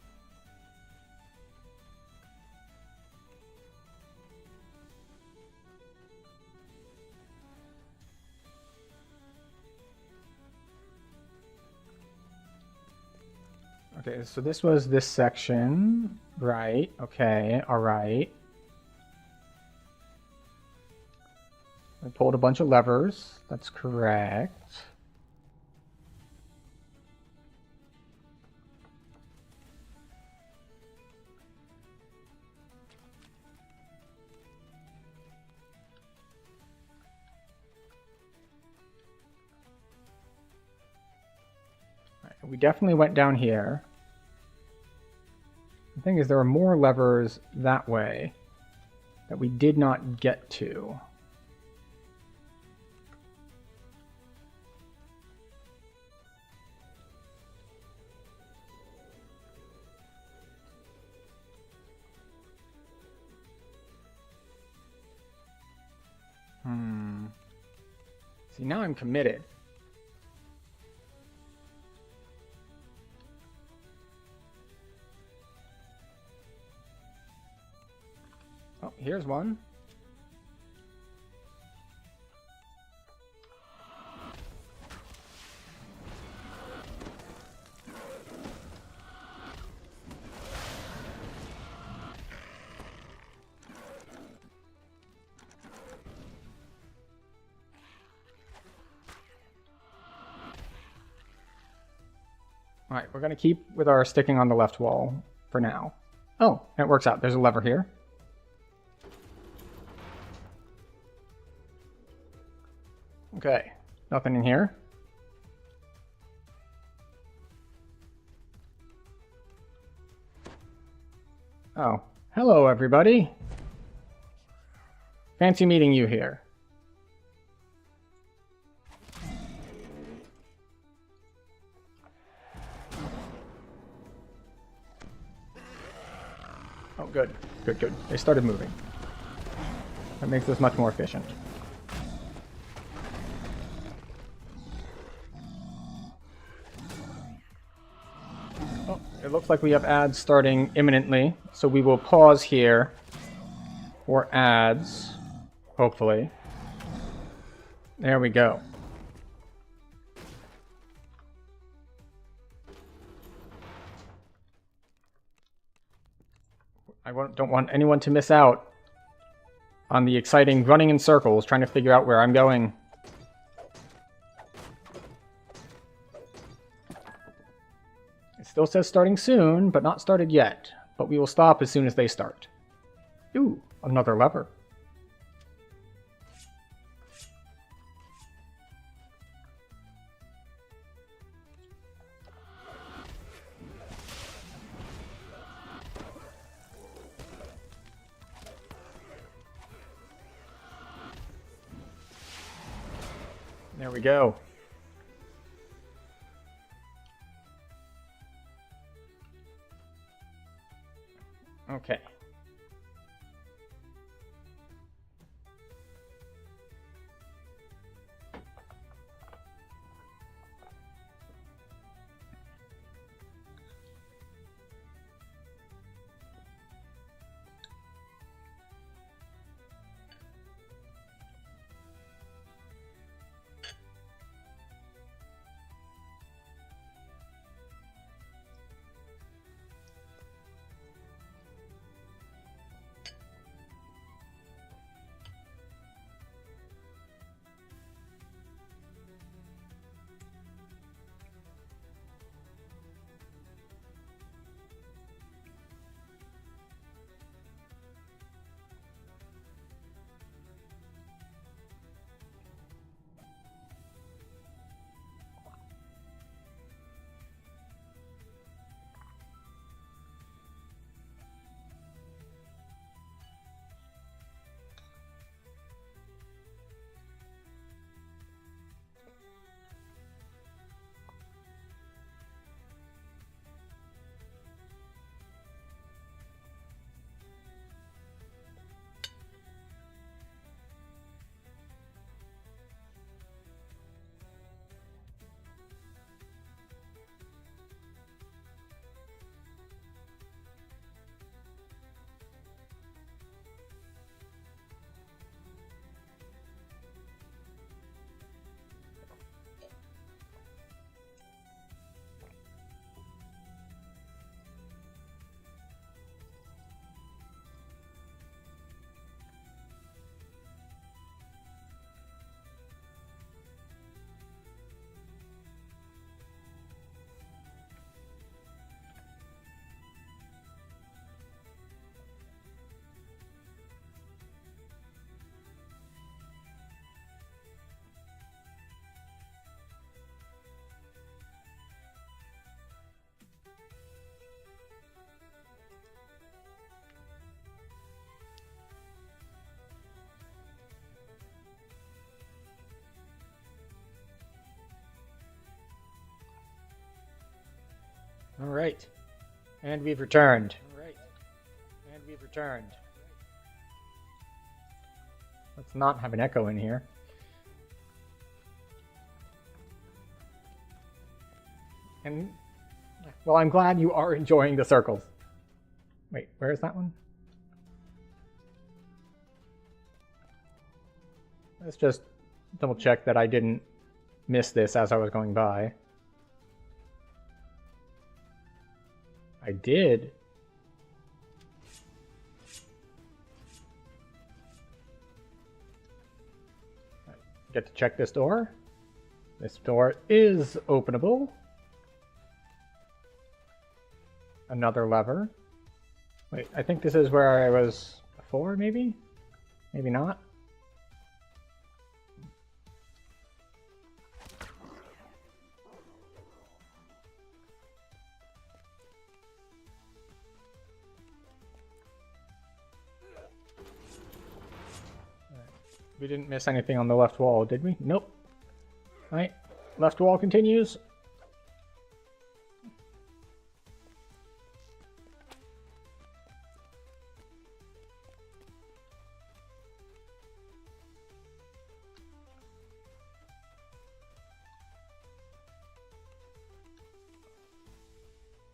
Okay, so this was this section, right? Okay, alright. I pulled a bunch of levers, that's correct. We definitely went down here. The thing is, there are more levers that way that we did not get to. See, now I'm committed. Oh, here's one. All right, we're going to keep with our sticking on the left wall for now. Oh, it works out. There's a lever here. Okay, nothing in here. Oh, hello everybody. Fancy meeting you here. Oh, good. Good, good. They started moving. That makes this much more efficient. Oh, it looks like we have ads starting imminently, so we will pause here for ads, hopefully. There we go. I don't want anyone to miss out on the exciting running in circles, trying to figure out where I'm going. It still says starting soon, but not started yet. But we will stop as soon as they start. Ooh, another lever. There we go. Okay. Alright. And we've returned. Alright. And we've returned. Let's not have an echo in here. And, well, I'm glad you are enjoying the circles. Wait, where is that one? Let's just double check that I didn't miss this as I was going by. I did. Get to check this door. This door is openable. Another lever. Wait, I think this is where I was before, maybe? Maybe not. We didn't miss anything on the left wall, did we? Nope. Right. Left wall continues.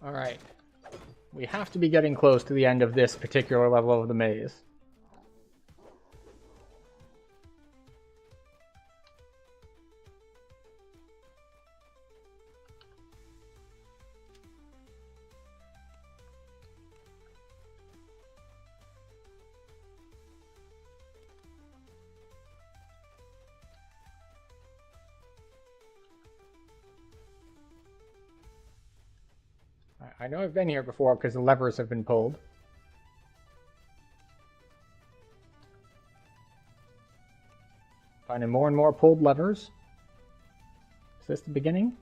Alright. We have to be getting close to the end of this particular level of the maze. I know I've been here before because the levers have been pulled. Finding more and more pulled levers. Is this the beginning?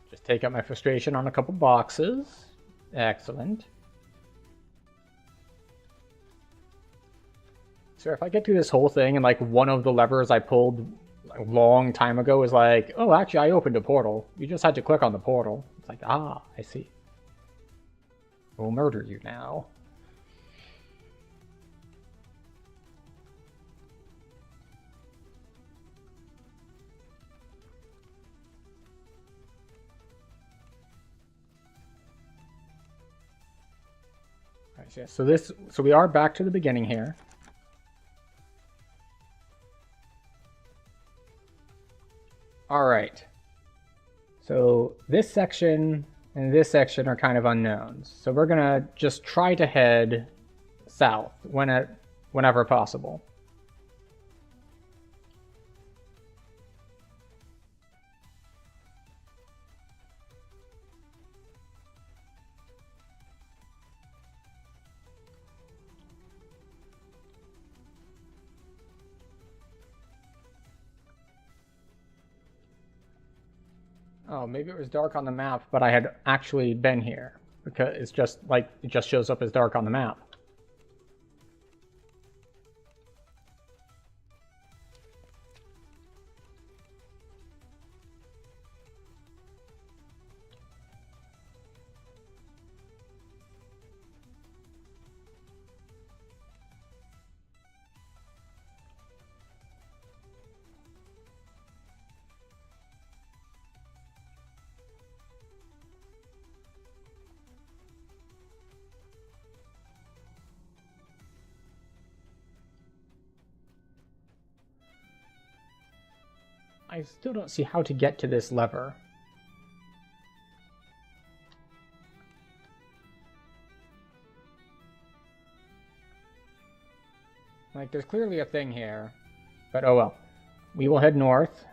Just take out my frustration on a couple boxes. Excellent. So if I get through this whole thing and like one of the levers I pulled a long time ago is like, oh, actually I opened a portal. You just had to click on the portal. It's like, ah, I see. We'll murder you now. Alright, so we are back to the beginning here. Alright, so this section and this section are kind of unknowns. So we're gonna just try to head south whenever possible. Oh, maybe it was dark on the map, but I had actually been here. Because it's just like, it just shows up as dark on the map. I still don't see how to get to this lever. Like, there's clearly a thing here, but oh well. We will head north.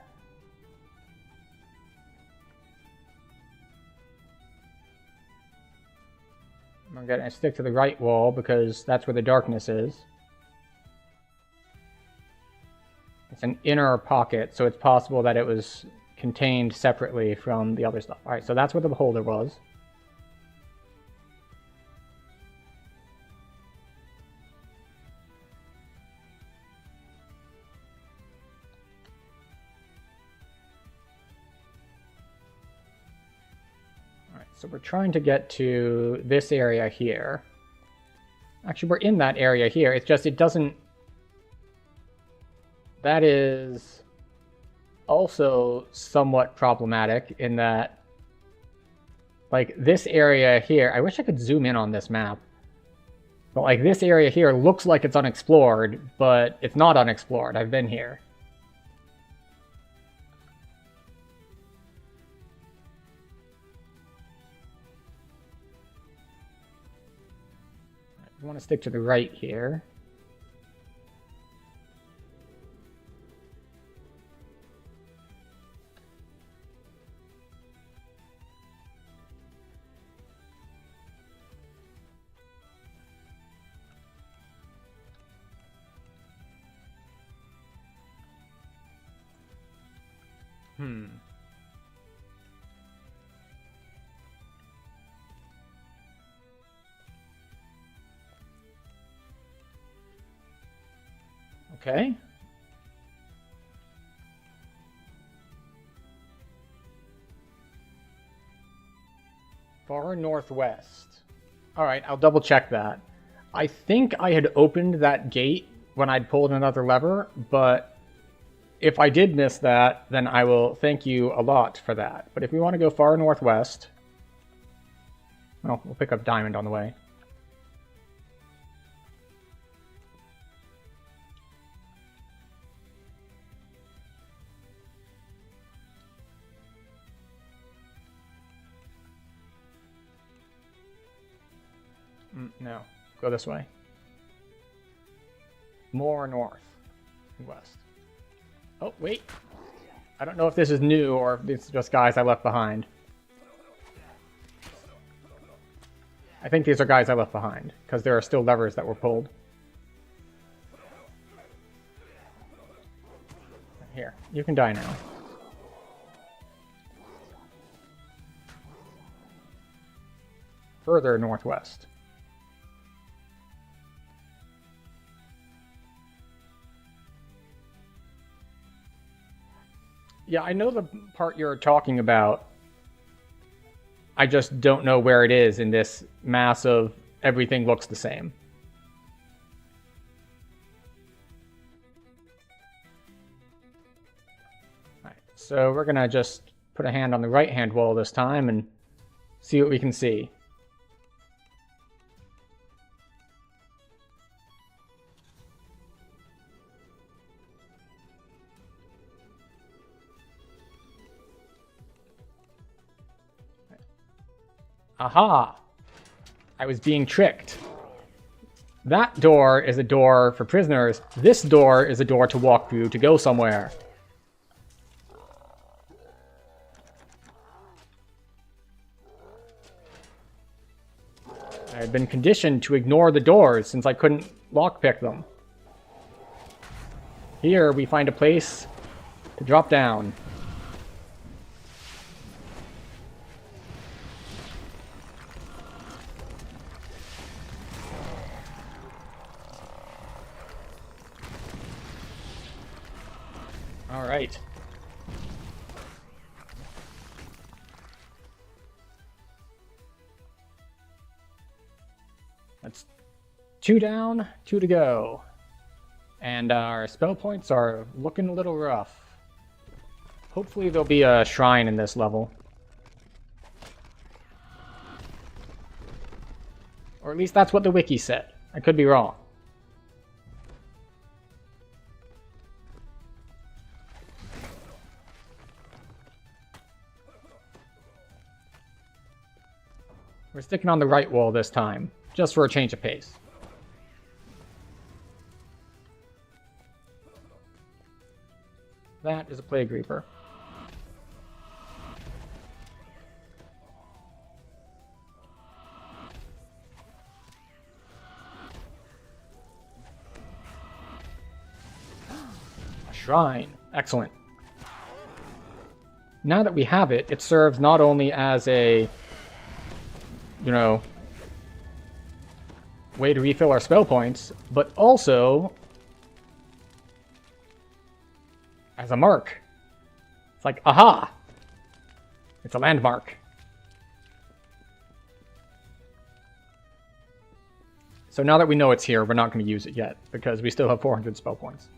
I'm gonna stick to the right wall because that's where the darkness is. It's an inner pocket, so it's possible that it was contained separately from the other stuff. Alright, so that's where the beholder was. So we're trying to get to this area here. Actually, we're in that area here. It's just, it doesn't... That is also somewhat problematic in that, like, this area here... I wish I could zoom in on this map. But, like, this area here looks like it's unexplored, but it's not unexplored. I've been here. I want to stick to the right here. Okay. Far northwest. Alright, I'll double check that. I think I had opened that gate when I'd pulled another lever, but if I did miss that, then I will thank you a lot for that. But if we want to go far northwest... Well, we'll pick up diamond on the way. No, go this way. More north and west. Oh, wait. I don't know if this is new or if it's just guys I left behind. I think these are guys I left behind, because there are still levers that were pulled. Here, you can die now. Further northwest. Yeah, I know the part you're talking about. I just don't know where it is in this mass of everything looks the same. Alright, so we're gonna just put a hand on the right-hand wall this time and see what we can see. Aha! I was being tricked. That door is a door for prisoners. This door is a door to walk through to go somewhere. I had been conditioned to ignore the doors since I couldn't lockpick them. Here we find a place to drop down. All right. That's 2 down, 2 to go. And our spell points are looking a little rough. Hopefully there'll be a shrine in this level. Or at least that's what the wiki said. I could be wrong. We're sticking on the right wall this time, just for a change of pace. That is a Plague Reaper. A shrine. Excellent. Now that we have it, it serves not only as a way to refill our spell points, but also as a mark. It's like, aha! It's a landmark. So now that we know it's here, we're not going to use it yet, because we still have 400 spell points.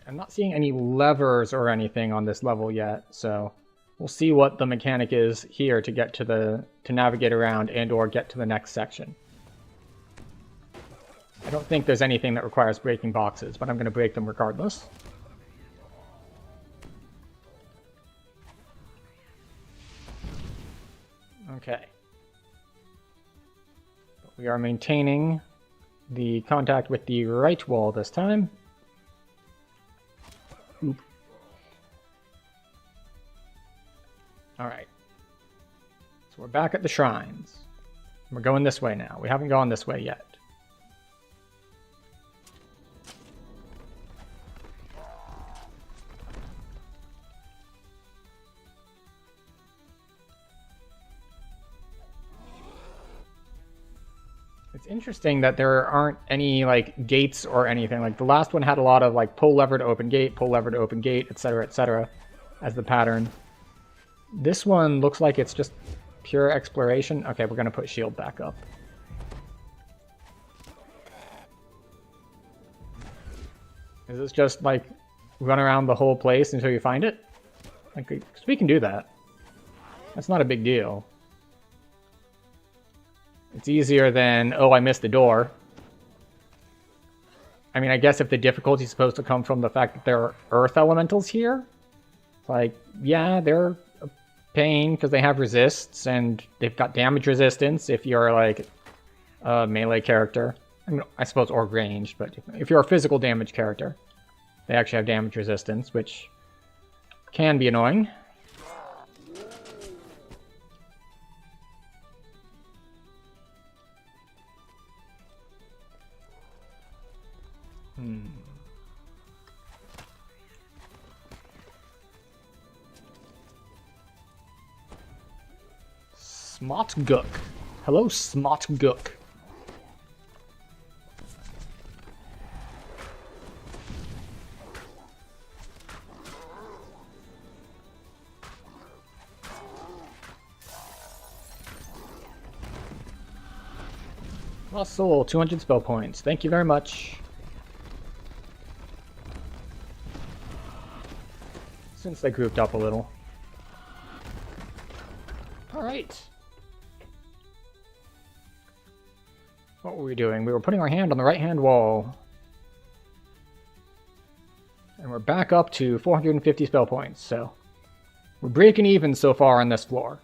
I'm not seeing any levers or anything on this level yet, so we'll see what the mechanic is here to get to navigate around and or get to the next section. I don't think there's anything that requires breaking boxes, but I'm going to break them regardless. Okay. We are maintaining the contact with the right wall this time. Oop. Alright. So we're back at the shrines. We're going this way now. We haven't gone this way yet. It's interesting that there aren't any like gates or anything. Like the last one had a lot of like pull lever to open gate, etc. as the pattern. This one looks like it's just pure exploration. Okay, we're gonna put shield back up. Is this just like run around the whole place until you find it? Like, 'cause we can do that. That's not a big deal. It's easier than, oh, I missed the door. I mean, I guess if the difficulty is supposed to come from the fact that there are earth elementals here, like, yeah, they're a pain because they have resists and they've got damage resistance if you're like a melee character. I mean, I suppose, or ranged, but if you're a physical damage character, they actually have damage resistance, which can be annoying. Smotgook. Hello, Smotgook. Lost Soul, 200 spell points. Thank you very much. Since they grouped up a little. Alright. What were we doing? We were putting our hand on the right-hand wall. And we're back up to 450 spell points, so we're breaking even so far on this floor.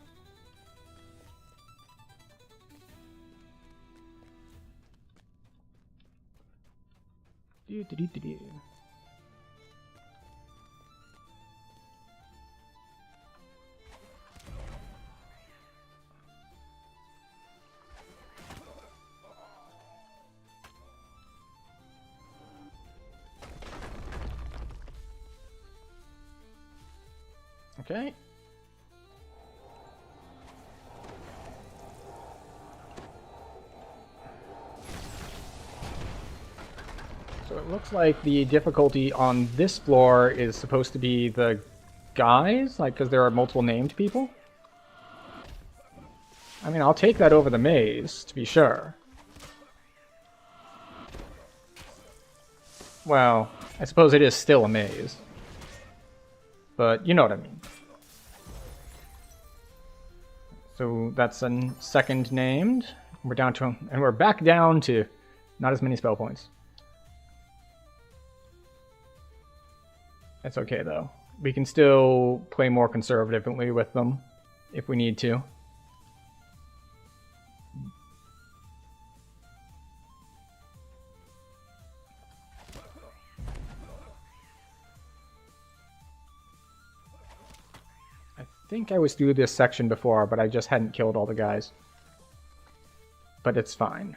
Okay. So it looks like the difficulty on this floor is supposed to be the guys, like, because there are multiple named people. I mean, I'll take that over the maze, to be sure. Well, I suppose it is still a maze. But you know what I mean. So that's a second named. We're down to, and we're back down to not as many spell points. That's okay though. We can still play more conservatively with them if we need to. I think I was through this section before, but I just hadn't killed all the guys. But it's fine.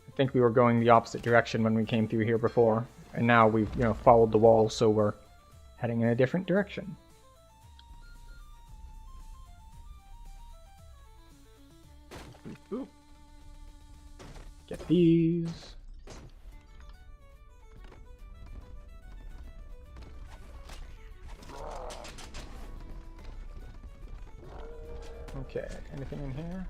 I think we were going the opposite direction when we came through here before, and now we've, followed the wall, so we're heading in a different direction. Boop, boop. Get these. in here.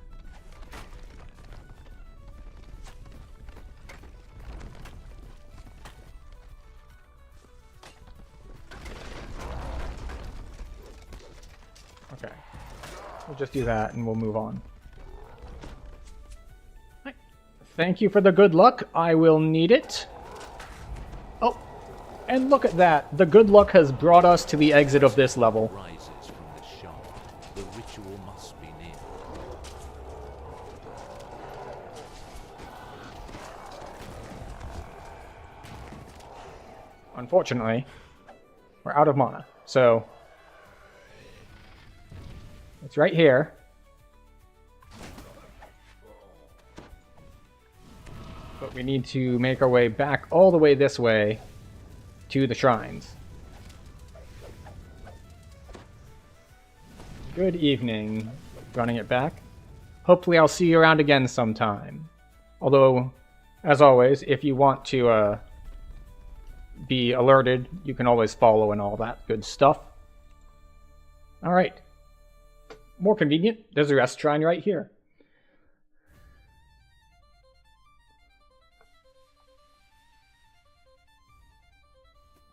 Okay. We'll just do that and we'll move on. Right. Thank you for the good luck. I will need it. Oh, and look at that. The good luck has brought us to the exit of this level. Rises from the shaft. The ritual must be near. Unfortunately, we're out of mana, so it's right here. But we need to make our way back all the way this way to the shrines. Good evening. Running it back. Hopefully I'll see you around again sometime. Although, as always, if you want to be alerted, you can always follow and all that good stuff. Alright. More convenient, there's a rest shrine right here.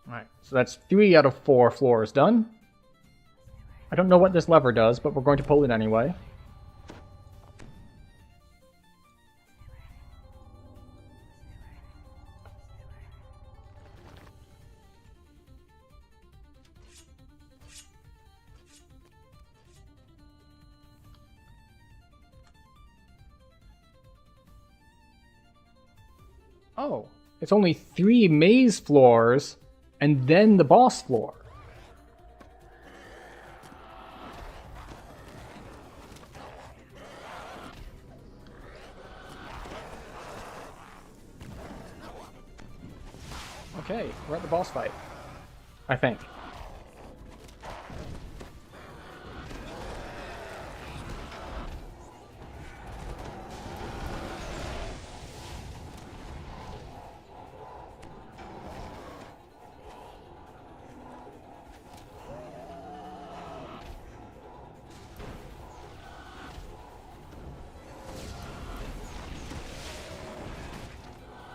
Alright, so that's 3 out of 4 floors done. I don't know what this lever does, but we're going to pull it anyway. Oh, it's only 3 maze floors and then the boss floor. Okay, we're at the boss fight, I think.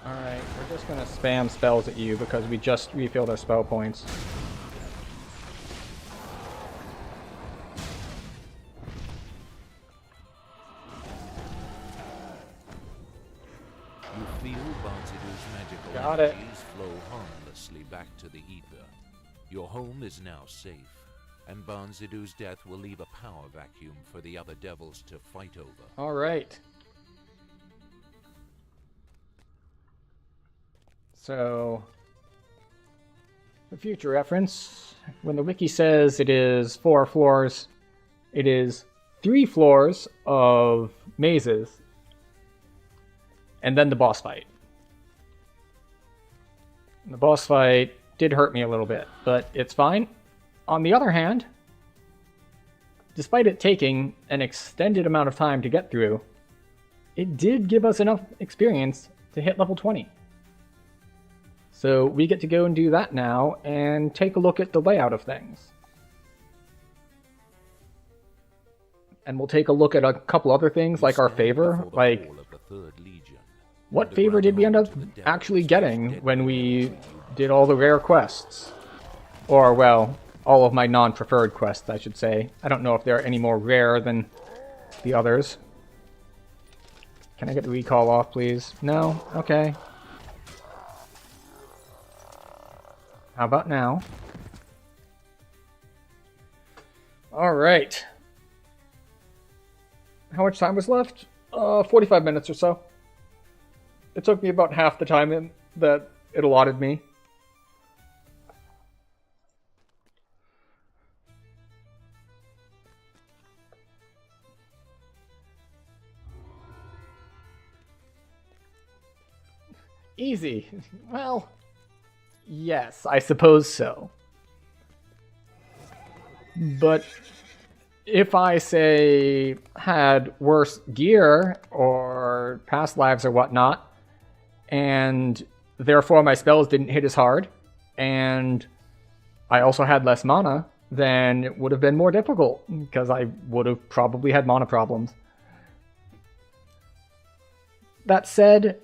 Alright, we're just gonna spam spells at you because we just refilled our spell points. You feel Banzidu's magical Got it. energies flow harmlessly back to the ether. Your home is now safe, and Banzidu's death will leave a power vacuum for the other devils to fight over. Alright. So, for future reference, when the wiki says it is 4 floors, it is 3 floors of mazes, and then the boss fight. And the boss fight did hurt me a little bit, but it's fine. On the other hand, despite it taking an extended amount of time to get through, it did give us enough experience to hit level 20. So we get to go and do that now and take a look at the layout of things. And we'll take a look at a couple other things like our favor, like what favor did we end up actually getting when we did all the rare quests? Or, well, all of my non-preferred quests, I should say. I don't know if they're any more rare than the others. Can I get the recall off, please? No? Okay. How about now? Alright. How much time was left? 45 minutes or so. It took me about half the time that it allotted me. Easy. Well, yes, I suppose so. But if I, say, had worse gear or past lives or whatnot, and therefore my spells didn't hit as hard, and I also had less mana, then it would have been more difficult, because I would have probably had mana problems. That said,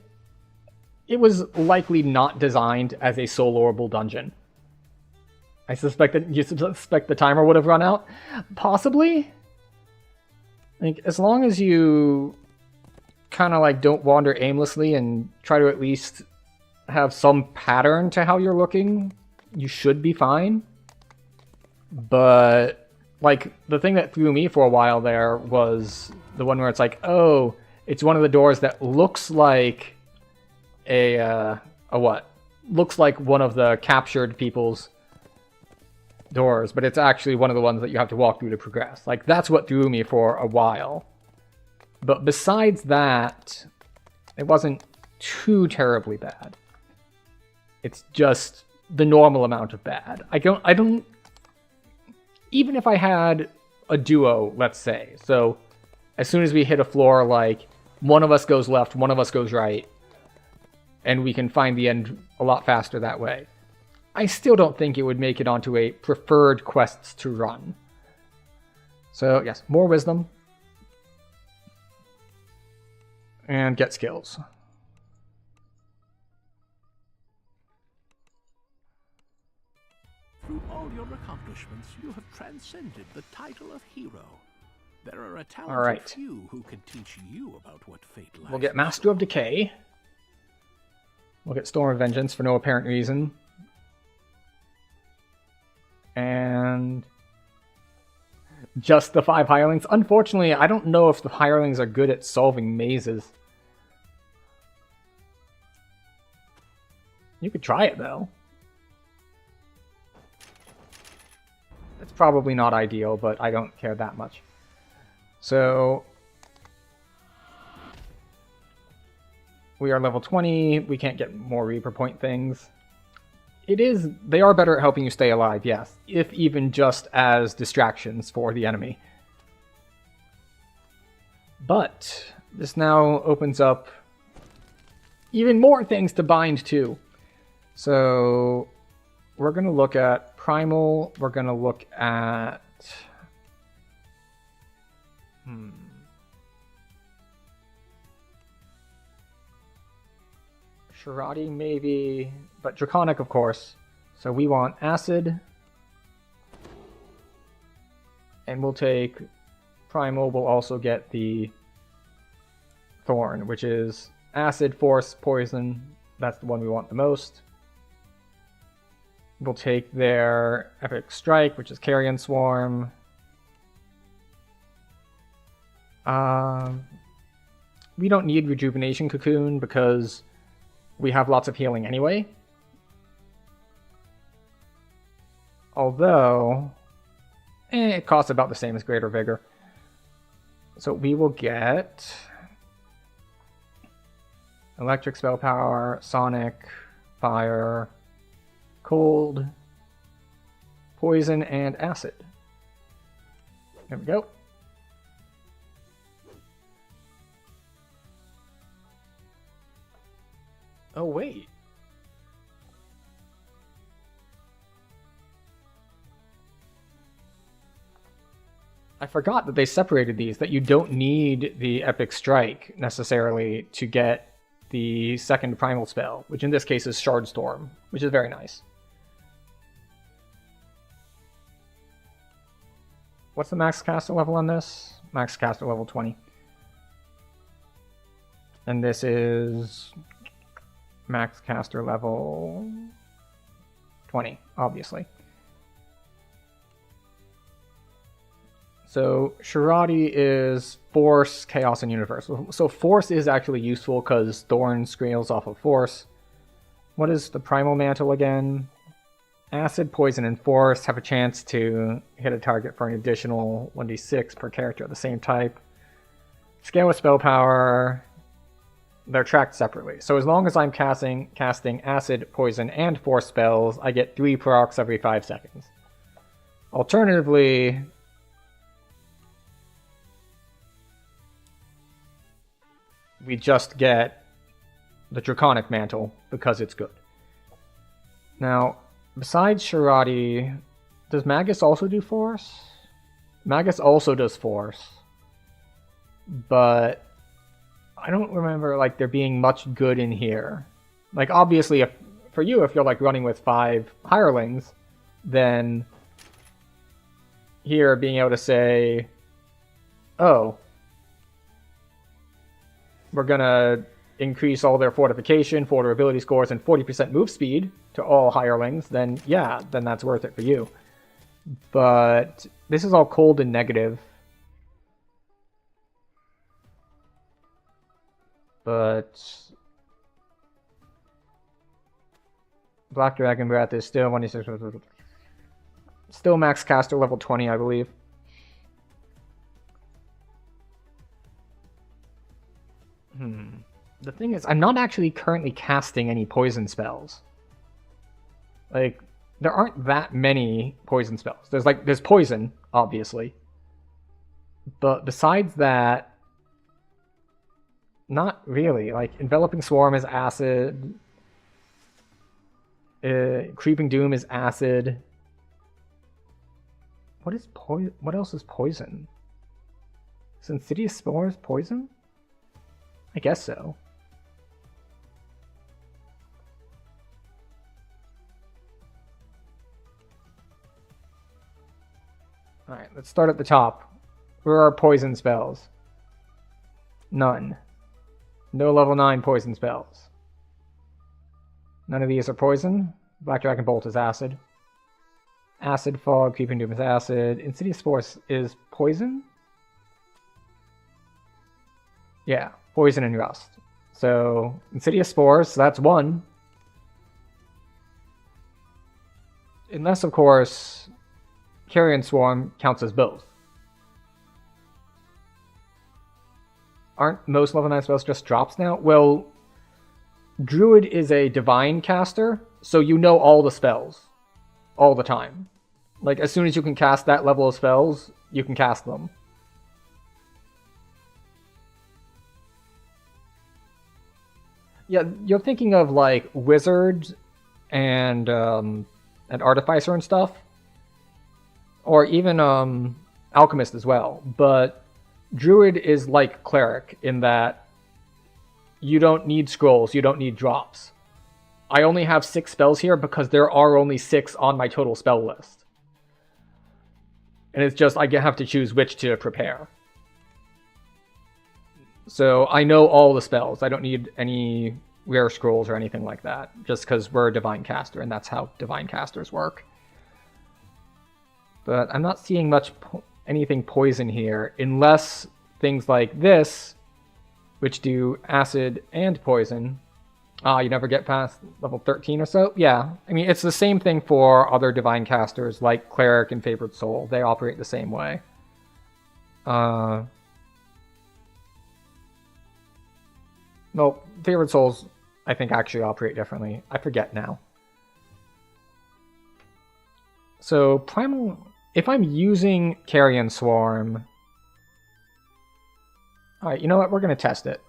it was likely not designed as a soloable dungeon. I suspect that you suspect the timer would have run out. Possibly. Like, as long as you kind of like don't wander aimlessly and try to at least have some pattern to how you're looking, you should be fine. But like the thing that threw me for a while there was the one where it's like, oh, it's one of the doors that looks like a what? Looks like one of the captured people's doors, but it's actually one of the ones that you have to walk through to progress. Like, that's what threw me for a while. But besides that, it wasn't too terribly bad. It's just the normal amount of bad. I don't even if I had a duo, let's say, so as soon as we hit a floor, like, one of us goes left, one of us goes right, and we can find the end a lot faster that way, I still don't think it would make it onto a preferred quests to run. So yes, more wisdom. And get skills. Through all your accomplishments, you have transcended the title of hero. There are a talented few who can teach you about what fate lies. We'll get Master of Decay. We'll get Storm of Vengeance for no apparent reason. And just the 5 hirelings. Unfortunately, I don't know if the hirelings are good at solving mazes. You could try it, though. It's probably not ideal, but I don't care that much. So we are level 20. We can't get more Reaper Point things. They are better at helping you stay alive, yes, if even just as distractions for the enemy. But this now opens up even more things to bind to. So we're going to look at Primal, we're going to look at... Shirati, maybe, but Draconic, of course. So we want Acid. And we'll take Primal, we'll also get the Thorn, which is Acid, Force, Poison. That's the one we want the most. We'll take their Epic Strike, which is Carrion Swarm. We don't need Rejuvenation Cocoon because we have lots of healing anyway. Although, it costs about the same as Greater Vigor. So we will get Electric Spell Power, Sonic, Fire, Cold, Poison, and Acid. There we go. Oh, wait. I forgot that they separated these, that you don't need the Epic Strike necessarily to get the second Primal spell, which in this case is Shard Storm, which is very nice. What's the max caster level on this? Max caster level 20. And this is max caster level 20, obviously. So Shirati is Force, Chaos, and Universe. So Force is actually useful because Thorn scales off of Force. What is the Primal Mantle again? Acid, Poison, and Force have a chance to hit a target for an additional 1d6 per character of the same type. Scale with Spell Power, they're tracked separately. So as long as I'm casting Acid, Poison, and Force spells, I get 3 procs every 5 seconds. Alternatively, we just get the Draconic Mantle because it's good. Now, besides Shirati, does Magus also do Force? Magus also does Force, but I don't remember like there being much good in here. Like obviously, if for you, if you're like running with 5 hirelings, then here being able to say, oh, we're gonna increase all their fortification, ability scores, and 40% move speed to all hirelings, then yeah, then that's worth it for you. But this is all cold and negative. But Black Dragon Breath is still 26. Still max caster level 20, I believe. The thing is, I'm not actually currently casting any poison spells. Like, there aren't that many poison spells. There's poison, obviously. But besides that, not really. Like, Enveloping Swarm is acid. Creeping Doom is acid. What is poison? What else is poison? Is Insidious Spores poison? I guess so. Alright, let's start at the top. Where are poison spells? None. No level 9 poison spells. None of these are poison. Black Dragon Bolt is acid. Acid Fog, Creeping Doom is acid. Insidious Spores is poison? Yeah, poison and rust. So, Insidious Spores, so that's 1. Unless, of course, Carrion Swarm counts as both. Aren't most level 9 spells just drops now? Well, Druid is a divine caster, so you know all the spells. All the time. Like, as soon as you can cast that level of spells, you can cast them. Yeah, you're thinking of, like, Wizards and Artificer and stuff. Or even Alchemist as well. But Druid is like Cleric in that you don't need scrolls, you don't need drops. I only have 6 spells here because there are only 6 on my total spell list. And it's just, I have to choose which to prepare. So I know all the spells. I don't need any rare scrolls or anything like that. Just because we're a Divine Caster, and that's how Divine Casters work. But I'm not seeing much anything poison here, unless things like this, which do acid and poison. You never get past level 13 or so? Yeah, I mean, it's the same thing for other Divine Casters, like Cleric and Favored Soul. They operate the same way. No, Favored Souls, I think, actually operate differently. I forget now. So, Primal... If I'm using Carrion Swarm... Alright, you know what? We're going to test it.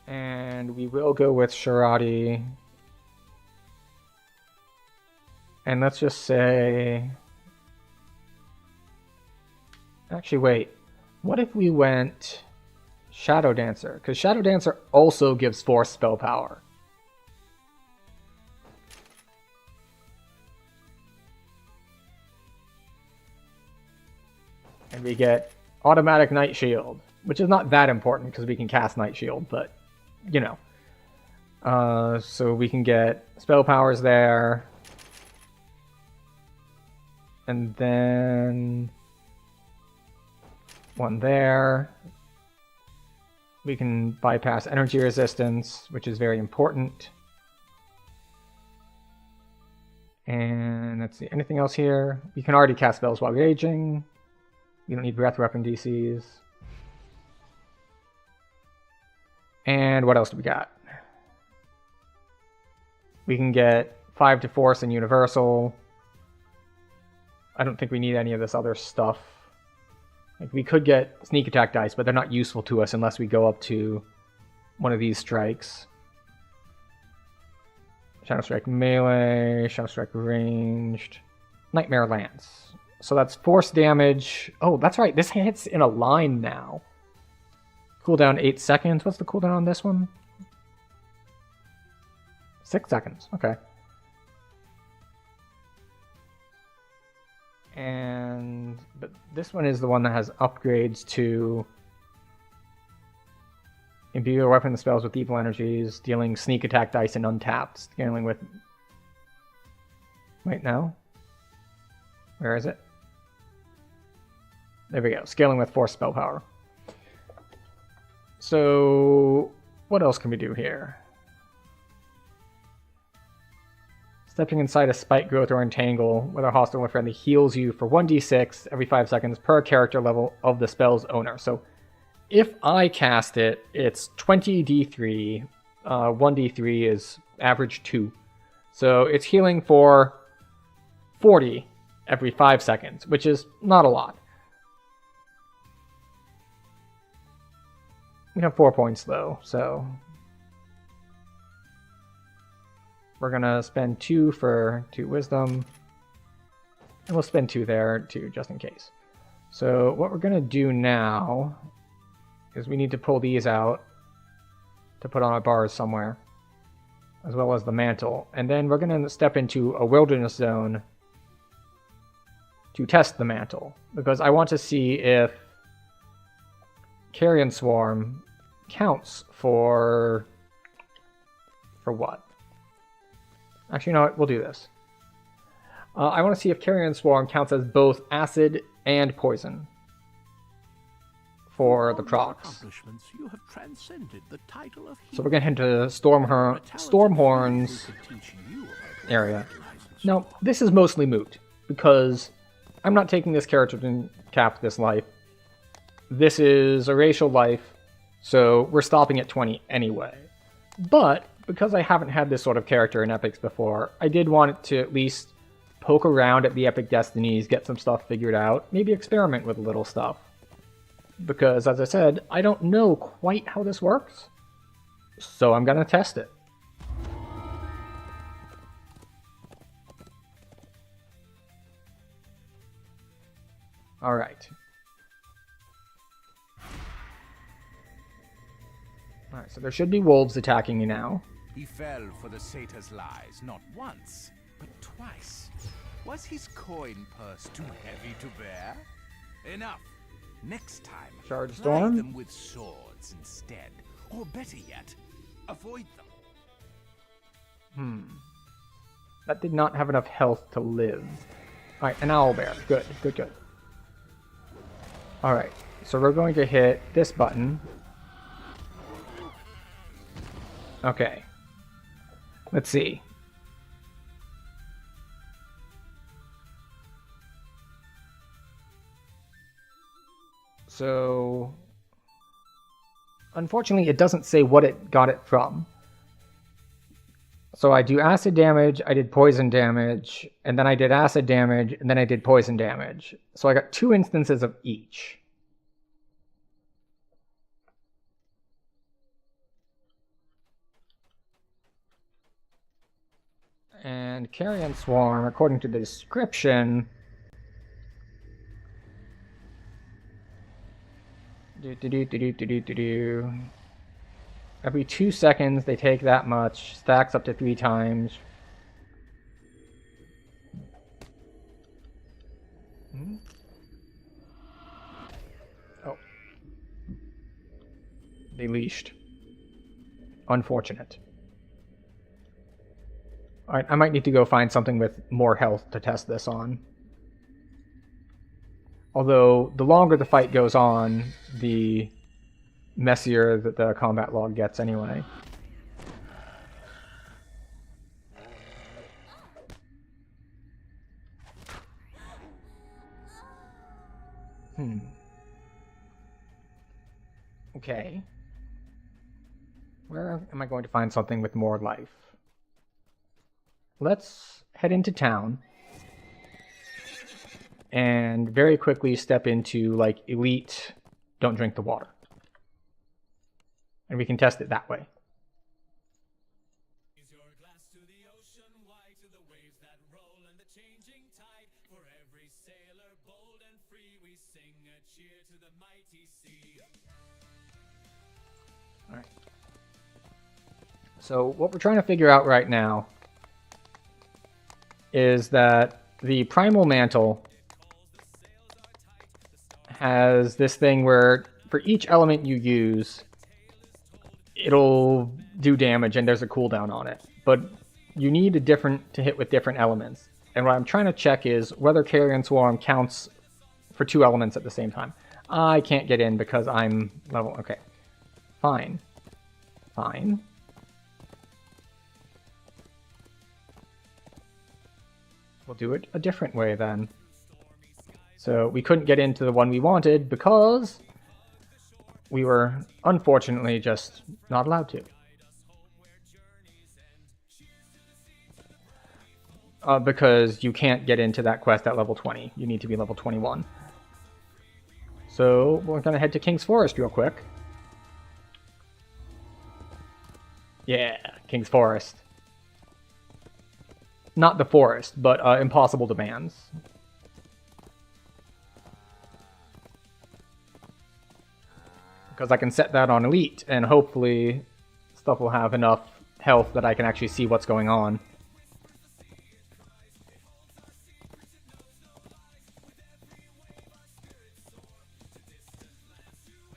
And we will go with Shirati. And let's just say... Actually, wait. What if we went Shadow Dancer? Because Shadow Dancer also gives Force spell power. And we get Automatic Night Shield, which is not that important because we can cast Night Shield, but, you know. So we can get spell powers there. And then... one there. We can bypass energy resistance, which is very important. And let's see, anything else here? You can already cast spells while raging. You don't need breath weapon DCs. And what else do we got? We can get 5 to Force and Universal. I don't think we need any of this other stuff. Like, we could get sneak attack dice, but they're not useful to us unless we go up to one of these strikes. Shadow Strike melee, Shadow Strike ranged, Nightmare Lance. So that's force damage. Oh, that's right. This hits in a line now. Cooldown 8 seconds. What's the cooldown on this one? 6 seconds. Okay. But this one is the one that has upgrades to imbue your weapon and spells with evil energies, dealing sneak attack dice and untapped, scaling with... Wait, no? Where is it? There we go. Scaling with force spell power. So, what else can we do here? Stepping inside a spike, growth, or entangle, whether hostile or friendly, heals you for 1d6 every 5 seconds per character level of the spell's owner. So, if I cast it, it's 20d3. 1d3 is average 2. So, it's healing for 40 every 5 seconds, which is not a lot. We have 4 points though, so we're gonna spend 2 for 2 wisdom, and we'll spend 2 there too, just in case. So what we're gonna do now is we need to pull these out to put on our bars somewhere, as well as the mantle, and then we're gonna step into a wilderness zone to test the mantle, because I want to see if Carrion Swarm counts for what? Actually, you know what? We'll do this. I want to see if Carrion Swarm counts as both acid and poison for the procs. You have transcended the title of So we're going to head to Stormhorn's area. Now, this is mostly moot, because I'm not taking this character to cap this life. This is a racial life, so we're stopping at 20 anyway. But, because I haven't had this sort of character in Epics before, I did want to at least poke around at the Epic Destinies, get some stuff figured out, maybe experiment with a little stuff. Because, as I said, I don't know quite how this works, so I'm gonna test it. Alright. Alright, so there should be wolves attacking me now. He fell for the satyr's lies, not once, but twice. Was his coin purse too heavy to bear? Enough. Next time, Charge ply Storm. them with swords instead. Or better yet, avoid them. That did not have enough health to live. Alright, an owlbear. Good, good, good. Alright, so we're going to hit this button. Okay. Let's see. So, unfortunately, it doesn't say what it got it from. So I do acid damage, I did poison damage, and then I did acid damage, and then I did poison damage. So I got 2 instances of each. And Carrion Swarm, according to the description, every 2 seconds they take that much, stacks up to 3 times. Oh. They leashed. Unfortunate. Alright, I might need to go find something with more health to test this on. Although, the longer the fight goes on, the messier that the combat log gets anyway. Okay. Where am I going to find something with more life? Let's head into town and very quickly step into, like, elite don't drink the water. And we can test it that way. Alright. So what we're trying to figure out right now is that the Primal Mantle has this thing where for each element you use, it'll do damage and there's a cooldown on it. But you need a different to hit with different elements. And what I'm trying to check is whether Carrion Swarm counts for 2 elements at the same time. I can't get in because I'm level... Okay. Fine. Fine. We'll do it a different way then. So we couldn't get into the one we wanted because we were unfortunately just not allowed to. Because you can't get into that quest at level 20. You need to be level 21. So we're going to head to King's Forest real quick. Yeah, King's Forest. Not the forest, but impossible demands. Because I can set that on elite, and hopefully stuff will have enough health that I can actually see what's going on.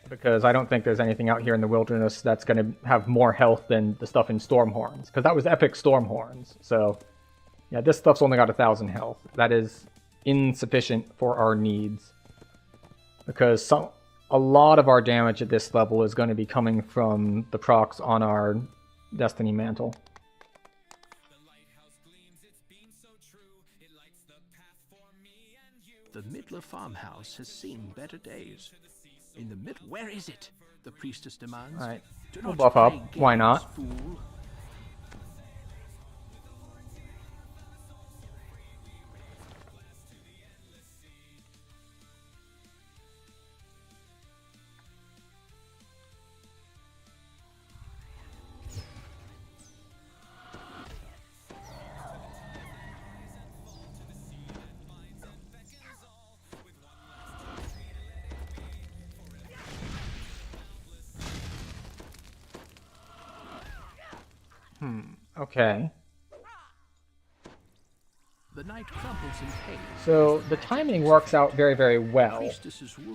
Because I don't think there's anything out here in the wilderness that's going to have more health than the stuff in Stormhorns. Because that was epic Stormhorns, so... Yeah, this stuff's only got 1,000 health. That is insufficient for our needs. Because a lot of our damage at this level is going to be coming from the procs on our Destiny Mantle. The Midler farmhouse has seen better days. In the mid... Where is it? The priestess demands. Alright, we'll buff up. Why not? Fool. Okay. The night crumbles in pain. So the timing works out very, very well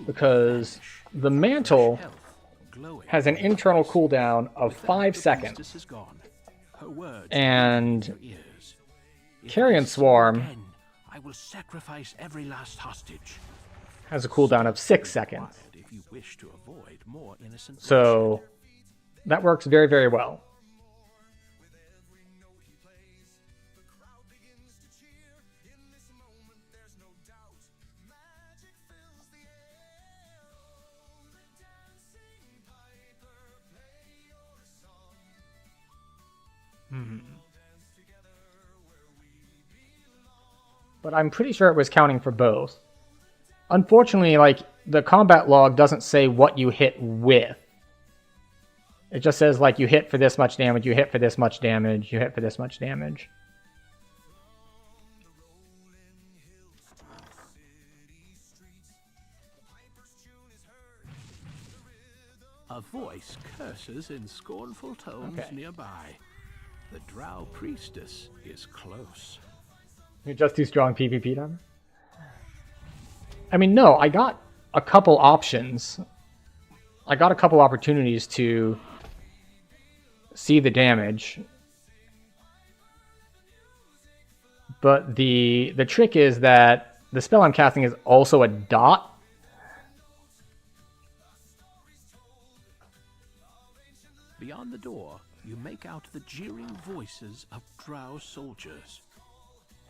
because the mantle has an internal cooldown of 5 seconds. And Carrion Swarm I will sacrifice every last hostage. Has a cooldown of 6 seconds. If you wish to avoid more innocent so that works very, very well. But I'm pretty sure it was counting for both. Unfortunately, like, the combat log doesn't say what you hit with. It just says, like, you hit for this much damage, you hit for this much damage, you hit for this much damage. A voice curses in scornful tones nearby. The Drow priestess is close. You're just too strong PvP then? I mean, no, I got a couple options. I got a couple opportunities to see the damage. But the trick is that the spell I'm casting is also a dot. Beyond the door, you make out the jeering voices of Drow soldiers.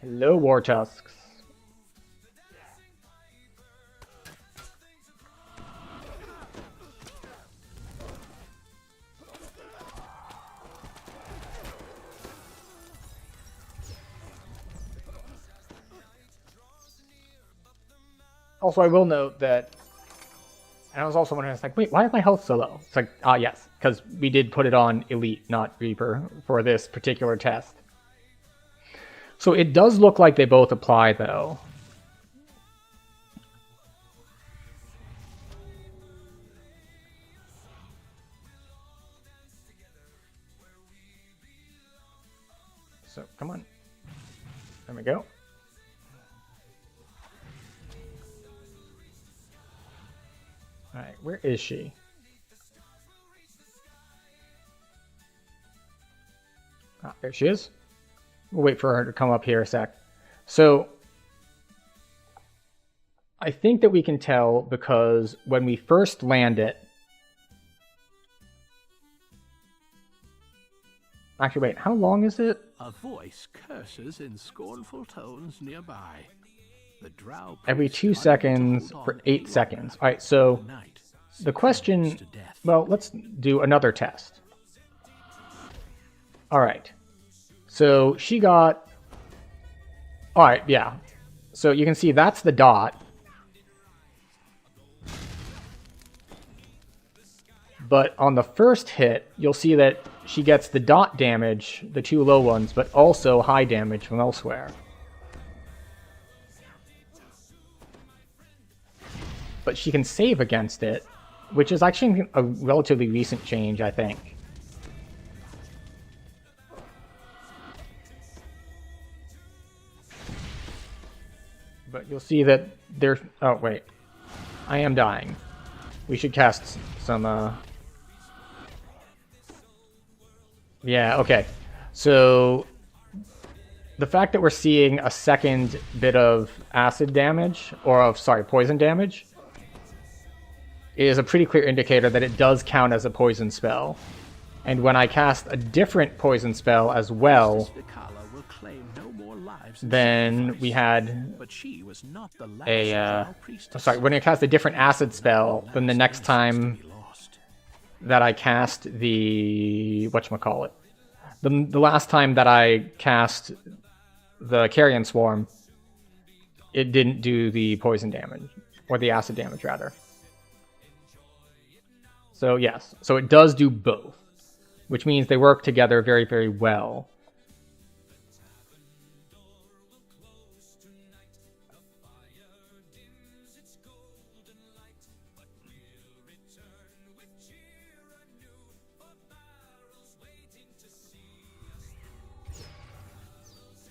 Hello, War Tusks. Also, I will note that, and I was also wondering, it's like, wait, why is my health so low? It's like, yes, because we did put it on Elite, not Reaper, for this particular test. So it does look like they both apply, though. So, come on. There we go. Alright, where is she? Ah, there she is. We'll wait for her to come up here a sec. So, I think that we can tell because when we first land it... Actually, wait, how long is it? A voice curses in scornful tones nearby. The drow Every 2 seconds for 8 seconds. Alright, so the question... Well, let's do another test. Alright. So she got... Alright, yeah. So you can see that's the dot. But on the first hit, you'll see that she gets the dot damage, the 2 low ones, but also high damage from elsewhere. But she can save against it, which is actually a relatively recent change, I think. But you'll see that there's... Oh, wait. I am dying. We should cast some, Yeah, okay. So, the fact that we're seeing a second bit of acid damage, or of, sorry, poison damage, is a pretty clear indicator that it does count as a poison spell. And when I cast a different poison spell as well, then we had sorry, when I cast a different acid spell, then the next time that I cast the... whatchamacallit? The last time that I cast the Carrion Swarm, it didn't do the poison damage, or the acid damage, rather. So, yes. So it does do both, which means they work together very, very well.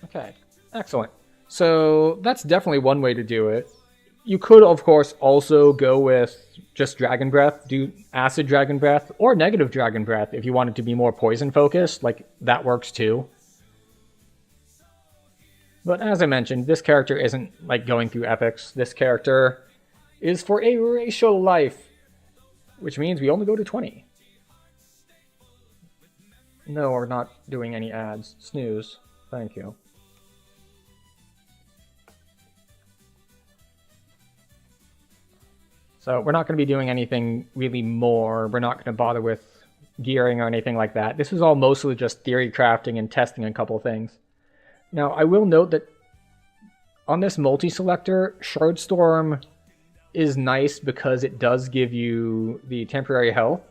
Okay, excellent. So that's definitely one way to do it. You could, of course, also go with just Dragon Breath, do Acid Dragon Breath, or Negative Dragon Breath if you wanted to be more poison focused, like that works too. But as I mentioned, this character isn't like going through epics. This character is for a racial life, which means we only go to 20. No, we're not doing any ads. Snooze. Thank you. So we're not going to be doing anything really more. We're not going to bother with gearing or anything like that. This is all mostly just theory crafting and testing a couple things. Now, I will note that on this multi-selector, Shardstorm is nice because it does give you the temporary health.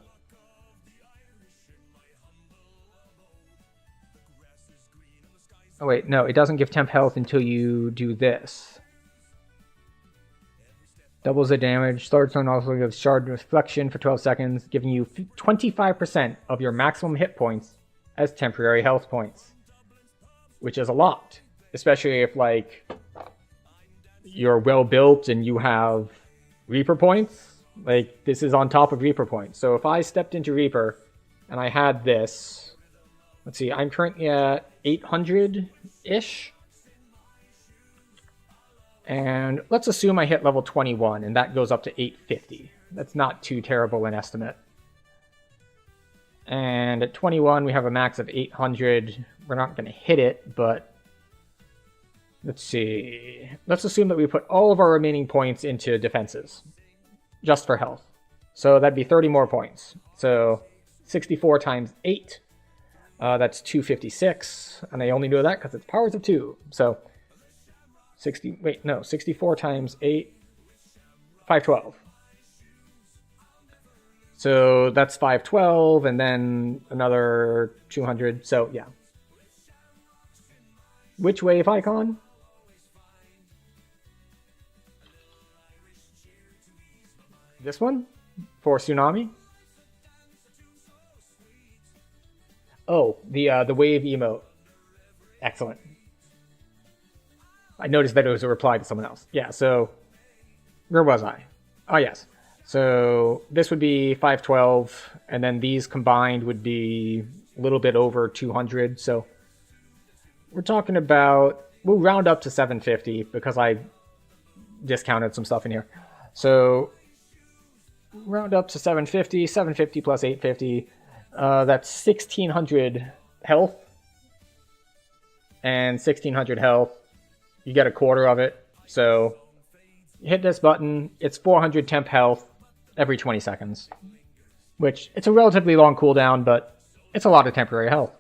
Oh wait, no, it doesn't give temp health until you do this. Doubles the damage. Swordstorm also gives Shard Reflection for 12 seconds, giving you 25% of your maximum hit points as temporary health points. Which is a lot. Especially if, like, you're well built and you have Reaper points. Like, this is on top of Reaper points. So if I stepped into Reaper and I had this... Let's see, I'm currently at 800-ish. And let's assume I hit level 21, and that goes up to 850. That's not too terrible an estimate. And at 21, we have a max of 800. We're not going to hit it, but... Let's see. Let's assume that we put all of our remaining points into defenses. Just for health. So that'd be 30 more points. So 64 times 8. That's 256. And I only know that because it's powers of 2. So... 64 times 8, 512. So that's 512, and then another 200, so yeah. Which wave icon? This one? For tsunami? Oh, the wave emote. Excellent. I noticed that it was a reply to someone else. Yeah, so where was I? Oh, yes. So this would be 512, and then these combined would be a little bit over 200. So we're talking about, we'll round up to 750 because I discounted some stuff in here. So round up to 750, 750 plus 850. That's 1600 health. And 1600 health, you get a quarter of it. So you hit this button, it's 400 temp health every 20 seconds. Which, it's a relatively long cooldown, but it's a lot of temporary health.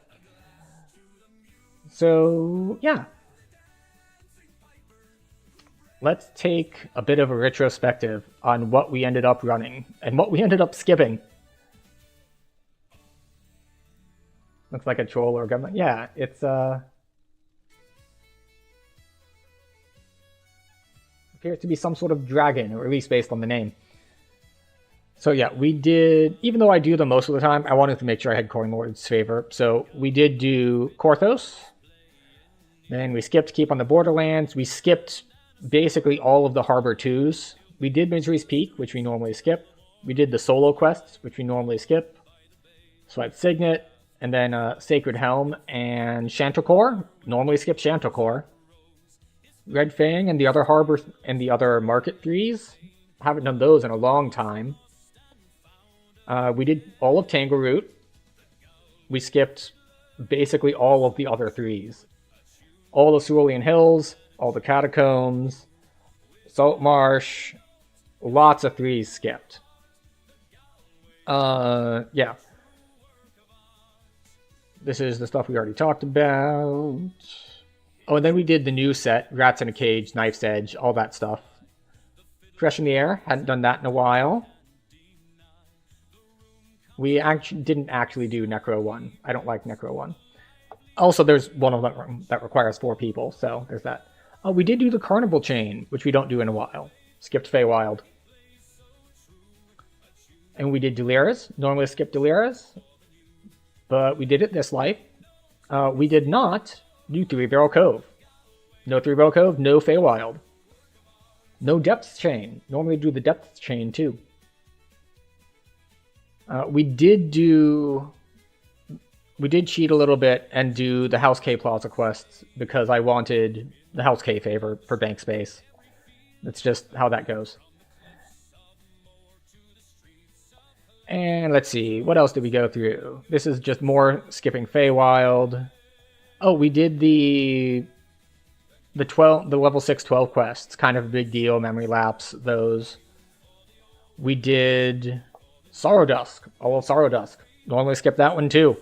So, yeah. Let's take a bit of a retrospective on what we ended up running and what we ended up skipping. Looks like a troll or a government. Yeah, it's appears to be some sort of dragon, or at least based on the name. So yeah, we did, even though I do them most of the time, I wanted to make sure I had Coin Lord's favor. So we did do Korthos. Then we skipped Keep on the Borderlands. We skipped basically all of the Harbor 2s. We did Misery's Peak, which we normally skip. We did the solo quests, which we normally skip. Swipe Signet, and then Sacred Helm and Chanticleer. Normally skip Chanticleer. Red Fang and the other Harbor and the other Market 3s. Haven't done those in a long time. We did all of Tangleroot. We skipped basically all of the other 3s. All the Cerulean Hills, all the Catacombs, Salt Marsh, lots of 3s skipped. Yeah. This is the stuff we already talked about. Oh, and then we did the new set, Rats in a Cage, Knife's Edge, all that stuff. Fresh in the Air, hadn't done that in a while. We didn't actually do Necro 1. I don't like Necro 1. Also, there's one of them that requires 4 people, so there's that. We did do the Carnival Chain, which we don't do in a while. Skipped Feywild. And we did Delirious. Normally skip Delirious, but we did it this life. We did not do Three Barrel Cove. No Three Barrel Cove, no Feywild. No Depth Chain. Normally do the Depth Chain too. We did cheat a little bit and do the House K Plaza quests because I wanted the House K favor for bank space. That's just how that goes. And let's see, what else did we go through? This is just more skipping Feywild. Oh, we did the level 6 12 quests, kind of a big deal, memory lapse, those. We did Sorrow Dusk, all of Sorrow Dusk. Normally skip that one too.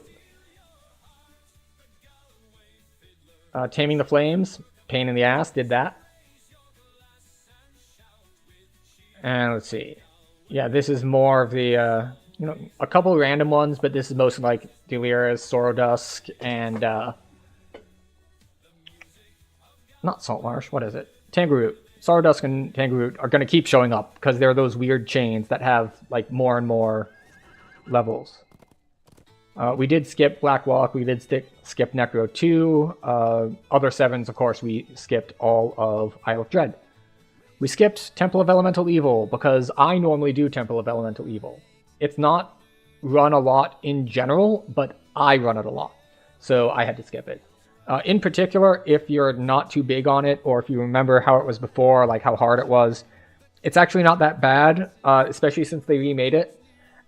Taming the Flames, pain in the ass, did that. And let's see. Yeah, this is more of the, a couple random ones, but this is mostly like Delirious, Sorrow Dusk, and, not Saltmarsh, what is it? Tangleroot. Sorrow Dusk and Tangleroot are going to keep showing up because they're those weird chains that have like more and more levels. We did skip Black Walk, we did skip Necro 2. Other 7s, of course, we skipped all of Isle of Dread. We skipped Temple of Elemental Evil because I normally do Temple of Elemental Evil. It's not run a lot in general, but I run it a lot. So I had to skip it. In particular, if you're not too big on it, or if you remember how it was before, like how hard it was, it's actually not that bad, especially since they remade it.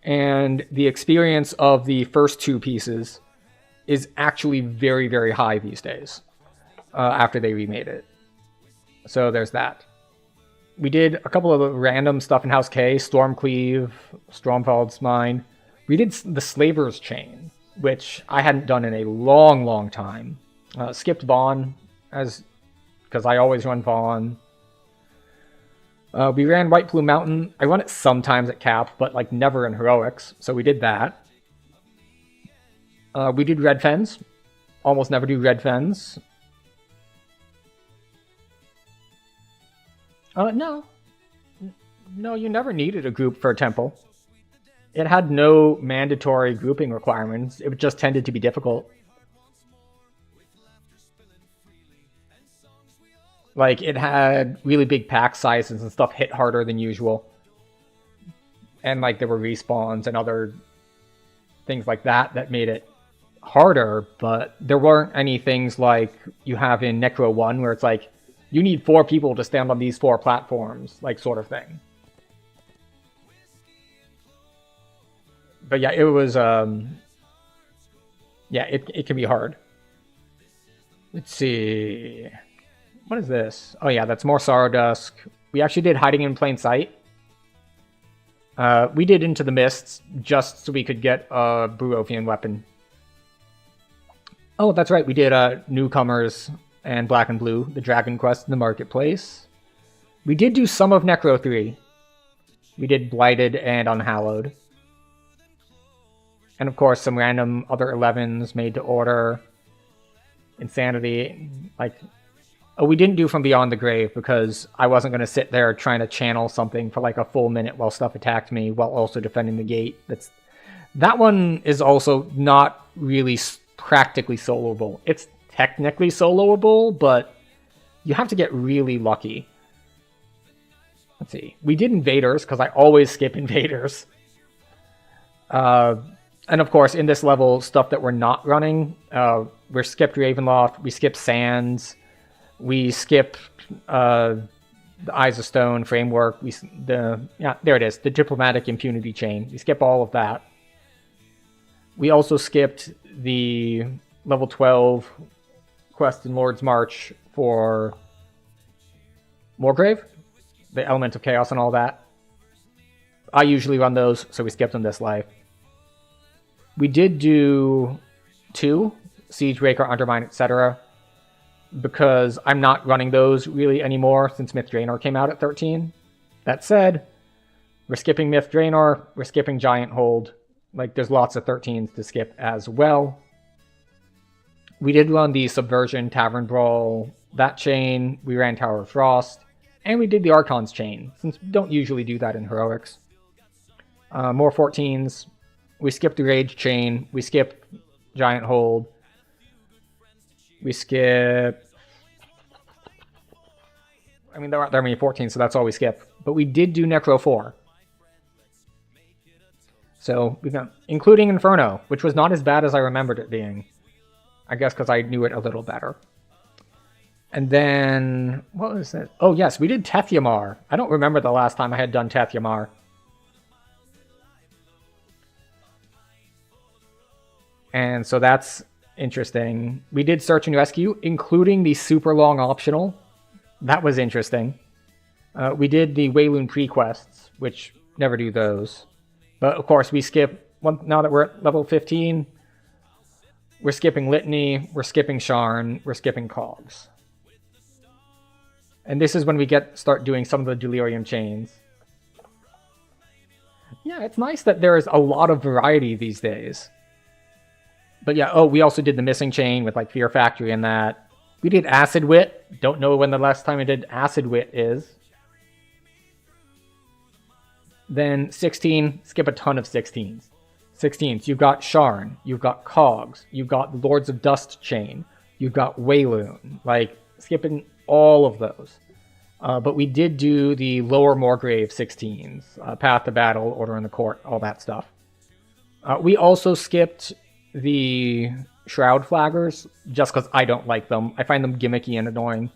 And the experience of the first 2 pieces is actually very, very high these days, after they remade it. So there's that. We did a couple of random stuff in House K, Stormcleave, Stromfald's Mine. We did the Slaver's Chain, which I hadn't done in a long, long time. Skipped Vaughn, because I always run Vaughn. We ran White Plume Mountain. I run it sometimes at Cap, but like never in Heroics, so we did that. We did Red Fens. Almost never do Red Fens. No. No, you never needed a group for a temple. It had no mandatory grouping requirements. It just tended to be difficult. Like, it had really big pack sizes and stuff hit harder than usual. And, like, there were respawns and other things like that that made it harder, but there weren't any things like you have in Necro 1 where it's like, you need 4 people to stand on these 4 platforms, like, sort of thing. But yeah, it was, yeah, it can be hard. Let's see. What is this? Oh yeah, that's more Sorrow Dusk. We actually did Hiding in Plain Sight. We did Into the Mists just so we could get a Burovian weapon. Oh, that's right, we did Newcomers and Black and Blue, the Dragon Quest in the Marketplace. We did do some of Necro 3. We did Blighted and Unhallowed. And of course, some random other 11s made to order. Insanity. Like, oh, we didn't do From Beyond the Grave because I wasn't going to sit there trying to channel something for like a full minute while stuff attacked me while also defending the gate. That one is also not really practically soloable. It's technically soloable, but you have to get really lucky. Let's see. We did Invaders because I always skip Invaders. And of course, in this level, stuff that we're not running, we skipped Ravenloft, we skipped Sands, we skipped the Eyes of Stone framework, yeah, there it is, the Diplomatic Impunity Chain. We skip all of that. We also skipped the level 12 quest in Lord's March for Moorgrave, the Element of Chaos and all that. I usually run those, so we skipped them this life. We did do 2, Siegebreaker, Undermine, etc. because I'm not running those really anymore since Myth Draenor came out at 13. That said, we're skipping Myth Draenor, we're skipping Giant Hold. Like, there's lots of 13s to skip as well. We did run the Subversion, Tavern Brawl, that chain. We ran Tower of Frost. And we did the Archon's chain, since we don't usually do that in Heroics. More 14s. We skipped the Rage chain. We skipped Giant Hold. We skip... I mean, there aren't that many 14s, so that's all we skip. But we did do Necro 4. So, we've got, including Inferno, which was not as bad as I remembered it being. I guess because I knew it a little better. And then, what was it? Oh yes, we did Tethyamar. I don't remember the last time I had done Tethyamar. And so that's interesting. We did Search and Rescue, including the super long optional. That was interesting. We did the Wayloon pre-quests, which never do those. But of course, we skip, now that we're at level 15, we're skipping Litany, we're skipping Sharn, we're skipping Cogs. And this is when we start doing some of the Delirium chains. Yeah, it's nice that there's a lot of variety these days. But yeah, oh, we also did the Missing chain with like Fear Factory and that. We did Acid Wit. Don't know when the last time I did Acid Wit is. Then 16, skip a ton of 16s. 16s, you've got Sharn, you've got Cogs, you've got the Lords of Dust chain, you've got Wayloon, like skipping all of those. But we did do the Lower Moorgrave 16s, Path to Battle, Order in the Court, all that stuff. We also skipped the Shroud Flaggers, just because I don't like them. I find them gimmicky and annoying.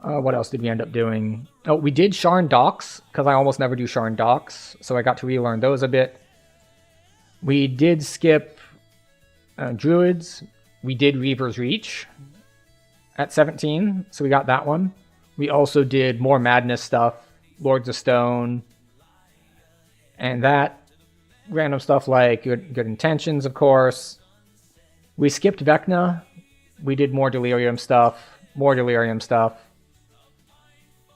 What else did we end up doing? Oh, we did Sharn Docks, because I almost never do Sharn Docks, so I got to relearn those a bit. We did skip Druids. We did Reaver's Reach at 17, so we got that one. We also did more Madness stuff, Lords of Stone, and that. Random stuff like Good Intentions, of course. We skipped Vecna. We did more Delirium stuff, more Delirium stuff.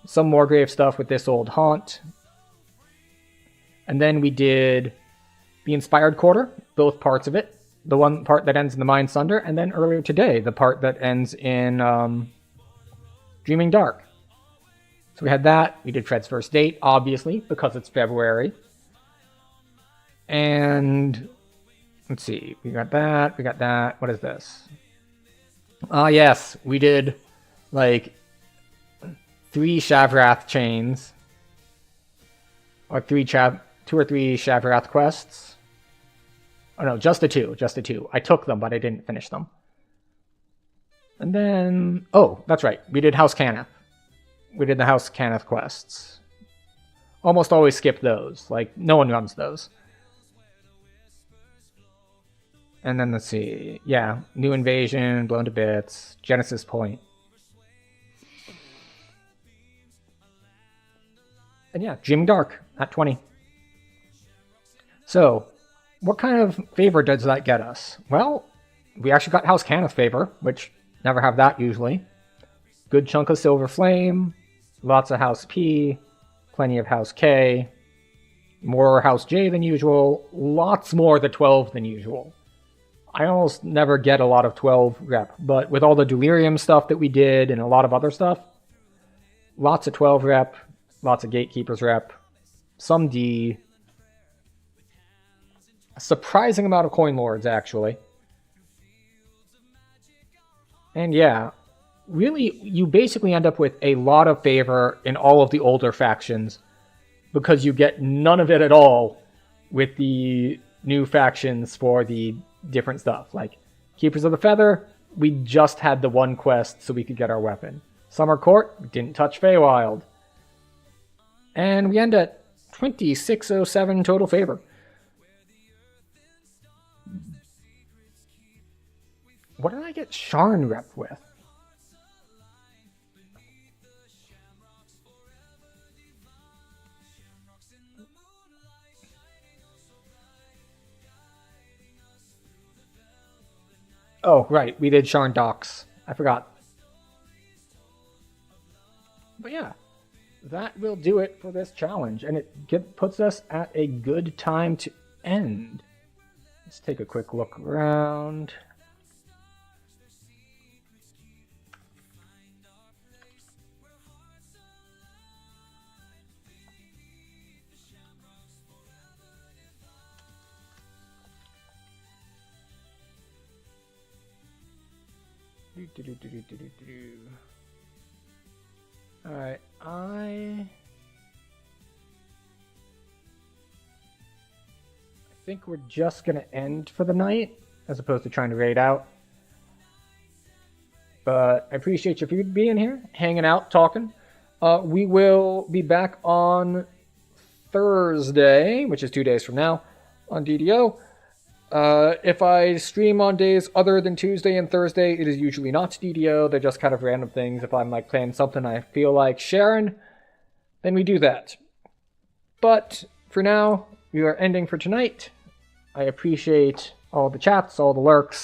Some Moorgrave stuff with this old Haunt. And then we did the Inspired Quarter, both parts of it. The one part that ends in the Mind Sunder, and then earlier today, the part that ends in Dreaming Dark. So we had that. We did Fred's first date, obviously, because it's February. And let's see. We got that. We got that. What is this? Yes. We did like 3 Shavrath chains. Or 2 or 3 Shavrath quests. Oh no, just the 2. Just the 2. I took them, but I didn't finish them. And then... Oh, that's right. We did House Cannith. We did the House Cannith quests. Almost always skip those. Like, no one runs those. And then let's see. Yeah, New Invasion, Blown to Bits, Genesis Point. And yeah, Jim Dark at 20. So, what kind of favor does that get us? Well, we actually got House Cannith favor, which never have that usually. Good chunk of Silver Flame, lots of House P, plenty of House K, more House J than usual, lots more the 12 than usual. I almost never get a lot of 12 rep, but with all the Delirium stuff that we did and a lot of other stuff, lots of 12 rep, lots of Gatekeepers rep, some D, a surprising amount of Coin Lords actually. And yeah, really, you basically end up with a lot of favor in all of the older factions because you get none of it at all with the new factions for the different stuff. Like Keepers of the Feather, we just had the 1 quest so we could get our weapon. Summer Court, we didn't touch Feywild. And we end at 2607 total favor. What did I get Sharn rep with? Oh, right. We did Sharn Docks. I forgot. But yeah, that will do it for this challenge. And it puts us at a good time to end. Let's take a quick look around. Alright, I think we're just going to end for the night, as opposed to trying to raid out. But I appreciate you being here, hanging out, talking. We will be back on Thursday, which is 2 days from now, on DDO. If I stream on days other than Tuesday and Thursday, it is usually not DDO. They're just kind of random things. If I'm like playing something I feel like sharing, then we do that. But for now, we are ending for tonight. I appreciate all the chats, all the lurks,